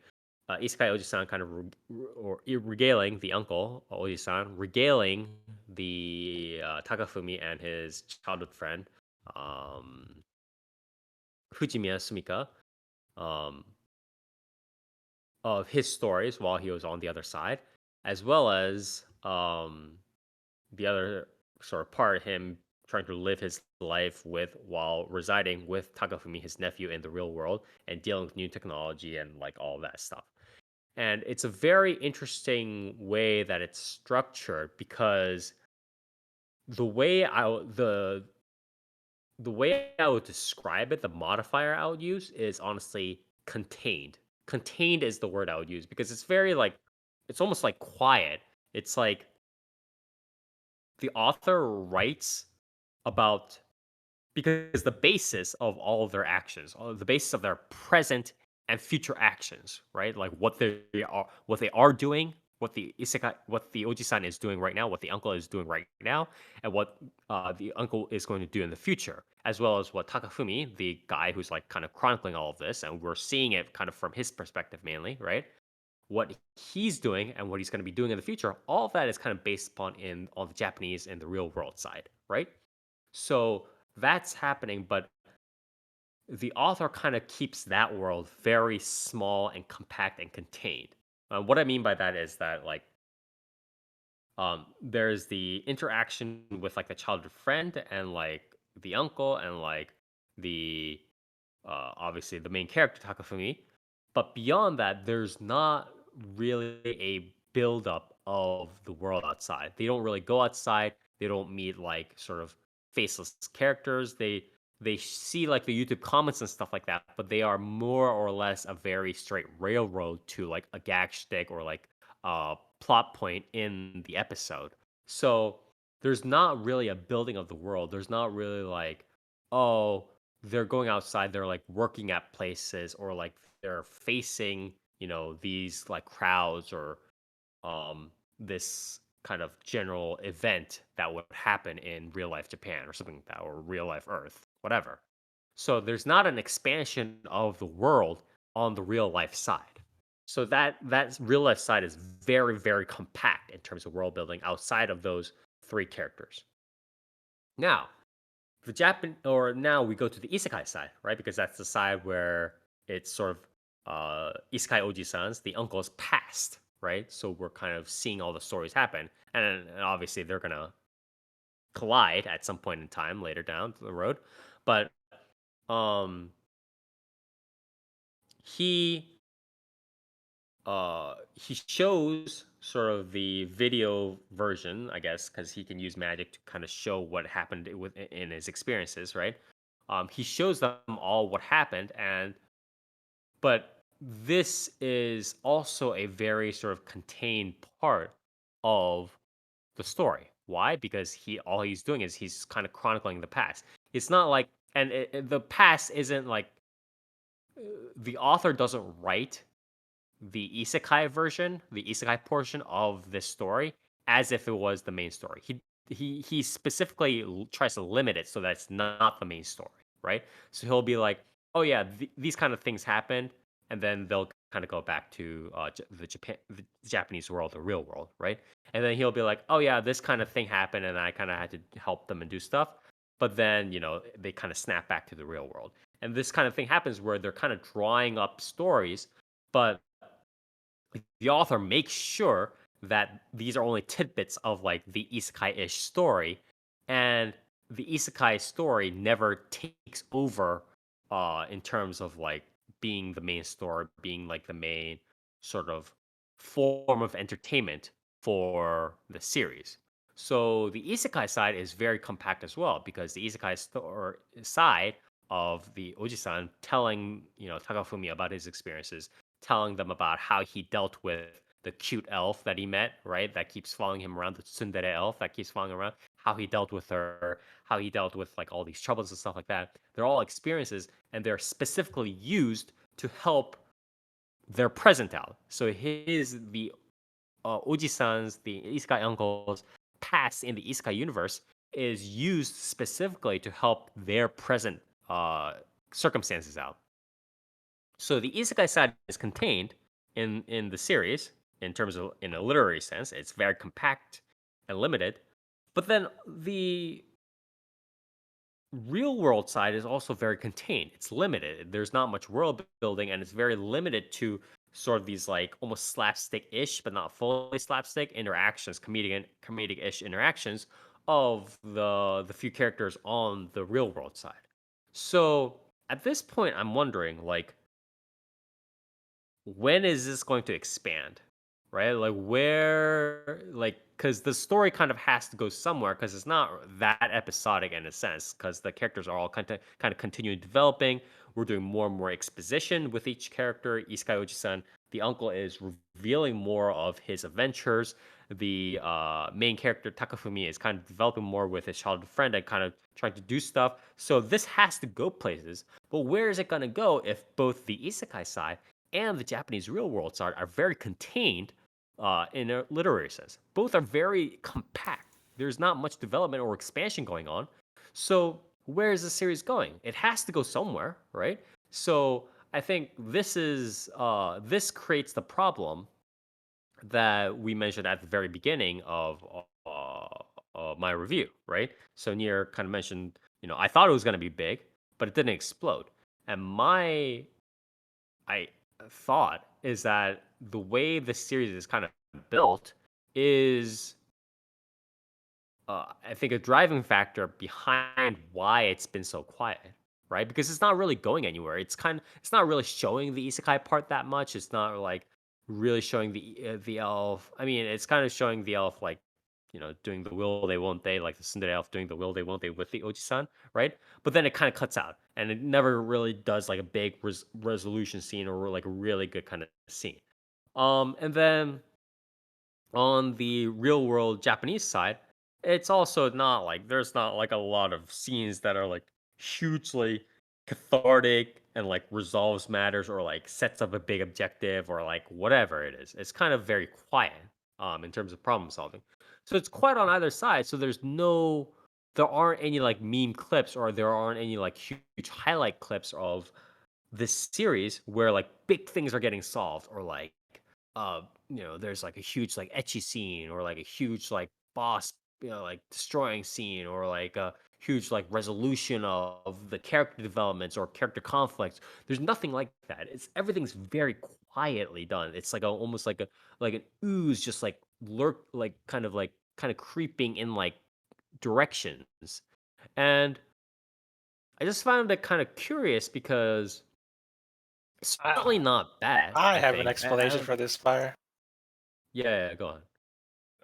Isekai Oji-san kind of regaling the uncle Oji-san, regaling the Takafumi and his childhood friend um, Fujimiya Sumika um, of his stories while he was on the other side, as well as the other sort of part, him trying to live his life with while residing with Takafumi, his nephew, in the real world and dealing with new technology and like all that stuff. And it's a very interesting way that it's structured because the way I the way I would describe it, the modifier I would use is honestly contained. Contained is the word I would use because it's very like it's almost like quiet. It's like the author writes about because the basis of all of their actions, the basis of their present and future actions, right? Like what they are doing, what the Oji-san is doing right now, what the uncle is doing right now, and what the uncle is going to do in the future, as well as what Takafumi, the guy who's like kind of chronicling all of this, and we're seeing it kind of from his perspective mainly, right? What he's doing and what he's going to be doing in the future, all of that is kind of based upon in on the Japanese and the real world side, right? So that's happening, but the author kind of keeps that world very small and compact and contained. What I mean by that is that like there's the interaction with like the childhood friend and like the uncle and like the obviously the main character Takafumi, but beyond that, there's not really a buildup of the world outside. They don't really go outside. They don't meet like sort of faceless characters. They see like the YouTube comments and stuff like that, but they are more or less a very straight railroad to like a gag stick or like a plot point in the episode. So there's not really a building of the world. There's not really like, oh, they're going outside, they're like working at places or like they're facing, these like crowds or this kind of general event that would happen in real life Japan or something like that, or real life Earth, whatever. So there's not an expansion of the world on the real life side. So that real life side is very, very compact in terms of world building outside of those three characters. Now, the Japan or now we go to the isekai side, right? Because that's the side where it's sort of isekai oji-sans, the uncle's past, right? So we're kind of seeing all the stories happen, and obviously they're gonna collide at some point in time later down the road. But um, he he shows sort of the video version, I guess, because he can use magic to kind of show what happened in his experiences, right? He shows them all what happened, but this is also a very sort of contained part of the story. Why? Because all he's doing is he's kind of chronicling the past. It's not like, and the past isn't like the author doesn't write the isekai version, the isekai portion of this story as if it was the main story. He specifically tries to limit it so that it's not the main story, right? So he'll be like, oh yeah, these kind of things happened, and then they'll kind of go back to the Japanese world, the real world, right? And then he'll be like, oh yeah, this kind of thing happened, and I kind of had to help them and do stuff. But then they kind of snap back to the real world, and this kind of thing happens where they're kind of drawing up stories, but the author makes sure that these are only tidbits of like the isekai-ish story, and the isekai story never takes over in terms of like being the main story, being like the main sort of form of entertainment for the series. So the isekai side is very compact as well, because the isekai side of the Ojisan telling Takafumi about his experiences, telling them about how he dealt with the cute elf that he met, right? That keeps following him around, the tsundere elf that keeps following him around, how he dealt with her, how he dealt with like all these troubles and stuff like that. They're all experiences, and they're specifically used to help their present out. So the Oji-san's, the Isekai uncle's past in the Isekai universe is used specifically to help their present circumstances out. So the isekai side is contained in the series in terms of in a literary sense. It's very compact and limited. But then the real world side is also very contained. It's limited. There's not much world building, and it's very limited to sort of these like almost slapstick-ish, but not fully slapstick interactions, comedic-ish interactions of the few characters on the real world side. So at this point, I'm wondering like, when is this going to expand, right? Like where, like, because the story kind of has to go somewhere, because it's not that episodic in a sense, because the characters are all kind of continuing developing. We're doing more and more exposition with each character. Isekai Oji-san, the uncle, is revealing more of his adventures. The main character Takafumi is kind of developing more with his childhood friend and kind of trying to do stuff. So this has to go places. But where is it going to go if both the isekai side and the Japanese real world side are very contained in a literary sense? Both are very compact. There's not much development or expansion going on. So where is the series going? It has to go somewhere, right? So I think this creates the problem that we mentioned at the very beginning of my review, right? So Nier kind of mentioned, I thought it was going to be big, but it didn't explode. And I thought is that the way the series is kind of built is, I think, a driving factor behind why it's been so quiet, right? Because it's not really going anywhere. It's not really showing the isekai part that much. It's not like really showing the elf. I mean, it's kind of showing the elf like, doing the will they won't they, like the tsundere elf doing the will they won't they with the Oji-san, right? But then it kind of cuts out, and it never really does like a big resolution scene or like a really good kind of scene. And then on the real world Japanese side, it's also not like there's not like a lot of scenes that are like hugely cathartic and like resolves matters or like sets up a big objective or like whatever it is. It's kind of very quiet in terms of problem solving. So it's quiet on either side. So there aren't any like meme clips, or there aren't any like huge highlight clips of this series where like big things are getting solved, or like there's like a huge like etchy scene, or like a huge like boss like destroying scene, or like a huge like resolution of the character developments or character conflicts. There's nothing like that. Everything's very quietly done. It's like almost like an ooze, just like like kind of creeping in like directions. And I just found it kind of curious because it's certainly I, not bad, I I have an think. explanation for this fire. Yeah, go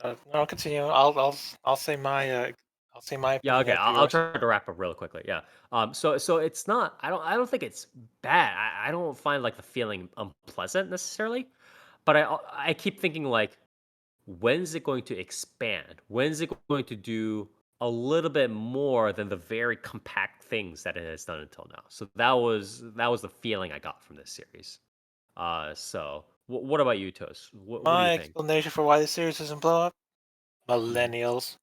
on. No, continue. I'll say my Yeah, opinion okay. after I'll yours. try to wrap up real quickly. Yeah. So it's not. I don't think it's bad. I don't find like the feeling unpleasant necessarily, but I keep thinking like, when's it going to expand? When's it going to do a little bit more than the very compact things that it has done until now? So that was the feeling I got from this series. So what about you, Toast? What do you My think? explanation for why the series doesn't blow up. Millennials.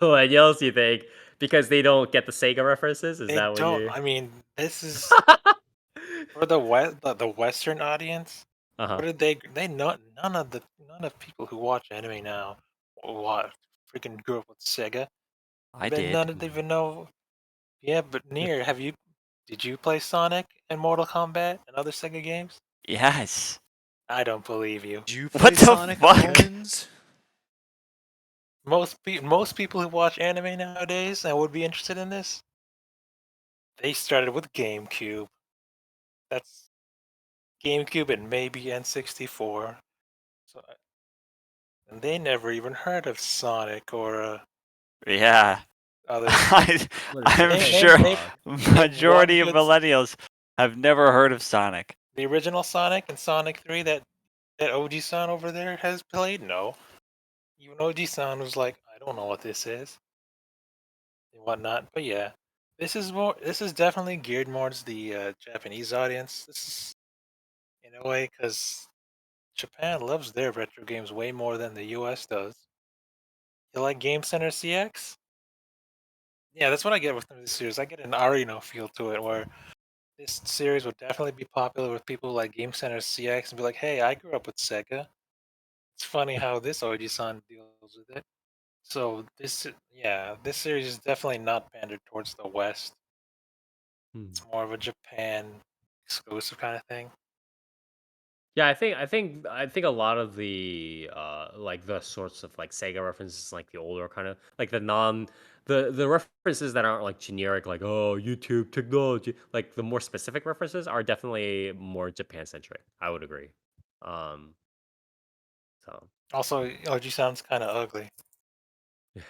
Millennials, you think? Because they don't get the Sega references? Is They that what don't. you? I mean, this is for the Western audience. Uh-huh. What did they not none of people who watch anime now watch freaking grew up with Sega. I But did. none of them even know. Yeah, but Near, did you play Sonic and Mortal Kombat and other Sega games? Yes. I don't believe you. Did you What play the Sonic fuck? Bones? Most people who watch anime nowadays and would be interested in this, they started with GameCube. That's GameCube and maybe N64. So, and they never even heard of Sonic or Yeah. other. What is I'm this? Name, Oh, name, sure name, fuck. name one majority of good. millennials have never heard of Sonic. The original Sonic and Sonic 3 that Oji-san over there has played? No. Even Oji-san was like, I don't know what this is and whatnot. But yeah, this is more. This is definitely geared more to the Japanese audience. This is in a way because Japan loves their retro games way more than the U.S. does. You like Game Center CX? Yeah, that's what I get with this series. I get an Arino feel to it, where this series would definitely be popular with people like Game Center CX and be like, "Hey, I grew up with Sega." It's funny how this Oji-san deals with it. So this series is definitely not pandered towards the West. Hmm. It's more of a Japan exclusive kind of thing. Yeah, I think a lot of the like the sorts of like Sega references, like the older kind of like the references that aren't like generic, like oh YouTube technology, like the more specific references are definitely more Japan centric. I would agree. Um, so Also, Oji sounds kind of ugly.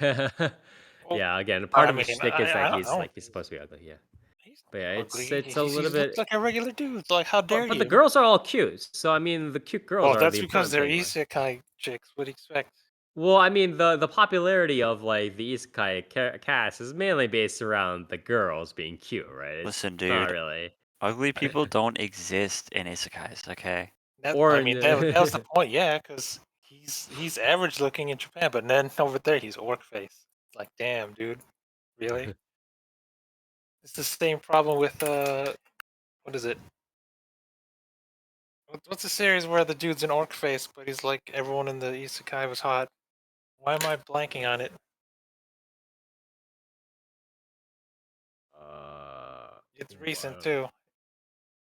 Well, yeah, again, part I of the mean, shtick is that I don't he's think supposed to be ugly. Yeah, he's but yeah, not it's ugly. it's a He little looks bit. like a regular dude. Like, how dare But the you? girls are all cute, so I mean, the cute girls Well, are that's the because important they're thing, right? isekai chicks. What do you expect? Well, I mean, the popularity of like the Isekai cast is mainly based around the girls being cute, right? Listen, It's not dude, really. ugly people don't exist in isekais, okay? Or I mean, that was the point. Yeah, because he's average looking in Japan, but then over there he's orc face. It's like, damn, dude, really? It's the same problem with what is it? What's the series where the dude's an orc face, but he's like everyone in the isekai was hot? Why am I blanking on it? It's recent Wow. too.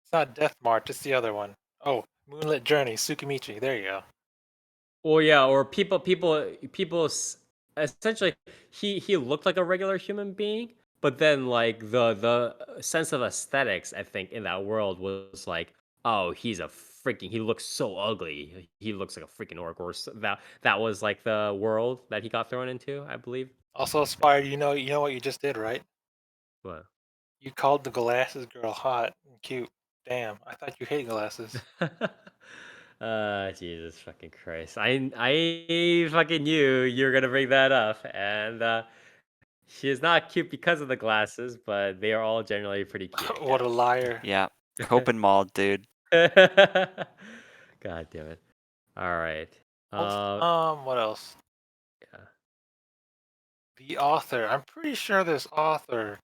It's not Death March. It's the other one. Oh, Moonlit Journey, Tsukimichi. There you go. Well, yeah, or people essentially he looked like a regular human being, but then like the sense of aesthetics, I think, in that world was like, oh, he looks so ugly. He looks like a freaking orc, or that was like the world that he got thrown into, I believe. Also, Aspire, you know what you just did, right? What? You called the glasses girl hot and cute. Damn, I thought you hate glasses. Jesus fucking Christ. I fucking knew you were gonna bring that up. And she is not cute because of the glasses, but they are all generally pretty cute, I What a liar. Yeah. Copen Mall, dude. guess. God damn it. Alright. What else? Yeah. The author. I'm pretty sure this author.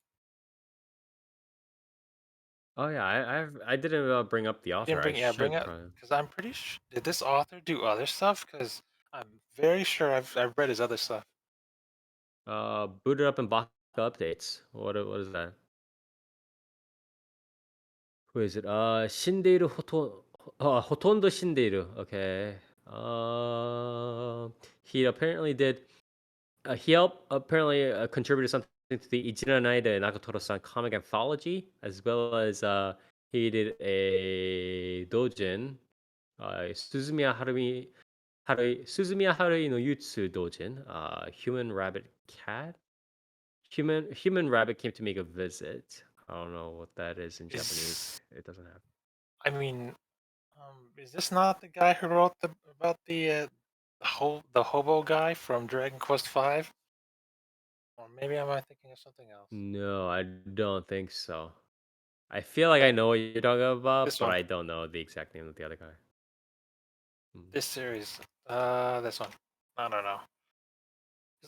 Oh yeah, I didn't bring up the You author. didn't I bring should up probably. because I'm pretty sure. Did this author do other stuff? Because I'm very sure I've read his other stuff. Boot it up and Baka updates. What is that? Who is it? 死んでいるほとんど死んでいる. Okay. He apparently did. He helped apparently contributed something to the Ichiranai de Nagatoro-san comic anthology, as well as he did a dojin, Suzumiya Harui no Yutsu dojin, Human Rabbit Cat. Human Rabbit came to make a visit. I don't know what that is in Japanese. Is It doesn't have. I mean, is this not the guy who wrote about the hobo guy from Dragon Quest V? Or maybe am I thinking of something else? No, I don't think so. I feel like I Okay, know what you're talking about, this but one, I don't know the exact name of the other guy. Hmm. this series, this one. I don't know.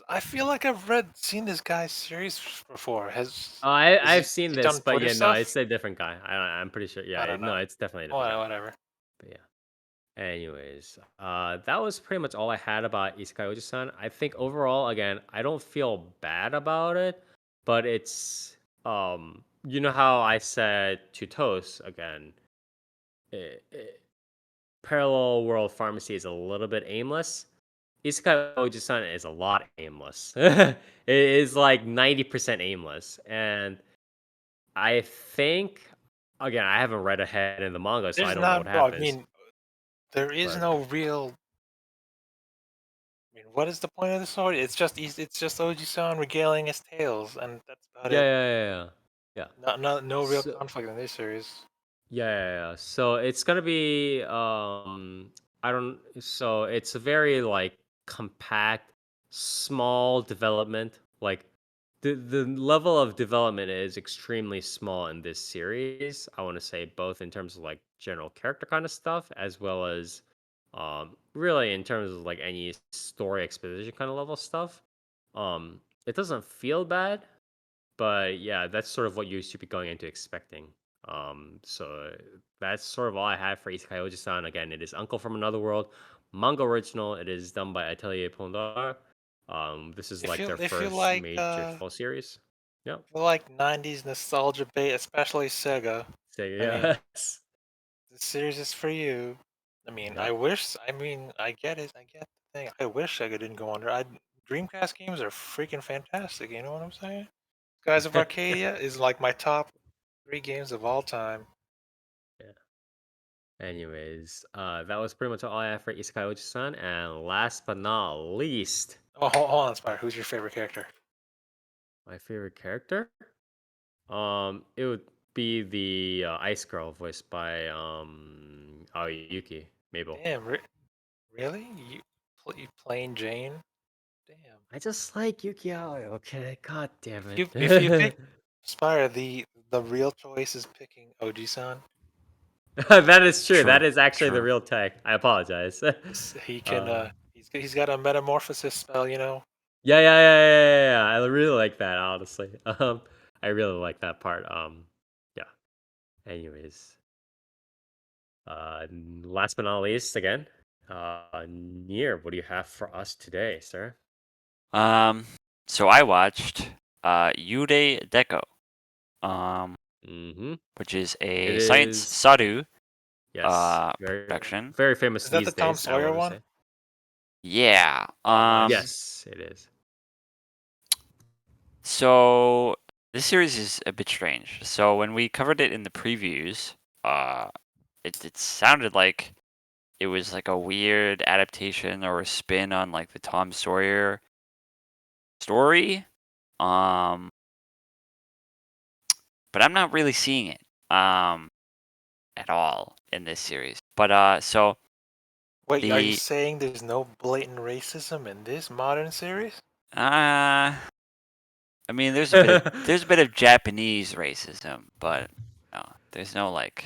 I feel like I've seen this guy's series before. Oh, Has I've seen he this, done but Twitter yeah, no, stuff? it's a different guy. I'm pretty sure. Yeah, I don't no, know. it's definitely a different guy. Whatever. But yeah. Anyways, that was pretty much all I had about Isekai Ojisan. I think overall, again, I don't feel bad about it, but it's you know how I said to Toast again, parallel world pharmacy is a little bit aimless. Isekai Ojisan is a lot aimless. It is like 90% aimless, and I think again, I haven't read ahead in the manga, so I There's don't know what not. Well, I happens. mean, there is But no real. I mean, what is the point of the story? It's just Oji-san regaling his tales, and that's about yeah, it. yeah, yeah, yeah. Yeah. No real So conflict in this series. yeah. So it's gonna be I don't so it's a very like compact, small development. Like the level of development is extremely small in this series. I want to say both in terms of like general character kind of stuff as well as really in terms of like any story exposition kind of level stuff. It doesn't feel bad, but yeah, that's sort of what you should be going into expecting. So that's sort of all I had for Isekai Oji-san. Again, it is Uncle from Another World, manga original. It is done by Atelier Pondar. This is like their If you first major full series. Yep. like 90s nostalgia bait, especially Sega, So I mean, yes. the series is for you. I mean, Yep. I get it. I get the thing. I wish Sega didn't go under. Dreamcast games are freaking fantastic. You know what I'm saying? Skies of Arcadia is like my top 3 games of all time. Yeah. Anyways, that was pretty much all I have for Isekai Oji-san. And last but not least, Oh, hold on, Spire. Who's your favorite character? my favorite character. It would be the Ice Girl voiced by Aoyuki Mabel. Damn, really? You plain Jane? Damn. I just like Yuki Aoi. Okay, god damn If you it. pick Spire, the real choice is picking Oji-san. That is true. True. That is actually the True. real tag. I apologize. He can. He's got a metamorphosis spell. You know. Yeah. I really like that, honestly. I really like that part. Yeah. Anyways, last but not least, again, Nier, what do you have for us today, sir? So I watched Yurei Deco, Mm-hmm. which is It a science is saru yes, very production. very famous Is that these the Tom days. I Sawyer want to one? say Yeah. Oh, nice. yes, it is. So this series is a bit strange. So when we covered it in the previews, it sounded like it was like a weird adaptation or a spin on like the Tom Sawyer story. But I'm not really seeing it at all in this series. But so Wait, are you the saying there's no blatant racism in this modern series? I mean there's a bit of Japanese racism, but no, there's no like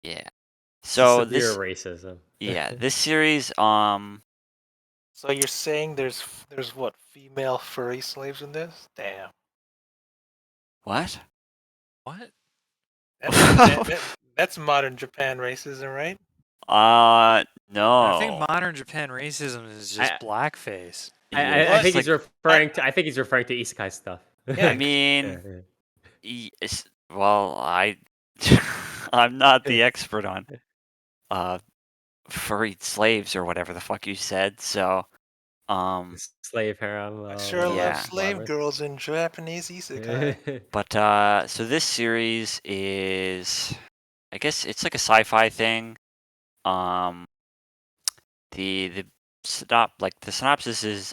yeah. So Severe this racism. this series So you're saying there's what, female furry slaves in this? Damn. what? What? That's modern Japan racism, right? I think No. modern Japan racism is just I blackface. Yeah, I What? think it's he's like referring to isekai stuff. Yeah, I mean Yeah. well, I'm not the expert on uh furry slaves or whatever the fuck you said. So Slave harem, I sure love Yeah. slave girls in Japanese isekai. but so this series is I guess it's like a sci-fi thing. Um the synopsis is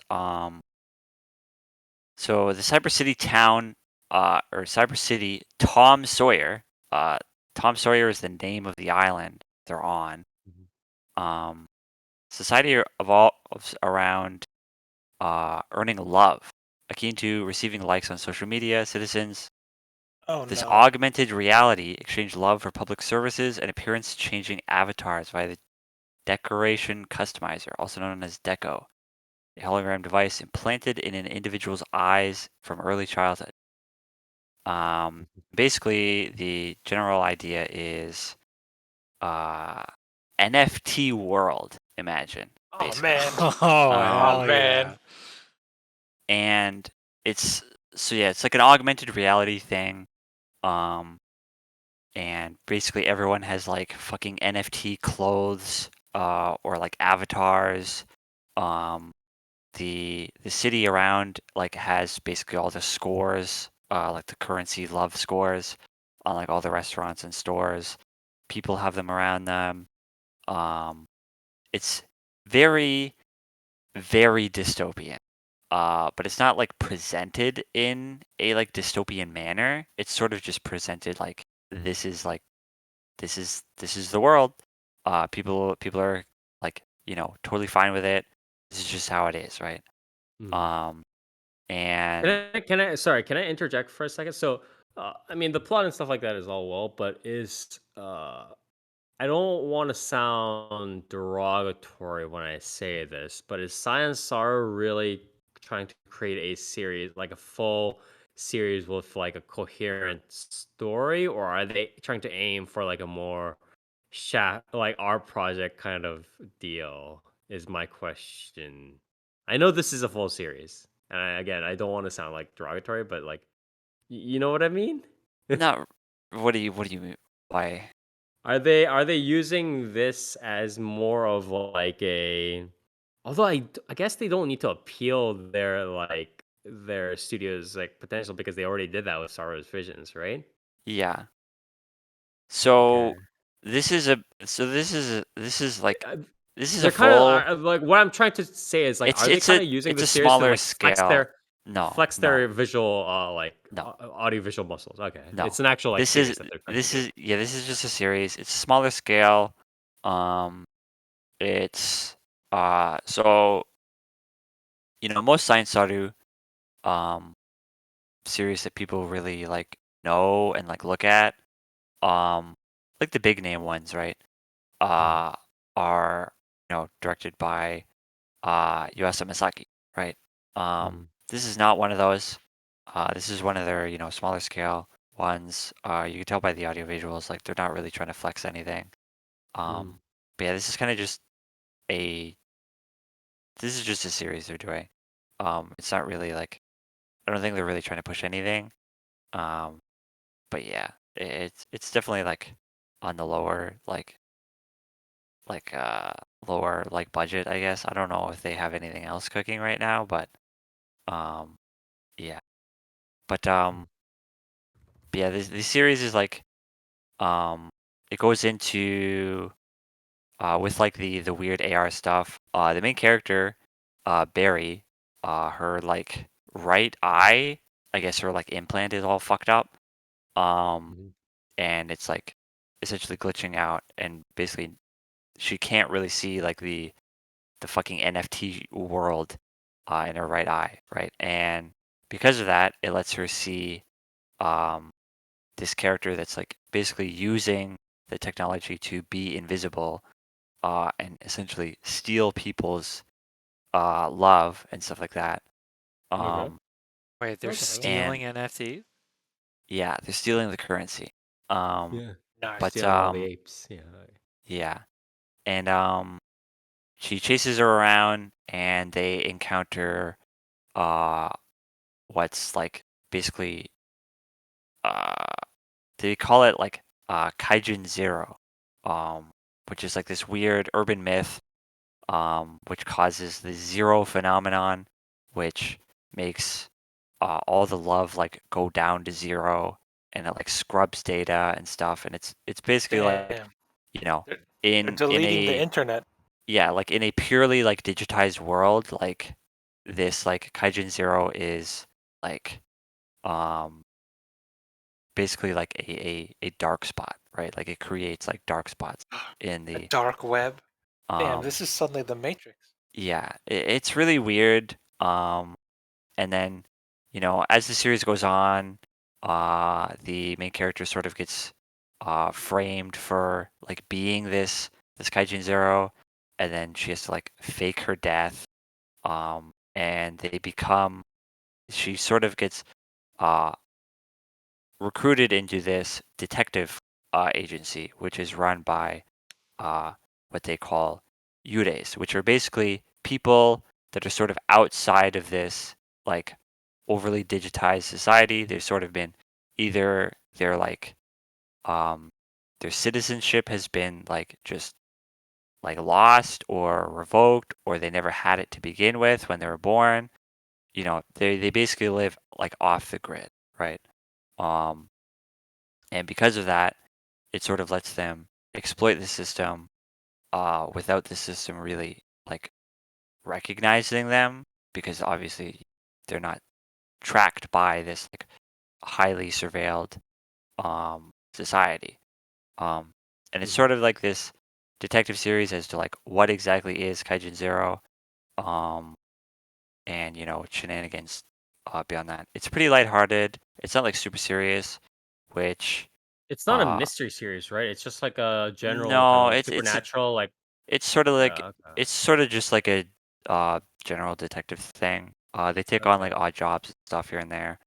so the Cyber City town or Cyber City Tom Sawyer Tom Sawyer is the name of the island they're on. Society evolves around earning love, akin to receiving likes on social media. Citizens Oh this no. augmented reality exchange love for public services and appearance-changing avatars via the Decoration Customizer, also known as Deco. a hologram device implanted in an individual's eyes from early childhood. Basically, the general idea is NFT world. Imagine, Oh basically. man. Oh, Oh hell man. yeah. And it's it's like an augmented reality thing. And basically everyone has like fucking NFT clothes, or like avatars. The city around like has basically all the scores, like the currency love scores on like all the restaurants and stores. People have them around them. It's very, very dystopian. But it's not like presented in a like dystopian manner. It's sort of just presented like this is like this is the world. People are like, totally fine with it. This is just how it is, right? Mhm. Um, and Can I interject for a second? So, I mean, the plot and stuff like that is all well, but I don't want to sound derogatory when I say this, but is Science Star really trying to create a series, like a full series with like a coherent story, or are they trying to aim for like a more like art project kind of deal? Is my question. I know this is a full series, and again, I don't want to sound like derogatory, but like, you know what I mean? not what do you mean by Are they using this as more of like a although I guess they don't need to appeal their studio's like potential because they already did that with Star Wars Visions, right? yeah. So Okay. this is like Uh, this is a They're kind full of like what I'm trying to say is like are they kind of using it's the a series to smaller like scale. No, flex their visual no, audio visual muscles? Okay. no. It's an actual like series that they're trying to do. This is just a series. It's a smaller scale. Um, it's so most science saru um series that people really like know and like look at, um like the big name ones, right? Mhm. Are directed by Yuasa Misaki, right? Mhm. This is not one of those. This is one of their smaller scale ones. You can tell by the audio visuals, like they're not really trying to flex anything. Mhm. But yeah, this is kind of just a this is just a series they're doing. It's not really like I don't think they're really trying to push anything. Um, but yeah, it's definitely like on the like lower like budget, I guess. I don't know if they have anything else cooking right now, but um yeah. But yeah, this series is like it goes into with like the weird AR stuff. The main character, Barry, her like right eye, I guess her like implant is all fucked up. Um, Mhm. and it's like essentially glitching out, and basically she can't really see like the fucking NFT world in her right eye, right? And because of that, it lets her see um this character that's like basically using the technology to be invisible, and essentially steal people's love and stuff like that. Okay. Um, Wait, they're Okay. and stealing NFT? yeah, they're stealing the currency. Um, Yeah. Nice. but Stealing all the apes. Yeah. yeah, and she chases her around, and they encounter uh, what's like basically uh, they call it like Kaijin Zero, um, which is like this weird urban myth, which causes the zero phenomenon, which makes all the love like go down to zero, and it like scrubs data and stuff, and it's basically like Damn. you know They're, they're in deleting the a internet. yeah, like in a purely like digitized world, like this like Kaijin Zero is like um basically like a dark spot, right? Like it creates like dark spots in A the dark web. Damn, um this is suddenly the Matrix. yeah, it's really weird. And then, as the series goes on, the main character sort of gets framed for like being this Kaijin Zero, and then she has to like fake her death and she sort of gets uh, recruited into this detective agency, which is run by what they call yureis, which are basically people that are sort of outside of this like overly digitized society. They've sort of been either they're like their citizenship has been like just like lost or revoked, or they never had it to begin with when they were born. They basically live like off the grid, right? Um, and because of that, it sort of lets them exploit the system without the system really like recognizing them, because obviously they're not tracked by this like highly surveilled society. And it's Mhm. sort of like this detective series as to like what exactly is Kaijin Zero, um, and shenanigans beyond that. It's pretty lighthearted. It's not like super serious, which It's not a uh mystery series, right? It's just like a general kind no, of supernatural, like it's sort of like okay, it's sort of just like a general detective thing. They take on like okay. odd jobs and stuff here and there.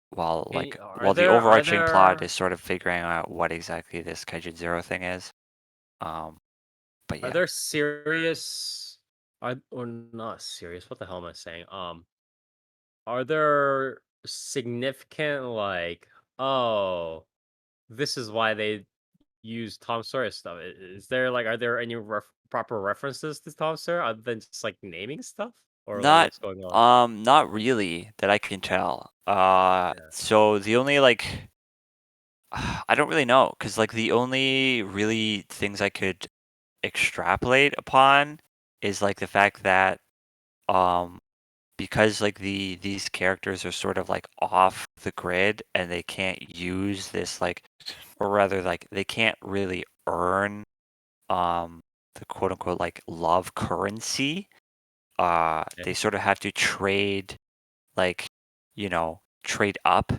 While Can like are while the there are overarching plot there is sort of figuring out what exactly this Kaijin Zero thing is. Um, but are yeah. there serious are or not serious? What the hell am I saying? Are there significant like oh this is why they use Tom Sawyer stuff? Is there like are there any proper references to Tom Sawyer other than just like naming stuff or like Not what's going on? not really that I can tell. Yeah. So the only like I don't really know, because like the only really things I could extrapolate upon is like the fact that um because like these characters are sort of like off the grid and they can't use this like, or rather like they can't really earn um the quote unquote like love currency. They Okay. sort of have to trade, like, trade up,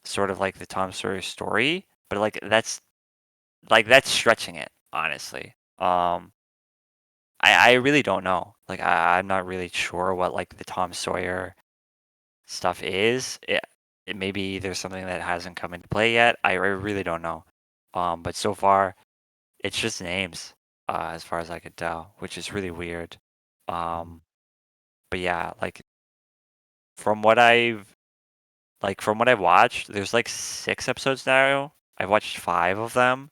sort of like the Tom Sawyer story, but like that's stretching it, honestly. I really don't know. Like I'm not really sure what like the Tom Sawyer stuff is. It maybe there's something that hasn't come into play yet. I really don't know. But so far it's just names, as far as I could tell, which is really weird. Mhm. Um, but yeah, from what I've from what I've watched, there's like 6 episodes now. I've watched 5 of them,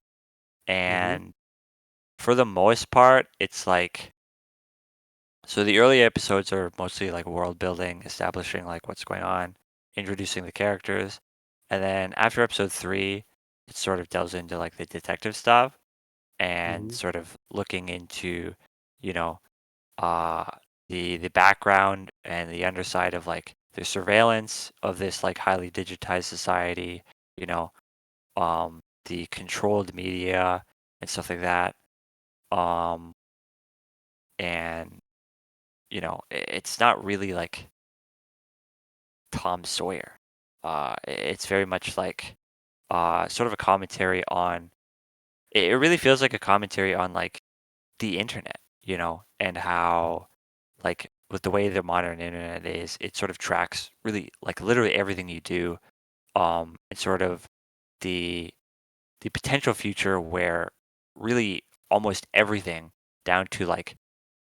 Mhm. and for the most part, it's like so the early episodes are mostly like world building, establishing like what's going on, introducing the characters, and then after episode 3, it sort of delves into like the detective stuff and Mhm. sort of looking into, you know, uh the background and the underside of like the surveillance of this like highly digitized society, you know, the controlled media and stuff like that. Um, and it's not really like Tom Sawyer. It's very much like sort of a commentary on. It really feels like a commentary on like the internet, and how like with the way the modern internet is, it sort of tracks really like literally everything you do. And sort of the the potential future where really almost everything down to like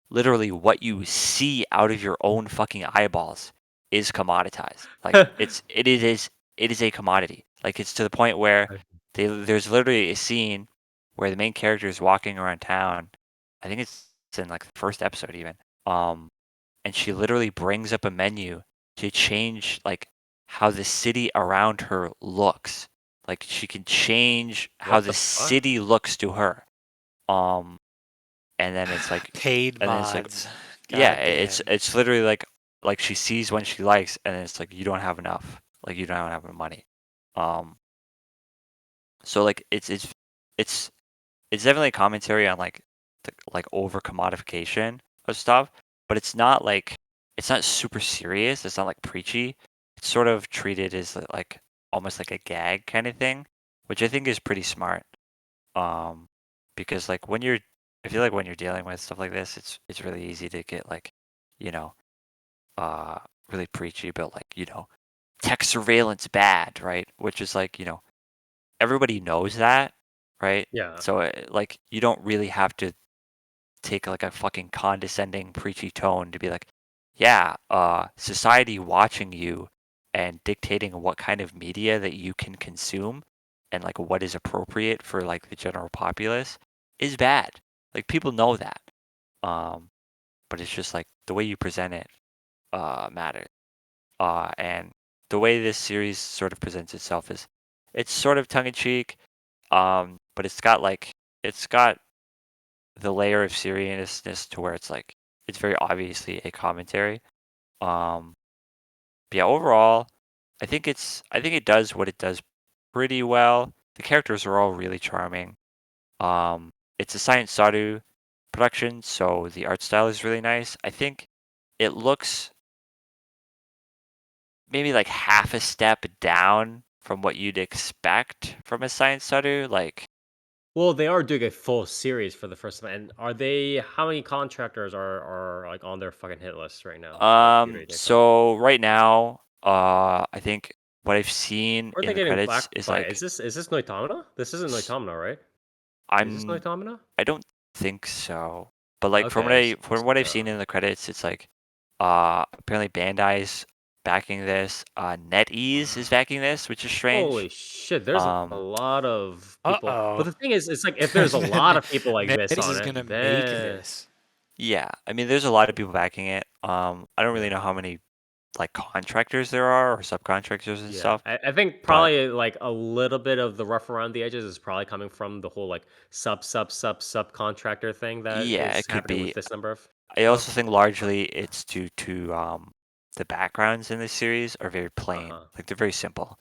literally what you see out of your own fucking eyeballs is commoditized. Like it is a commodity. Like it's to the point where there's literally a scene where the main character is walking around town. I think it's in like the first episode even. Um and she literally brings up a menu to change like how the city around her looks. Like she can change how What the the fuck? city looks to her. Um and then it's like Paid and then it's like mods. yeah, God damn. it's literally like she sees one she likes, and it's like you don't have enough. Like you don't have enough money. Um so like it's it's definitely a commentary on like the like over commodification of stuff, but it's not super serious. It's not like preachy. It's sort of treated as like almost like a gag kind of thing, which I think is pretty smart. Um, because like I feel like when you're dealing with stuff like this, it's really easy to get like you know, really preachy about like, tech surveillance bad, right? Which is like, everybody knows that, right? Yeah. So like you don't really have to take like a fucking condescending preachy tone to be like, yeah, society watching you and dictating what kind of media that you can consume and like what is appropriate for like the general populace is bad. Like people know that. Um, but it's just like the way you present it matters. And the way this series sort of presents itself is it's sort of tongue in cheek, but it's got the layer of seriousness to where it's like it's very obviously a commentary. Um, but yeah, overall, I think it does what it does pretty well. The characters are all really charming. It's a Science Saru production, so the art style is really nice. I think it looks maybe like half a step down from what you'd expect from a Science Saru. Like, Well, they are doing a full series for the first time. And are they? How many contractors are like on their fucking hit list right now with Yurei Deco? so right now, I think what I've seen Or are in they the getting credits black is by? like Is this Noitamina? This isn't s- Noitamina, right? Is this I'm Noitamina? I don't think so. But like Okay, from what I've yeah. seen in the credits, it's like apparently Bandai's backing this. NetEase is Wow. backing this, which is strange. Holy shit! There's a Um, lot of people. But Uh-oh. the thing is, it's like if there's a lot of people like this Nez on is it, gonna make then this. yeah, I mean there's a lot of people backing it. I don't really yeah. know how many like contractors there are or subcontractors and Yeah, stuff, I think but probably like a little bit of the rough around the edges is probably coming from the whole like subcontractor thing that yeah, is it could happening with be. this number of I also stuff. think largely it's due to the backgrounds in this series are very Uh plain, huh. like they're very simple,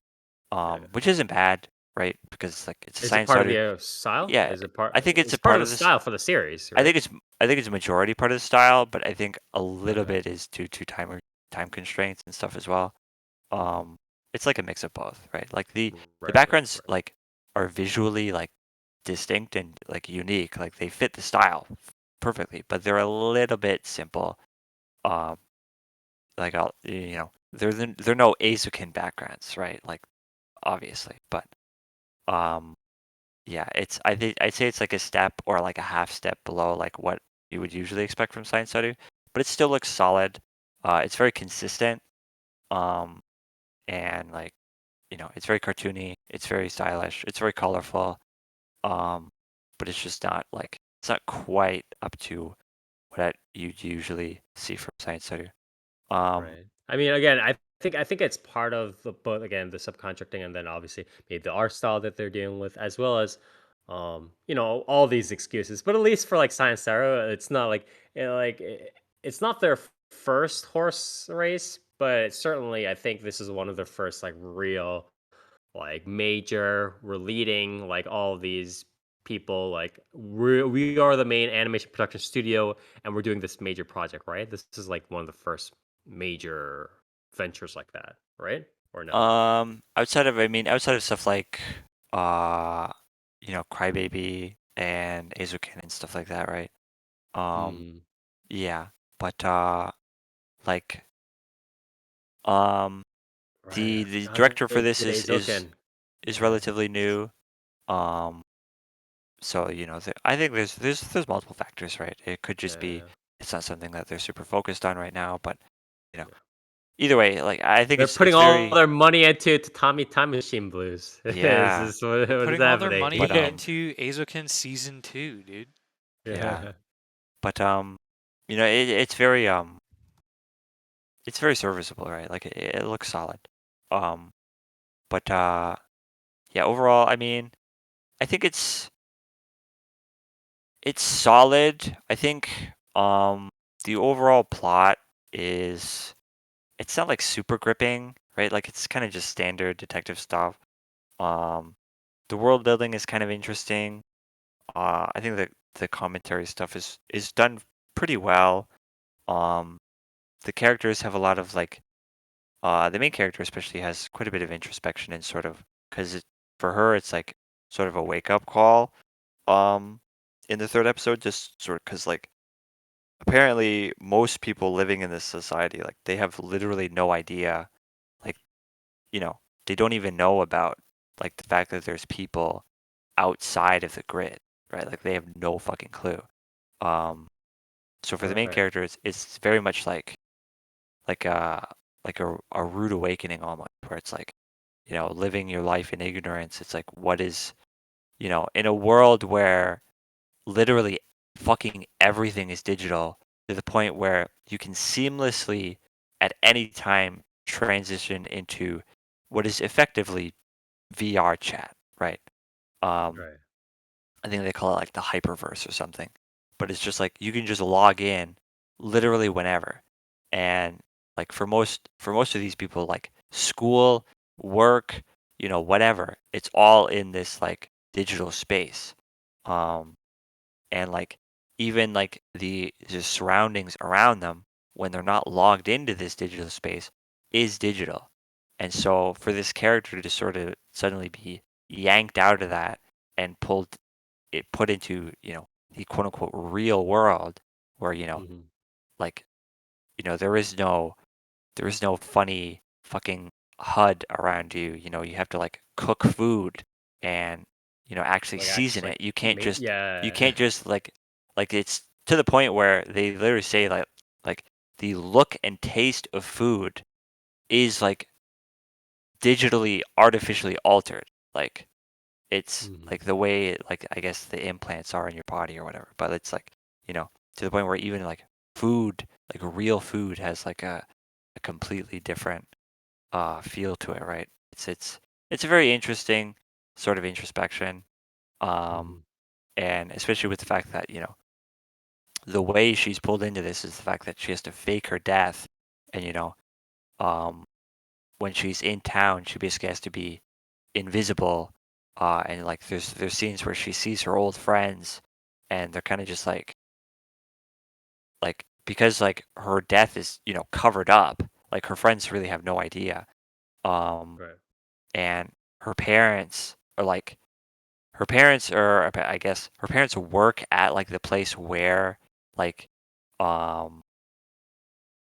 Yeah. which isn't bad, right? Because like it's a Is it science part of starter. the style? Yeah, Is it part? I think it's It's a part part of the of this. style for the series, I right? think it's I think it's a majority part of the style, but I think a little Okay. bit is due to time constraints and stuff as well. Um, it's like a mix of both, right? Like the Right. backgrounds Right. like are visually like distinct and like unique, like they fit the style perfectly, but they're a little bit simple. Um, like they're no Azukin backgrounds, right? Like obviously, but um, yeah, I'd say it's like a step or like a half step below like what you would usually expect from Science Study, but it still looks solid. It's very consistent. Um, and like it's very cartoony, it's very stylish, it's very colorful. Um, but it's just not like it's not quite up to what you'd usually see from Science Study. Um, Right. I mean, again, I think it's part of the both again the subcontracting and then obviously maybe the art style that they're dealing with as well as all these excuses. But at least for like Science Sarah, it's not like it's not their first horse race, but certainly I think this is one of their first like real like major. We're leading like all these people like we are the main animation production studio and we're doing this major project, right? This is like one of the first major ventures like that, right? Or no? outside of stuff like uh, Crybaby and Azukin and stuff like that, right? Um, Hmm. yeah, but like um, Right. I the forgot director for they this did Azoken. is Yeah. relatively new. Um, so I think there's multiple factors, right? It could just be Yeah. it's not something that they're super focused on right now, but you know, Yeah. either way, like I think They're putting it's all very their money into Tatami Time Machine Blues. This yeah, is They're what is putting all their happening. money but into Azoken Season 2, dude. yeah, Yeah. but it's very serviceable, right? Like it looks solid. Um, but yeah, overall, I mean, I think it's solid. I think the overall plot is it's not like super gripping, right? Like it's kind of just standard detective stuff. Um, the world building is kind of interesting. I think that the commentary stuff is done pretty well. Um, the characters have a lot of like the main character especially has quite a bit of introspection and sort of because for her it's like sort of a wake up call. Um, in the third episode, just sort of because like apparently most people living in this society, like they have literally no idea, like, you know, they don't even know about like the fact that there's people outside of the grid, right? Like they have no fucking clue. Um, so for the main Right. characters, it's very much like a a rude awakening almost, where it's like, living your life in ignorance. It's like, what is, in a world where literally fucking everything is digital to the point where you can seamlessly at any time transition into what is effectively VR chat, right? Um, Right. I think they call it like the hyperverse or something. But it's just like you can just log in literally whenever. And like for most of these people, like school, work, whatever, it's all in this like digital space. Um, and like even like the surroundings around them when they're not logged into this digital space is digital. And so for this character to sort of suddenly be yanked out of that and put into, the quote unquote real world where, Mhm. like, there is no funny fucking HUD around you. You have to like cook food and, actually Like season actually it. You can't mate. just you Yeah. can't just like it's to the point where they literally say like the look and taste of food is like digitally artificially altered. Like it's Mhm. like the way like I guess the implants are in your body or whatever. But it's like, to the point where even like food, like real food has like a completely different feel to it, right? It's a very interesting sort of introspection. Um Mhm. and especially with the fact that, the way she's pulled into this is the fact that she has to fake her death and um when she's in town she basically has to be invisible, and like there's scenes where she sees her old friends and they're kind of just like because like her death is covered up, like her friends really have no idea. um Right. and her parents are like her parents are I guess her parents work at like the place where like um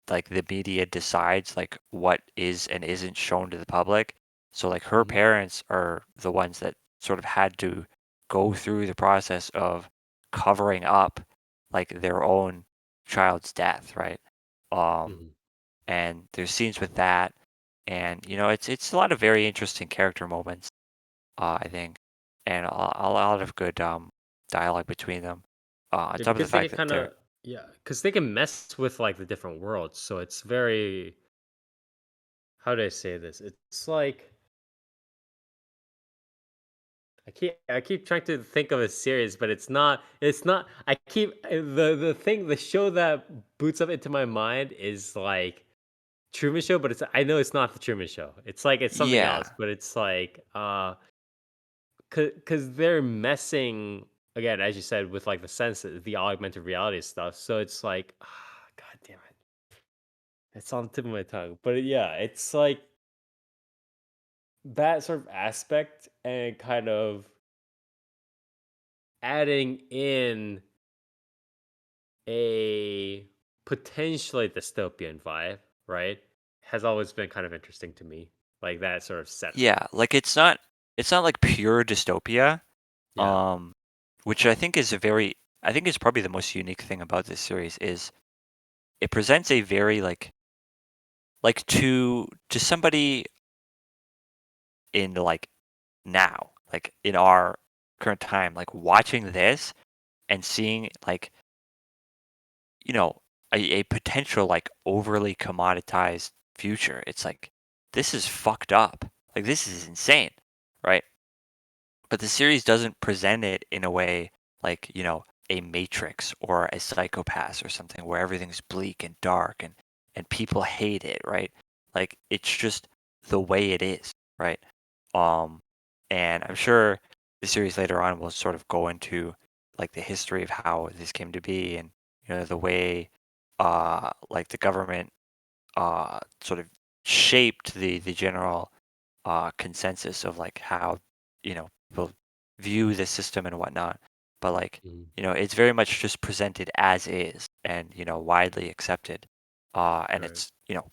the media decides like what is and isn't shown to the public. So like her Mhm. parents are the ones that sort of had to go through the process of covering up like their own child's death, right? Um Mhm. and there's scenes with that, and it's a lot of very interesting character moments, I think, and a lot of good dialogue between them. On Yeah, top of the because they fact can that kind they're of because they can mess with like the different worlds. So it's very how do I say this? It's like I keep trying to think of a series, but it's not. I keep the show that boots up into my mind is like Truman Show, but I know it's not the Truman Show. It's like it's something yeah else, but it's like because they're messing again, as you said, with like the senses, the augmented reality stuff. So it's like, god damn it, it's on the tip of my tongue. But yeah, it's like that sort of aspect and kind of adding in a potentially dystopian vibe, right? Has always been kind of interesting to me, like that sort of setup. yeah, like it's not like pure dystopia, Yeah. um which I think is probably the most unique thing about this series is it presents a very like to somebody in like now, like in our current time, like watching this and seeing like, you know, a potential like overly commoditized future. It's like this is fucked up. Like this is insane, right? But the series doesn't present it in a way like, a Matrix or a Psychopath or something where everything's bleak and dark and people hate it, right? Like it's just the way it is, right? Um and I'm sure the series later on will sort of go into like the history of how this came to be, and the way like the government sort of shaped the general consensus of like how people view the system and whatnot. but like Mhm. it's very much just presented as is and widely accepted, and Right. it's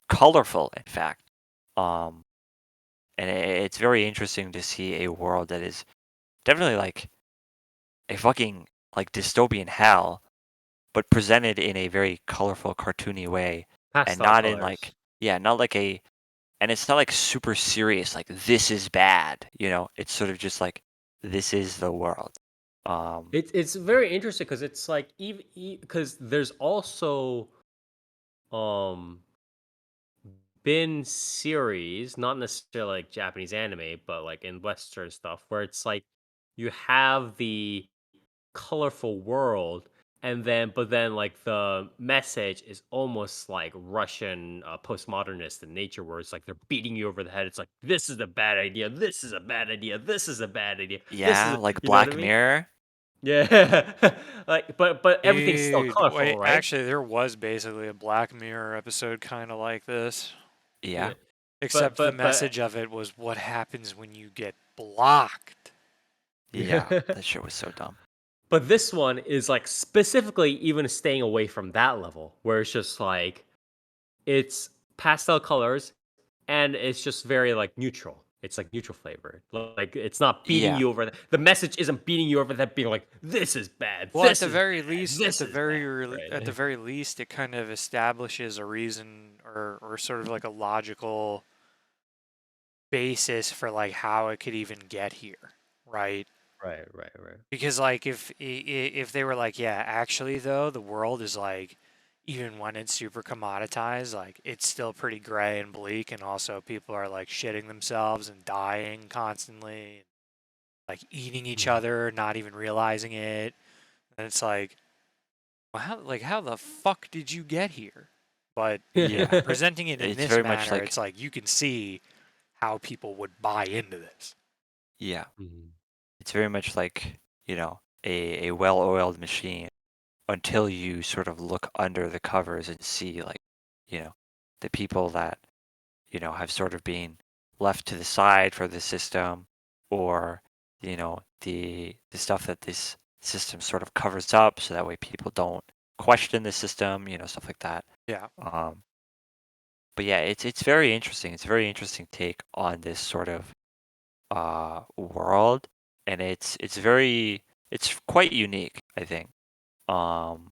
colorful in fact, um, and it's very interesting to see a world that is definitely like a fucking like dystopian hell, but presented in a very colorful, cartoony way, and Pastel not in like colors. not like and it's not like super serious, like this is bad, It's sort of just like this is the world. It's very interesting because it's like even because there's also um been series, not necessarily like Japanese anime, but like in Western stuff, where it's like you have the colorful world, and then but then like the message is almost like Russian postmodernist in nature, where it's like they're beating you over the head. It's like this is a bad idea. This is a bad idea. This is a bad idea. This is Yeah, like you know what I Black mean? Mirror. Yeah, like but everything's still Dude, colorful, wait, right? actually, there was basically a Black Mirror episode kind of like this, Yeah, Yeah, but except the but but message of it was what happens when you get blocked. yeah, that shit was so dumb. But this one is like specifically even staying away from that level, where it's just like it's pastel colors and it's just very like neutral. It's like neutral flavor. Like it's not beating Yeah, you over the message isn't beating you over that being like this is bad. Well, This is bad. This is bad. at the Right. very least, it kind of establishes a reason or sort of like a logical basis for like how it could even get here, right? Right. Because like if they were like, yeah, actually though, the world is like, even when it's super commoditized, like it's still pretty gray and bleak, and also people are like shitting themselves and dying constantly, like eating each Mhm. other, not even realizing it. And it's like, well, how the fuck did you get here? But yeah. presenting it in It's this very much manner, like it's like you can see how people would buy into this. yeah, Mhm. it's very much like a well-oiled machine until you sort of look under the covers and see like the people that have sort of been left to the side for the system, or the stuff that this system sort of covers up so that way people don't question the system, stuff like that. Yeah. um but yeah, it's very interesting. It's a very interesting take on this sort of world, and it's quite unique, I think. um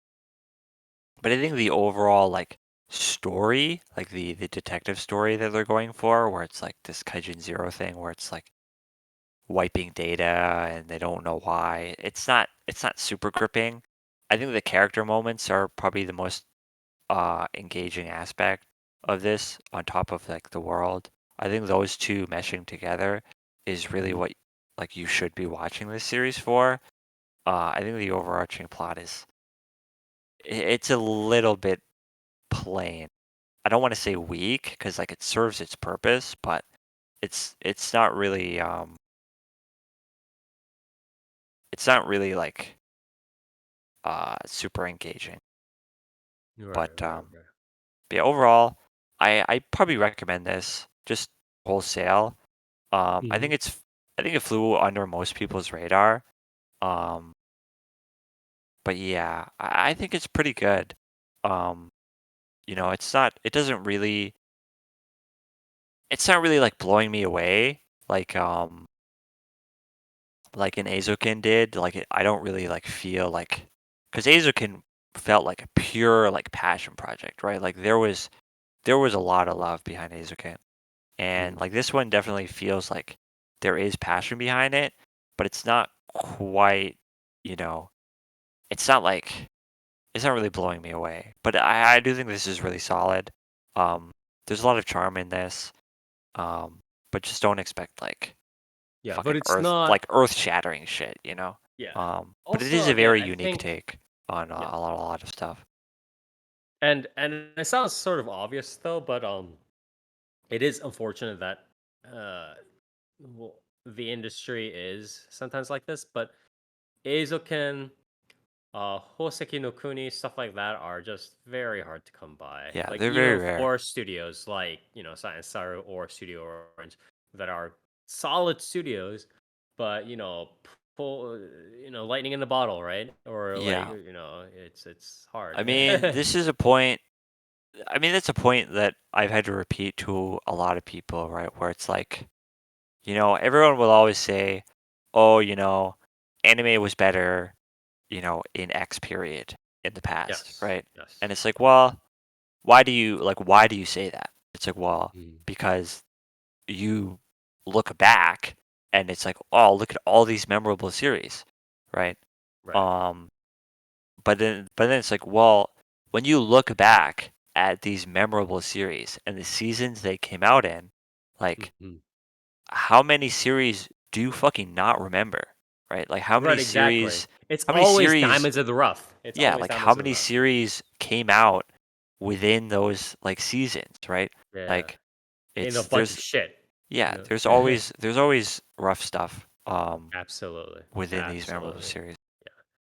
but I think the overall like story, like the detective story that they're going for, where it's like this Kaijin Zero thing, where it's like wiping data and they don't know why. It's not super gripping. I think the character moments are probably the most engaging aspect of this, on top of like the world. I think those two meshing together is really Mhm. what like you should be watching this series for. I think the overarching plot is it's a little bit plain. I don't want to say weak because like it serves its purpose, but it's not really like super engaging. But Right. yeah, overall, I probably recommend this just wholesale. I think Mhm. it flew under most people's radar. Um, but yeah, I think it's pretty good. Um, it's not really like blowing me away like an Azokin did. I don't really like feel like, because Azokin felt like a pure like passion project, right? Like there was a lot of love behind Azokin, and Mhm. like this one definitely feels like there is passion behind it, but it's not quite, you know, it's not like it's not really blowing me away. But I do think this is really solid. Um, there's a lot of charm in this, um, but just don't expect like Yeah, fucking but it's not. earth shattering shit, you know. Yeah. But it is Also, a again, very I unique think take on yeah, a lot of stuff. and it sounds sort of obvious though, but it is unfortunate that uh well, the industry is sometimes like this. But Eizouken, Hoseki no Kuni, stuff like that are just very hard to come by. Yeah, Like they're very even rare. for studios like Science Saru or Studio Orange that are solid studios, but full, lightning in the bottle, right? Or Yeah. it's hard. I mean, this is a point. I mean, that's a point that I've had to repeat to a lot of people, right? Where it's like, everyone will always say, "Oh, anime was better, in X period in the past," Yes. right? Yes. And it's like, well, why do you say that? It's like, well, Mhm. because you look back and it's like, oh, look at all these memorable series, right? Right. But then it's like, well, when you look back at these memorable series and the seasons they came out in, like, Mhm. how many series do you fucking not remember, right? Like, how many Right, exactly. series, It's how many always series, diamonds in the rough. It's yeah, always like how diamonds in the many rough. series came out within those like seasons, right? Yeah. Like, In a it's bunch there's of shit. yeah, You there's always rough stuff Absolutely. within these memorable Absolutely. series.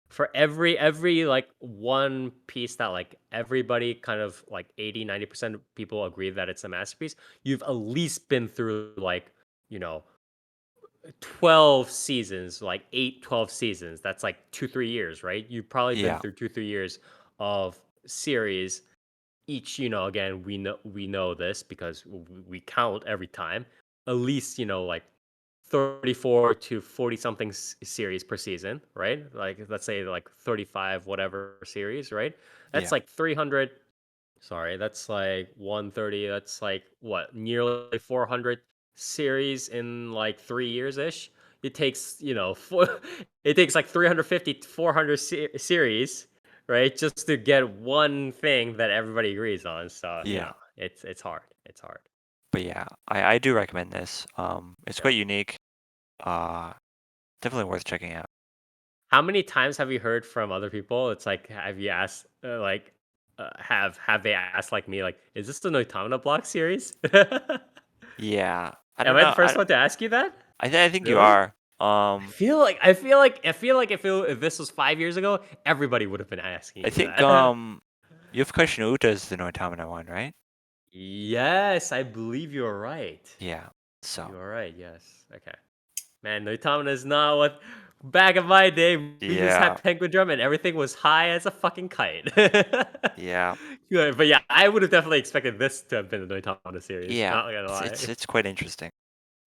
For every like one piece that like everybody kind of like 80-90% of people agree that it's a masterpiece, you've at least been through like, you know, 12 seasons, like 8, 12 seasons. That's like 2, 3 years, right? You've probably been Yeah, through 2, 3 years of series. Each, again, we know this because we count every time. At least, like 34 to 40 something series per season, right? Like let's say like 35 whatever series, right? That's yeah, like 300. Sorry, that's like 130. That's like what, nearly 400 series in like 3 years ish. It takes, it takes like 350 to 400 series, right? Just to get one thing that everybody agrees on. So, yeah. it's hard. It's hard. But yeah, I do recommend this. It's Yeah. quite unique. Uh, Definitely worth checking out. How many times have you heard from other people? It's like, have you asked, have they asked like me, like, is this the Noitamina block series? Yeah, I Am don't I the know. first one to ask you that? I think you Really? are. I feel like if this was 5 years ago, everybody would have been asking I you think that. Yufka Uta is the Noitamina one, right? Yes, I believe you're right. Yeah. So You are right. Yes. Okay. Man, Noitamina is not what. Back in my day, we just yeah, had Penguin Drum and everything was high as a fucking kite. yeah, Yeah, but yeah, I would have definitely expected this to have been the Noitamina series. yeah. Not gonna It's lie. it's it's quite interesting.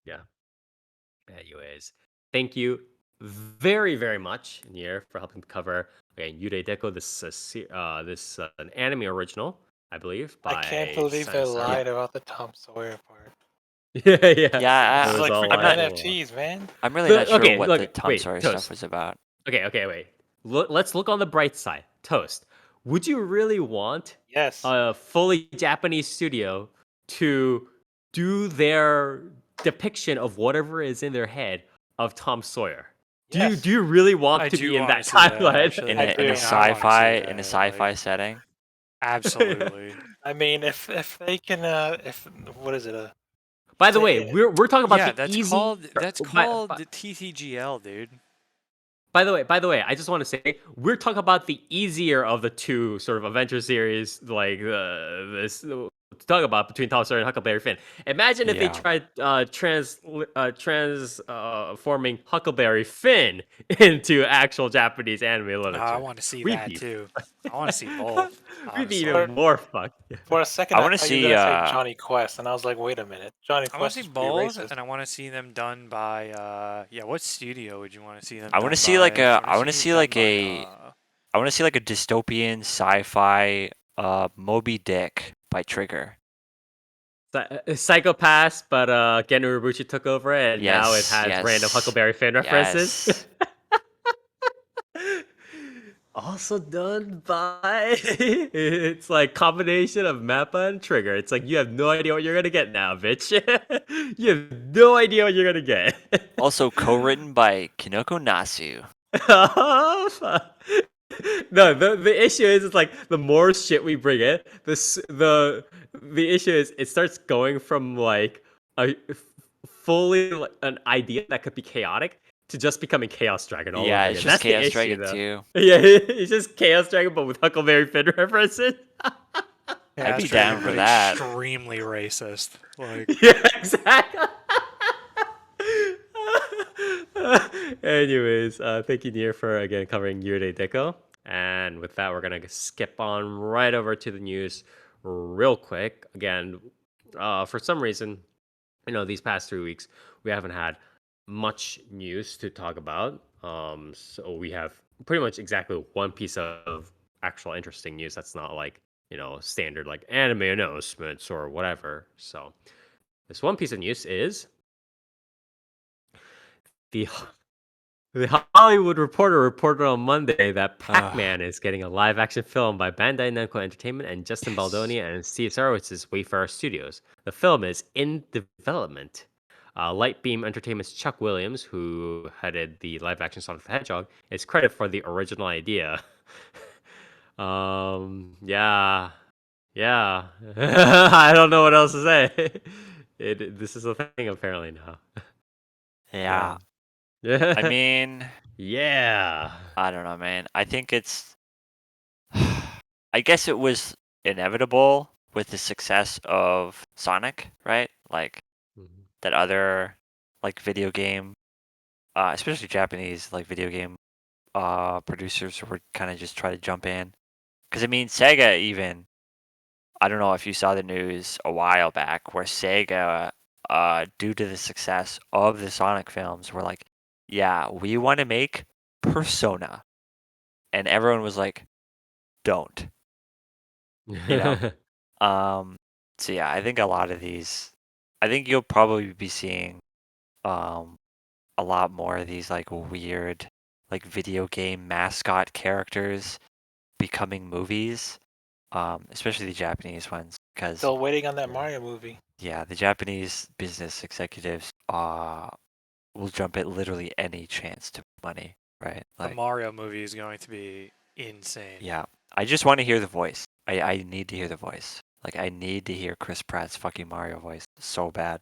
Yeah. Anyways, thank you very, very much, Nier, for helping cover Yurei Deco. This an anime original, I believe, I can't by believe they Sensor. Yeah, lied about the Tom Sawyer part. Yeah, yeah. yeah. This It is was like all I'm freaking not. lies all along. NFTs, man. I'm really not Look, sure okay, what the look, Tom wait, Sawyer stuff Toast. was about. Okay, wait. Let's look on the bright side. Toast. Would you really want Yes. a fully Japanese studio to do their depiction of whatever is in their head of Tom Sawyer? Do you Yes. do you really want I to do be in want to that see that timeline? actually. In I a in a do. I want to see sci-fi that. Like, setting. absolutely. I mean, if they can, if what is it? By the way, Say, we're talking about Yeah, the easy. that's called the TTGL, dude. By the way, I just want to say we're talking about the easier of the two sort of adventure series, like this to talk about between Tom Sawyer and Huckleberry Finn. Imagine if they Yeah. tried transforming Huckleberry Finn into actual Japanese anime I literature. want to see We'd that be, too. I want to see both, we'd be honestly. for even more fucked. for a second, I I want to thought you were see. gonna say Johnny Quest, and I was like, wait a minute, Johnny I want Quest to see is pretty both, racist. and I want to see them done by yeah. What studio would you want to see them I want done to see by? like a. I I want want to to see see it done like by a. I want to see like a dystopian sci-fi Moby Dick by Trigger. Psychopaths, but Gen Urobuchi took over it, and now it Yes, has random yes, Huckleberry Finn references. yes. Also done by it's like combination of Mappa and Trigger. It's like you have no idea what you're gonna get now, bitch. You have no idea what you're gonna get. Also co-written by Kinoko Nasu. Oh, fuck. No, the issue is it's like the more shit we bring in, the issue is it starts going from like a fully like, an idea that could be chaotic to just becoming Chaos Dragon all Yeah, over it's again. just That's the Chaos issue Dragon though. 2. Yeah, it's just Chaos Dragon but with Huckleberry Finn references. I'd yeah, be Dragon, down for but that. extremely racist. Like, Yeah, exactly. Anyways, thank you, Nier, for again covering Yurei Deco. And with that, we're gonna skip on right over to the news real quick. Again, for some reason, these past 3 weeks we haven't had much news to talk about. So we have pretty much exactly one piece of actual interesting news that's not like standard like anime announcements or whatever. So this one piece of news is the the Hollywood Reporter reported on Monday that Pac-Man is getting a live-action film by Bandai Namco Entertainment and Justin Baldoni and Steve Sarowitz's Wayfarer Studios. The film is in development. Lightbeam Entertainment's Chuck Williams, who headed the live-action Sonic the Hedgehog, is credited for the original idea. Yeah, yeah. I don't know what else to say. This is a thing apparently now. Yeah. Yeah. I mean, yeah. I don't know, man. I think it's. I guess it was inevitable with the success of Sonic, right? Like that other like video game, especially Japanese like video game producers would kind of just try to jump in. Because I mean, Sega even. I don't know if you saw the news a while back where Sega, due to the success of the Sonic films, were like, yeah, we want to make Persona. And everyone was like, don't. know? So yeah, I think a lot of these, I think you'll probably be seeing a lot more of these like weird, like video game mascot characters becoming movies, especially the Japanese ones, because Still waiting on that Mario movie. yeah, the Japanese business executives will jump at literally any chance to money, right? The Like, Mario movie is going to be insane. yeah, I just want to hear the voice. I need to hear the voice. Like, I need to hear Chris Pratt's fucking Mario voice so bad.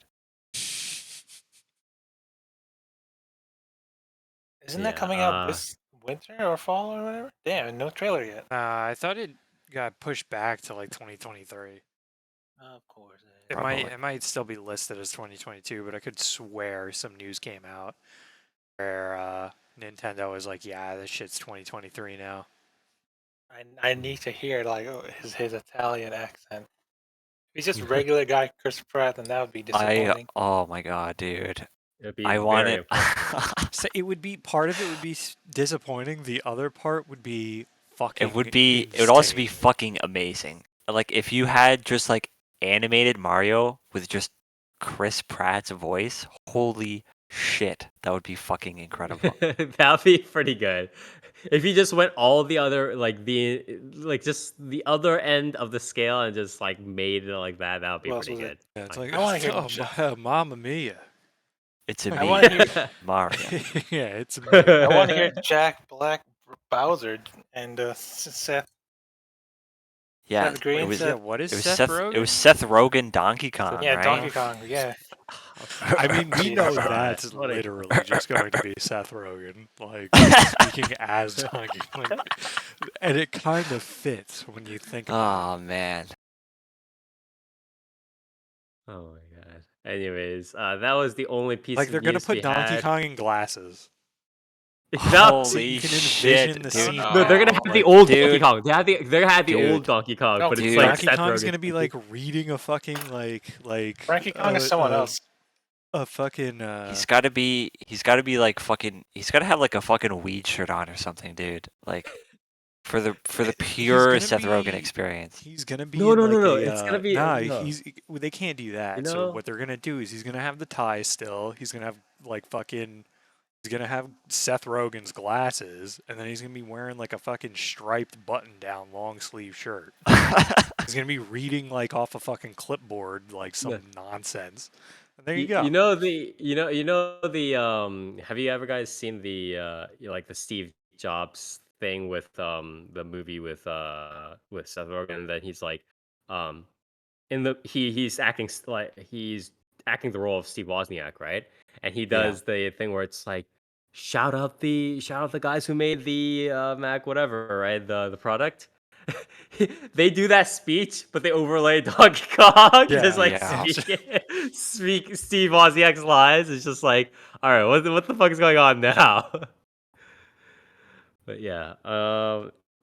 Isn't that coming out this winter or fall or whatever? Damn, no trailer yet. I thought it got pushed back to like 2023. Of course. It might still be listed as 2022, but I could swear some news came out where Nintendo was like, "Yeah, this shit's 2023 now." I need to hear like his Italian accent. If he's just regular guy Chris Pratt, then that would be disappointing. Oh my god, dude. It'd be I want very it. unfortunate. So it would be part of it would be disappointing. The other part would be fucking. It would also be insane. fucking amazing. Like if you had just like animated Mario with just Chris Pratt's voice, holy shit, that would be fucking incredible. That'd be pretty good. If you just went all the other just the other end of the scale and just like made it like that, that would be Who else pretty was good. Yeah, it's I like, wanna hear oh, Mamma Mia. It's a I me, want to hear. Mario. Yeah, it's. I want to hear Jack Black, Bowser, and Seth. Yeah, Seth Green. it was. Yeah, what is It was Seth Seth. Rogen? It was Seth Rogen, Donkey Kong, Yeah, right? Donkey Kong. Yeah. I mean, we know Jesus that's Christ, what a- literally just going to be Seth Rogen, like speaking as Donkey Kong, and it kind of fits when you think about Oh man. Oh my god. Anyways, that was the only it. piece Like of they're gonna news we put Donkey had. Kong in glasses. Holy you can shit, envision the dude. scene. No, they're gonna have Oh, the old dude. Donkey Kong. They're gonna have the Dude. old Donkey Kong, No, but it's dude. like Donkey Seth Kong's Rogen. gonna be like reading a fucking like. Frankie Kong is someone else. A fucking. He's gotta be like fucking. He's gotta have like a fucking weed shirt on or something, dude. Like for the pure gonna Seth Rogen be- experience. He's gonna be No, in no, like no, no. a, It's gonna be nah. no. They can't do that. You So know- what they're gonna do is he's gonna have the tie still. He's gonna have like fucking. He's gonna have Seth Rogen's glasses, and then he's gonna be wearing like a fucking striped button-down long sleeve shirt. He's gonna be reading like off a fucking clipboard, like some Yeah. nonsense. And there you go. You know the have you ever guys seen the like the Steve Jobs thing with the movie with Seth Rogen that he's like in the he's acting he's acting the role of Steve Wozniak, right? And he does the thing where it's like shout out the guys who made the Mac whatever, right? The product. They do that speech, but they overlay Donkey Kong. Yeah, Just like yeah. speak it. Steve Wozniak's lies. It's just like, all right, what the fuck is going on now? But yeah.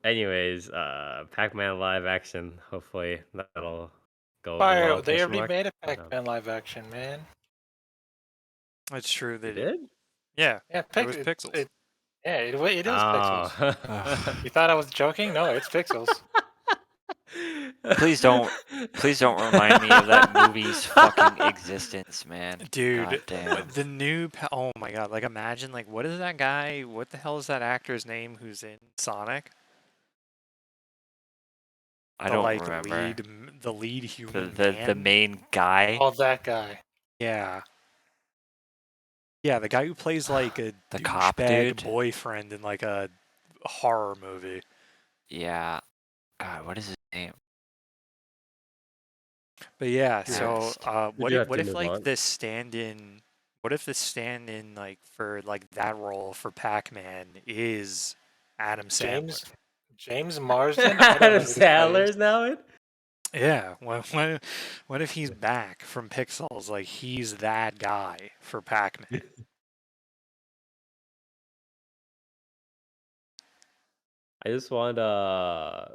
Anyways, Pac-Man live action. Hopefully that'll go over Fire, well. they Question already mark. made a But, Pac-Man live action, man. It's true. They They did. Yeah, Yeah, it was Pixels. it is Pixels. Oh. You thought I was joking? No, it's Pixels. Please don't remind me of that movie's fucking existence, man. Dude, God damn. the new oh my god, like imagine like what is that guy? What the hell is that actor's name who's in Sonic? I don't like remember. the lead human The man. main guy. Oh, that guy. Yeah. Yeah, the guy who plays like a The cop douchebag dude? boyfriend in like a horror movie. Yeah. God, what is his name? But yeah, Yeah. so We do have what to if move like on. the stand-in like for like that role for Pac-Man is Adam Sandler? James Marsden? I don't know Adam who this guy is. Sandler's now in. Yeah, what if he's back from Pixels? Like he's that guy for Pac-Man. I just want God,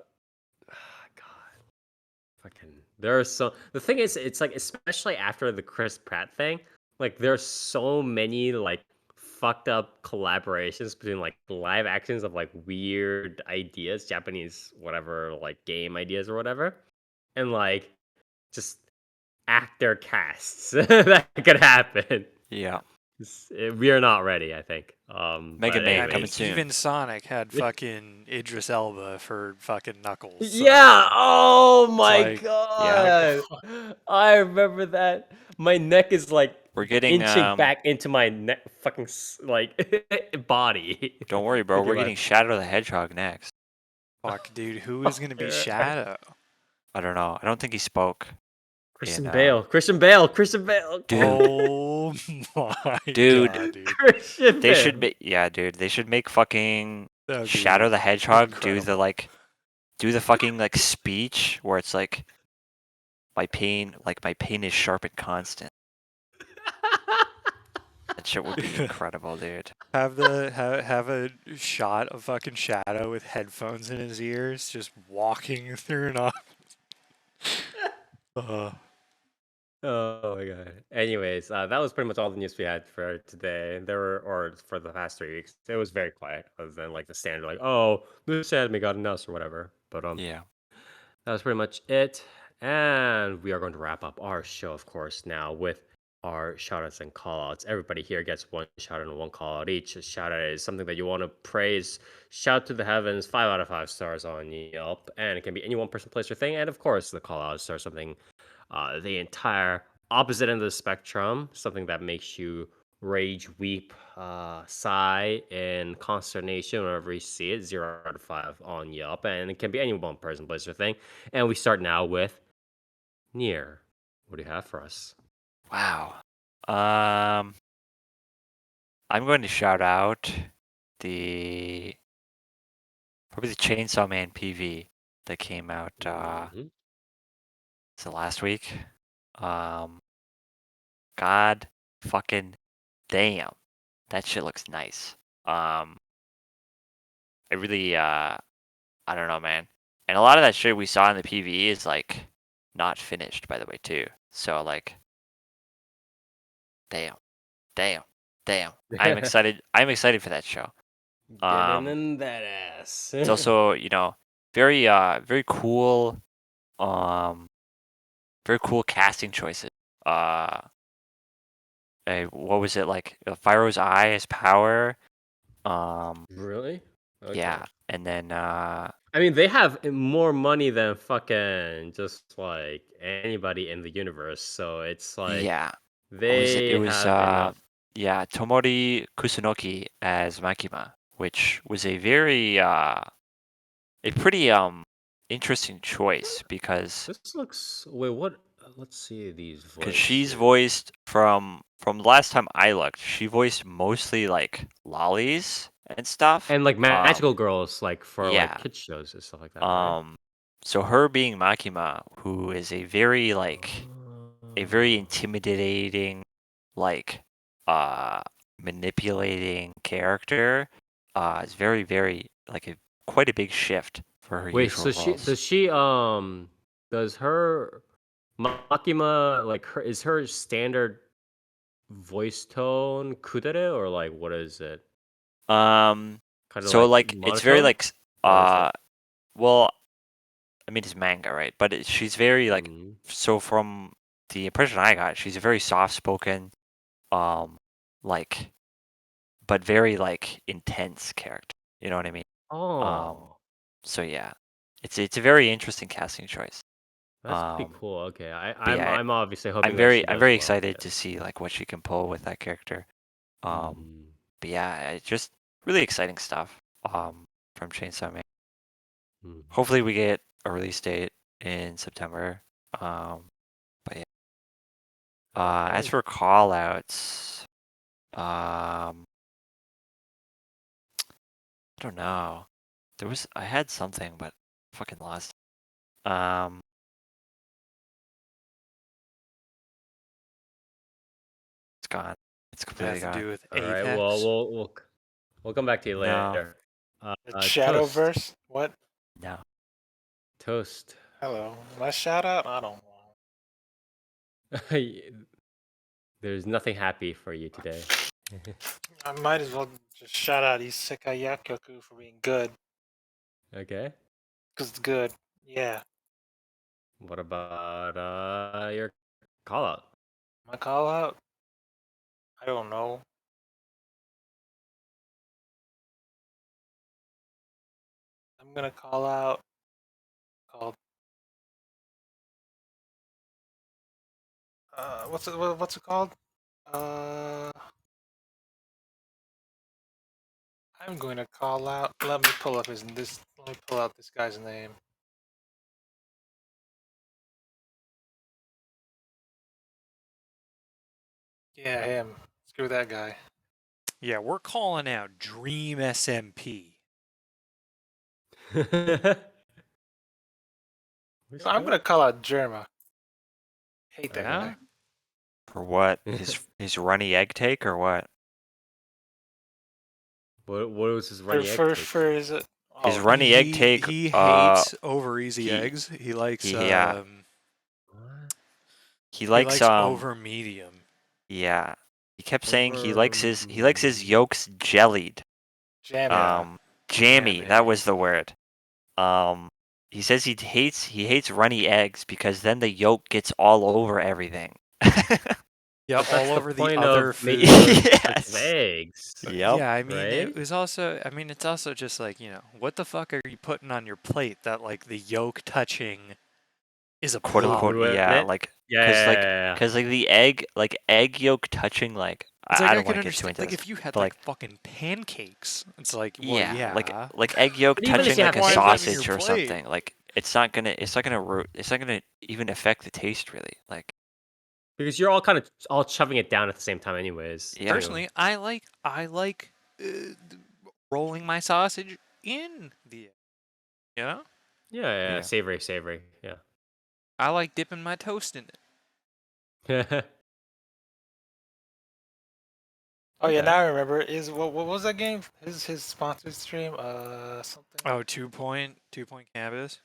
fucking. There are so the thing is, it's like especially after the Chris Pratt thing, like there's so many like fucked up collaborations between like live actions of like weird ideas, Japanese whatever like game ideas or whatever, and like just actor casts that could happen. Yeah. We are not ready, I think. Mega But Man I coming mean, soon. even Sonic had fucking Idris Elba for fucking Knuckles. So Yeah. Oh my like, god. I remember that. My neck is like We're getting inching back into my neck, fucking like body. Don't worry, bro. Thinking We're about getting Shadow the Hedgehog next. fuck, dude, who is gonna be Yeah. Shadow? I don't know. I don't think he spoke. Christian in, Bale. Christian Bale. Christian Bale. Dude. Oh my Dude. god, dude. Christian They Bale. should make dude. They should make fucking That would be Shadow the Hedgehog do incredible. the fucking like speech where it's like my pain is sharp and constant. That shit would be incredible, dude. Have a shot of fucking Shadow with headphones in his ears, just walking through an office. Oh my god. Anyways, that was pretty much all the news we had for today. Or for the past 3 weeks. It was very quiet, other than like the standard, like, oh, this anime got announced or whatever. But Yeah. that was pretty much it. And we are going to wrap up our show, of course, now with our shoutouts and callouts. Everybody here gets one shout out and one call out each. A shout out is something that you want to praise, shout to the heavens, 5 out of 5 stars on Yelp, and it can be any one person, place, or thing. And of course, the call outs are something the entire opposite end of the spectrum, something that makes you rage, weep, sigh, in consternation whenever you see it. 0 out of 5 on Yelp, and it can be any one person, place, or thing. And we start now with Nier. What do you have for us? Wow. I'm going to shout out probably the Chainsaw Man PV that came out Mhm. so last week. God fucking damn. That shit looks nice. I really I don't know, man. And a lot of that shit we saw in the PV is like not finished, by the way, too. So like damn. I'm excited. I'm excited for that show. Getting in that ass. It's also, very cool very cool casting choices. What was it like? Fyro's Eye as Power. Really? Okay. Yeah, and then I mean, they have more money than fucking just like anybody in the universe. So it's like yeah, they have enough. yeah, Tomori Kusunoki as Makima, which was a pretty interesting choice because This looks. Wait, what? Let's see these voices. she's voiced from the last time I looked, she voiced mostly like lollies and stuff. And like magical girls, like for yeah. like kids shows and stuff like that. Right? So her being Makima, who is a very like a very intimidating, like manipulating character. It's very like quite a big shift for her Wait, usual so roles. does her Makima like her is her standard voice tone kudere or like what is it? Um, Kind of so like like it's very monotone? like Or is it? well, I mean it's manga, right? But she's very like Mm. so from the impression I got, she's a very soft spoken, like but very like intense character. You know what I mean? Um, Oh, so yeah, it's a very interesting casting choice. that's pretty cool. Okay, But yeah, I'm obviously hoping that she I'm does very well. excited to see like what she can pull with that character. Um, Mhm. but yeah, it's just really exciting stuff. From Chainsaw Man. Mhm. Hopefully we get a release date in September. But yeah. As Okay. for callouts, I don't know. I had something, but fucking lost. Um, it's gone. It's It completely has to gone. do with All right. Well, Apex. we'll come back to you No, later. The Toast. Shadowverse? What? no. Toast. Hello. My shout out? I don't know. There's nothing happy for you today. I might as well just shout out Isekai Yakkyoku for being good. Okay. Because it's good. Yeah. What about your call out? My call out? I don't know. I'm gonna call out called what's it called? Uh I'm going to call out. Let me pull up let me pull out this guy's name. Yeah, him. Screw that guy. Yeah, we're calling out Dream SMP. Which I'm guy? gonna call out Germa. Hate that Yeah? guy. For what? His runny egg take or what? What was his For runny egg for take? for is it? His Oh, runny egg take. He hates over easy he eggs. He likes yeah. What? He he likes likes over medium. yeah. He kept saying Over. he likes his yolks jellied. Jammy. Yeah. Jammy, Jammy. that was the word. Um, he says he hates runny eggs because then the yolk gets all over everything. Yep, But that's all the over the point other of making food. those types of Yes. eggs, Yep. Yeah, I mean, right? it was also, it's also just like, what the fuck are you putting on your plate that, like, the yolk touching is a Quote Will unquote, problem? ruin yeah, it. like, Yeah. cause like the egg, like egg yolk touching, like, It's like I I don't want could to get too understand, into like, this, if you had, but like, like, fucking pancakes. It's like, well, yeah, yeah. like egg yolk But even if touching you like have a Why is that in your sausage or plate? something, like, it's not gonna even affect the taste really, like, because you're all kind of all shoving it down at the same time, anyways. yeah, Too. Personally, I like rolling my sausage in the, you know? Yeah. yeah. Savory. Yeah. I like dipping my toast in it. Oh yeah, Okay. now I remember. Is what was that game? His sponsored stream? Something. Oh, 2 point campus.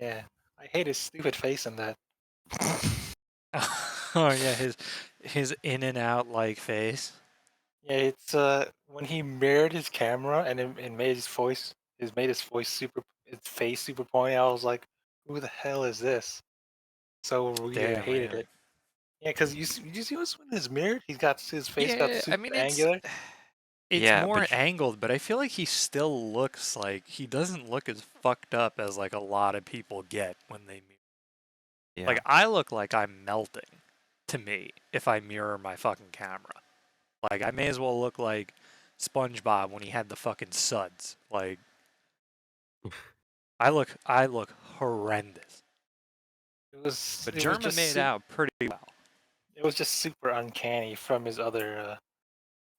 Yeah, I hate his stupid face in that. Oh yeah, his in and out like face. Yeah, it's when he mirrored his camera and it made his voice super, his face super pointy. I was like, who the hell is this? So weird. I Damn, hated man. it. Yeah, because you see what's when it's mirrored? His face got Yeah, I super mean angular. it's Yeah, more but angled, but I feel like he still looks like he doesn't look as fucked up as like a lot of people get when they mirror. yeah, Like I look like I'm melting to me if I mirror my fucking camera. Like I may as well look like SpongeBob when he had the fucking suds. Like I look horrendous. But It was German just made out pretty well. it was just super uncanny from his other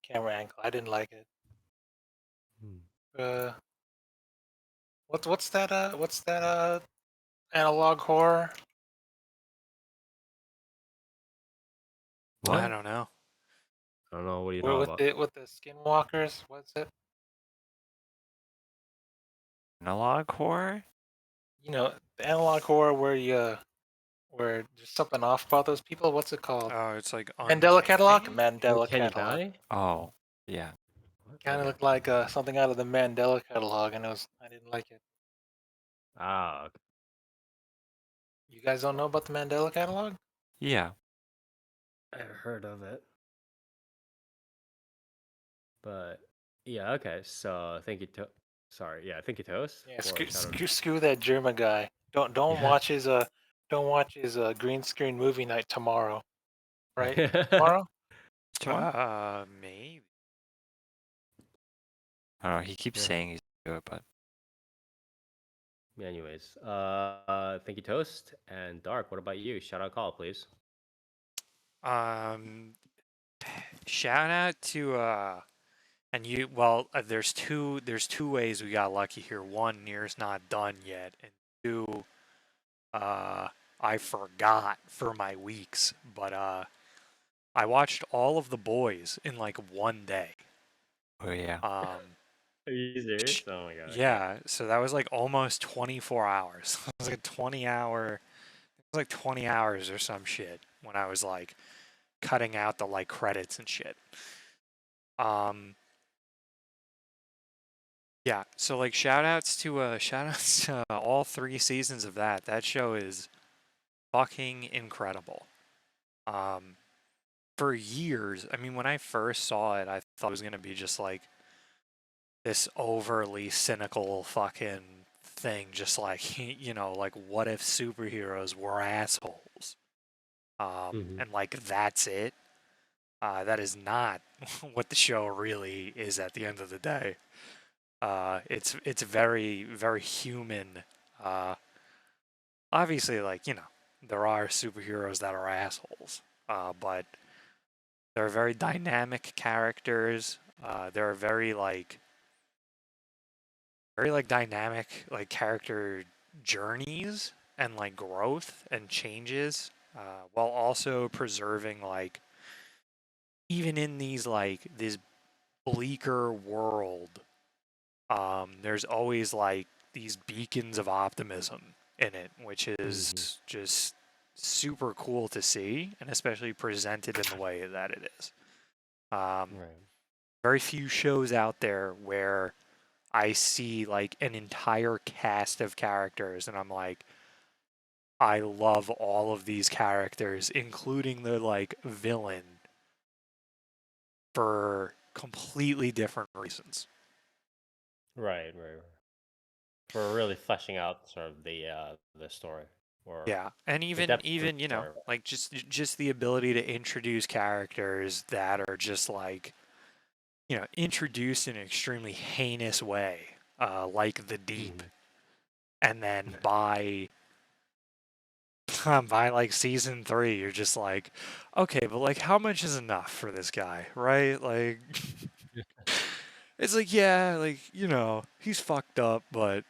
camera angle. I didn't like it. Hmm. Uh, what's that analog horror? What? I don't know. I don't know. What are you We're talking about? with the skinwalkers. What's it? Analog horror? You know, the analog horror where there's something off about those people. What's it called? Oh, it's like Mandela Catalog. Uncanny? Mandela Uncanny Catalog. Valley? Oh, yeah. What? Kind of Okay. looked like something out of the Mandela Catalog, and I didn't like it. Ah, You guys don't know about the Mandela Catalog? Yeah. I've heard of it. But yeah, okay. So thank you to sorry, yeah, thank you Toast Yeah, for shout out. screw that German guy. Don't Yeah. watch his green screen movie night tomorrow. Right? Tomorrow? Tomorrow? Maybe. I don't know. He keeps Yeah. saying he's gonna do it, but Yeah, anyways, thank you Toast and Dark. What about you? Shout out call, please. Um, shout out to and you. Well, there's two ways we got lucky here. One, Nier's not done yet, and two, I forgot for my weeks, but I watched all of The Boys in like one day. oh yeah. Are you serious? Oh my god. Okay. Yeah, so that was like almost 24 hours. It was like 20 hours or some shit when I was like cutting out the like credits and shit. Yeah, so like shout outs to all 3 seasons of that. That show is fucking incredible. For years, I mean when I first saw it, I thought it was gonna be just like this overly cynical fucking thing, just like like what if superheroes were assholes? Mhm. And like that's it. That is not what the show really is at the end of the day. It's very very human. Obviously, like there are superheroes that are assholes, but they're very dynamic characters. They're very like dynamic like character journeys and like growth and changes, while also preserving like even in these like this bleaker world, there's always like these beacons of optimism in it, which is just super cool to see, and especially presented in the way that it is. Right. Very few shows out there where I see like an entire cast of characters, and I'm like, I love all of these characters, including the like villain, for completely different reasons. Right, right. For really fleshing out sort of the story or Yeah, and the even depth of the story. like just the ability to introduce characters that are just like introduced in an extremely heinous way, like the Deep, Mhm. and then by by like season 3, you're just like, okay, but like how much is enough for this guy, right? Like, it's like yeah, like he's fucked up, but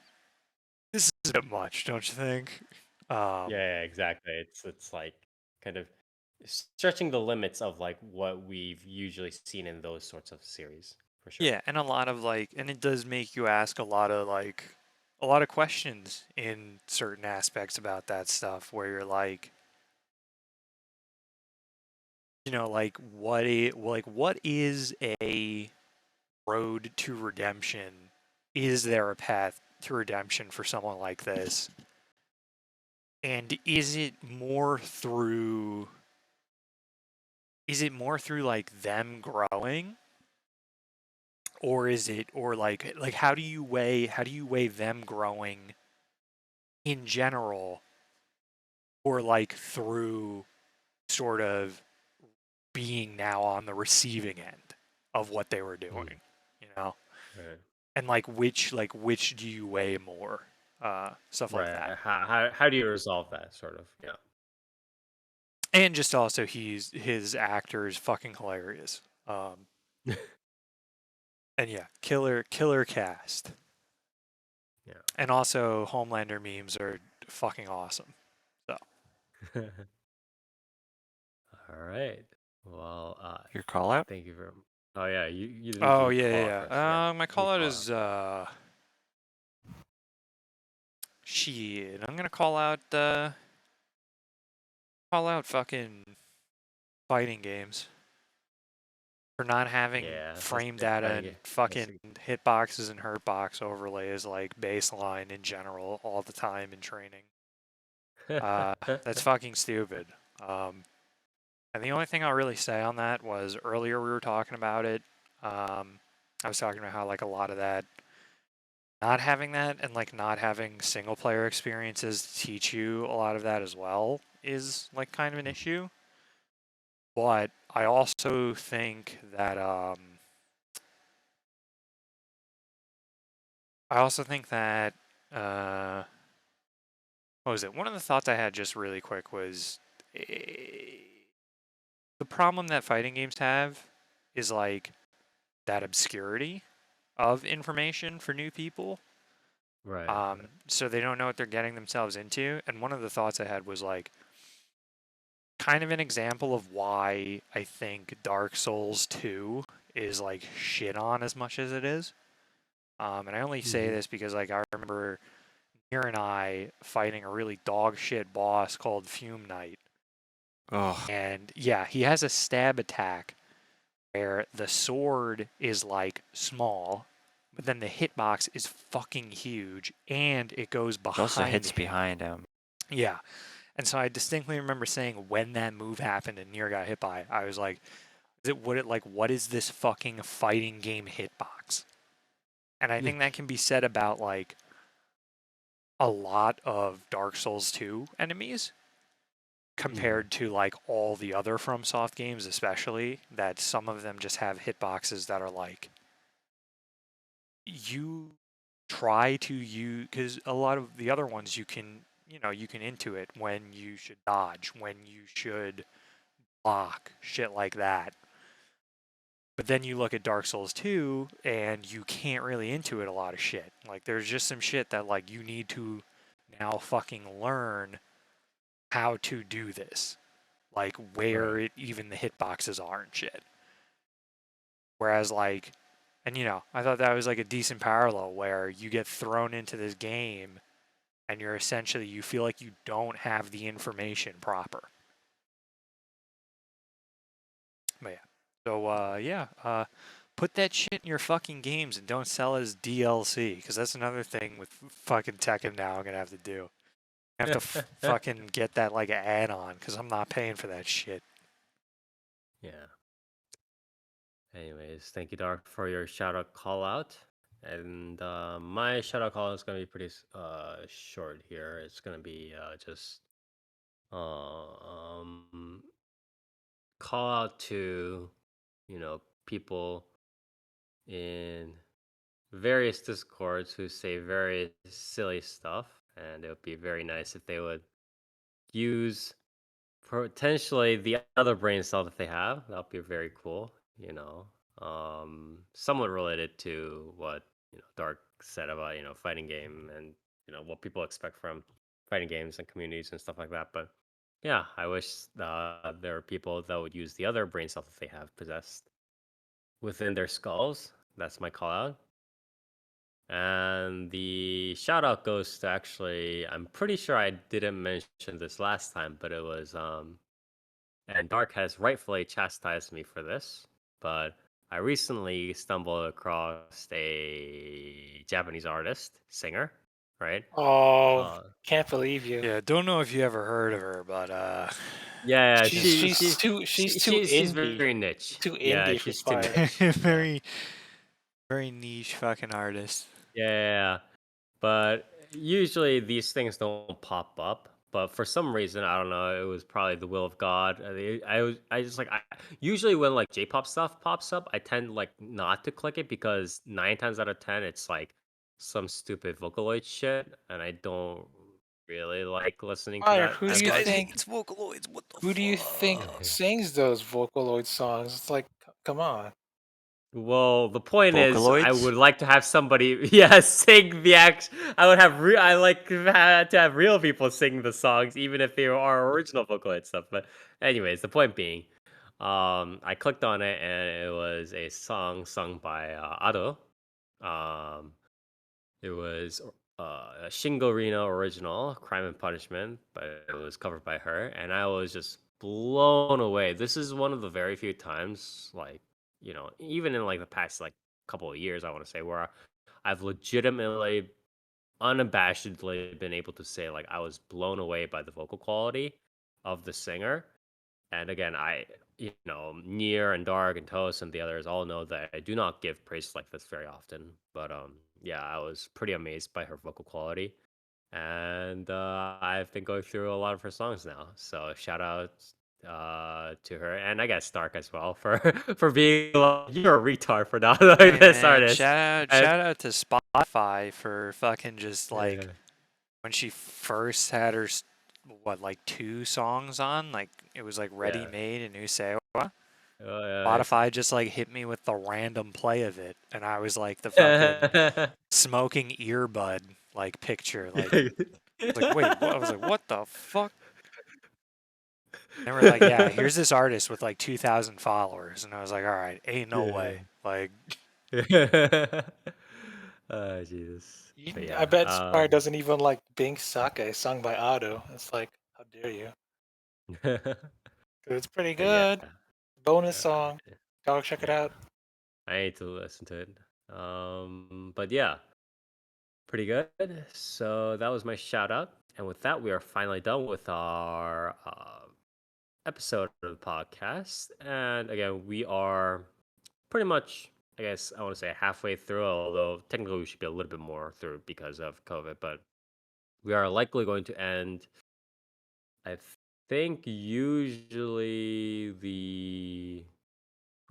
this is a bit much, don't you think? Um, Yeah, exactly. It's like kind of stretching the limits of like what we've usually seen in those sorts of series, for sure. Yeah, and a lot of like, and it does make you ask a lot of questions in certain aspects about that stuff where you're like, like what is a road to redemption? Is there a path to redemption for someone like this? And is it more through like them growing, or is it or like how do you weigh them growing in general, or like through sort of being now on the receiving end of what they were Mm, doing, you know? right. And like which do you weigh more? Stuff like that. Right. How do you resolve that sort of? Yeah. And just also his actor is fucking hilarious. And yeah, killer cast. Yeah. And also Homelander memes are fucking awesome. So All right. Well, Your call out? thank you very much. Oh yeah, you didn't Oh call yeah, out yeah. first. Yeah, My you call out call is shit. I'm gonna call out fucking fighting games for not having Yeah, let's frame say data fighting and game. fucking hitboxes and hurtbox overlays like baseline in general all the time in training. That's fucking stupid. And the only thing I'll really say on that was earlier we were talking about it. I was talking about how like a lot of that, not having that and like not having single player experiences teach you a lot of that as well is like kind of an issue. But I also think that what was it? One of the thoughts I had just really quick was the problem that fighting games have is like that obscurity of information for new people. Right. Right. So they don't know what they're getting themselves into. And one of the thoughts I had was like kind of an example of why I think Dark Souls 2 is like shit on as much as it is. And I only say this because like I remember Nier and I fighting a really dog shit boss called Fume Knight. Oh, And yeah, he has a stab attack where the sword is like small, but then the hitbox is fucking huge and it goes it also behind hits him. behind him. Yeah. And so I distinctly remember saying when that move happened and Nier got hit by, I was like, what is this fucking fighting game hitbox? And I think that can be said about like a lot of Dark Souls 2 enemies compared to like all the other FromSoft games, especially that some of them just have hitboxes that are like you try to use, because a lot of the other ones you can intuit when you should dodge, when you should block, shit like that. But then you look at Dark Souls 2 and you can't really intuit a lot of shit. Like there's just some shit that like you need to now fucking learn how to do this. Like where even the hitboxes are and shit. Whereas like, and I thought that was like a decent parallel where you get thrown into this game and you're essentially, you feel like you don't have the information proper. But yeah. So put that shit in your fucking games and don't sell it as DLC, because that's another thing with fucking Tekken now I'm gonna have to do. I have to fucking get that like an add-on, because I'm not paying for that shit. Yeah. Anyways, thank you, Dark, for your shout out call out. And my shout out call is gonna be pretty short here. It's gonna be just call out to people in various discords who say very silly stuff, and it would be very nice if they would use potentially the other brain cell that they have. That would be very cool. Somewhat related to what Dark said about fighting game and what people expect from fighting games and communities and stuff like that. But yeah, I wish there are people that would use the other brain cell that they have possessed within their skulls. That's my call out. And the shout out goes to, actually, I'm pretty sure I didn't mention this last time, but it was and Dark has rightfully chastised me for this, but I recently stumbled across a Japanese artist, singer, right? Oh, Uh, can't believe you. Yeah, don't know if you ever heard of her, but yeah, She's too she's indie. very niche. Too Yeah, indie for she's too Fire. niche. Yeah. very, very niche fucking artist. Yeah, but usually these things don't pop up. But for some reason, I don't know. It was probably the will of God. I just like, usually when like J-pop stuff pops up, I tend like not to click it because 9 times out of 10, it's like some stupid Vocaloid shit, and I don't really like listening to Fire, that. who do This you guy think? hates Vocaloids. What the Who do you think fuck? sings those Vocaloid songs? It's like, come on. Well, the point is, I Vocaloids? would like to have somebody, yeah, sing the act. I would have I like to have real people sing the songs, even if they are original Vocaloid stuff. But anyways, the point being, I clicked on it and it was a song sung by Ado. Um, it was a Shingo Reno original, Crime and Punishment, but it was covered by her, and I was just blown away. This is one of the very few times, like, even in like the past like couple of years, I want to say, where I've legitimately, unabashedly been able to say like I was blown away by the vocal quality of the singer. And again, Near and Dark and Toast and the others all know that I do not give praise like this very often. But yeah, I was pretty amazed by her vocal quality, and I've been going through a lot of her songs now. So shout out to her, and I guess Stark as well for for being like, you're a retard for not knowing Hey this man, artist. And, shout out to Spotify for fucking just like yeah, when she first had her like 2 songs on, like it was like Ready yeah. Made and Usewa. Oh, Spotify just like hit me with the random play of it, and I was like the fucking yeah. smoking earbud like picture. Like I was like, wait, what? I was like, what the fuck? And we're like, yeah, here's this artist with like 2,000 followers, and I was like, all right, ain't no way. Like, Oh, Jesus. But I yeah. bet Spire doesn't even like Bink Sake, sung by Ado. It's like, how dare you? But It's pretty yeah. good. Bonus Uh, song. Go check it yeah. out. I need to listen to it. But yeah, pretty good. So that was my shout out. And with that, we are finally done with our episode of the podcast. And again, we are pretty much, I guess, I want to say halfway through, although technically we should be a little bit more through because of COVID. But we are likely going to end, I think, usually we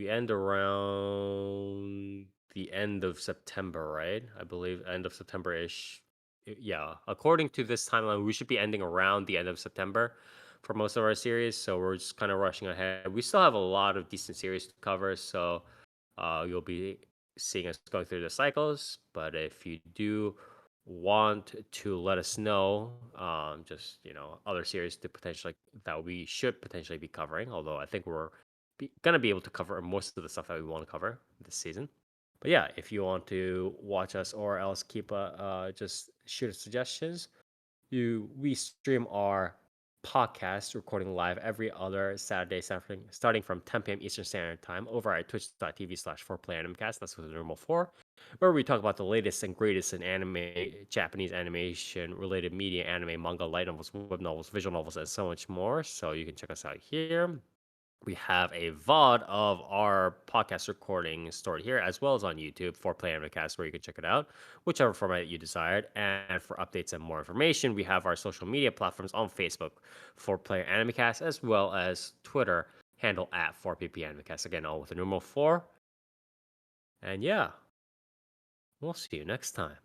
end around the end of September, right? I believe end of September-ish. Yeah, according to this timeline, we should be ending around the end of September for most of our series. So we're just kind of rushing ahead. We still have a lot of decent series to cover, so you'll be seeing us going through the cycles. But if you do want to let us know, just other series to potentially that we should potentially be covering, although I think we're gonna be able to cover most of the stuff that we want to cover this season. But yeah, if you want to watch us or else keep just shoot us suggestions. We stream our podcast recording live every other Saturday starting from 10 p.m. Eastern Standard Time over at twitch.tv/4PlayAnimecast. That's with the normal 4, where we talk about the latest and greatest in anime, Japanese animation, related media, anime, manga, light novels, web novels, visual novels, and so much more. So you can check us out here. We have a VOD of our podcast recording stored here, as well as on YouTube for Play Animecast, where you can check it out, whichever format you desired. And for updates and more information, we have our social media platforms on Facebook for Player Animecast, as well as Twitter handle at 4PPAnimecast. Again, all with the numeral 4. And yeah, we'll see you next time.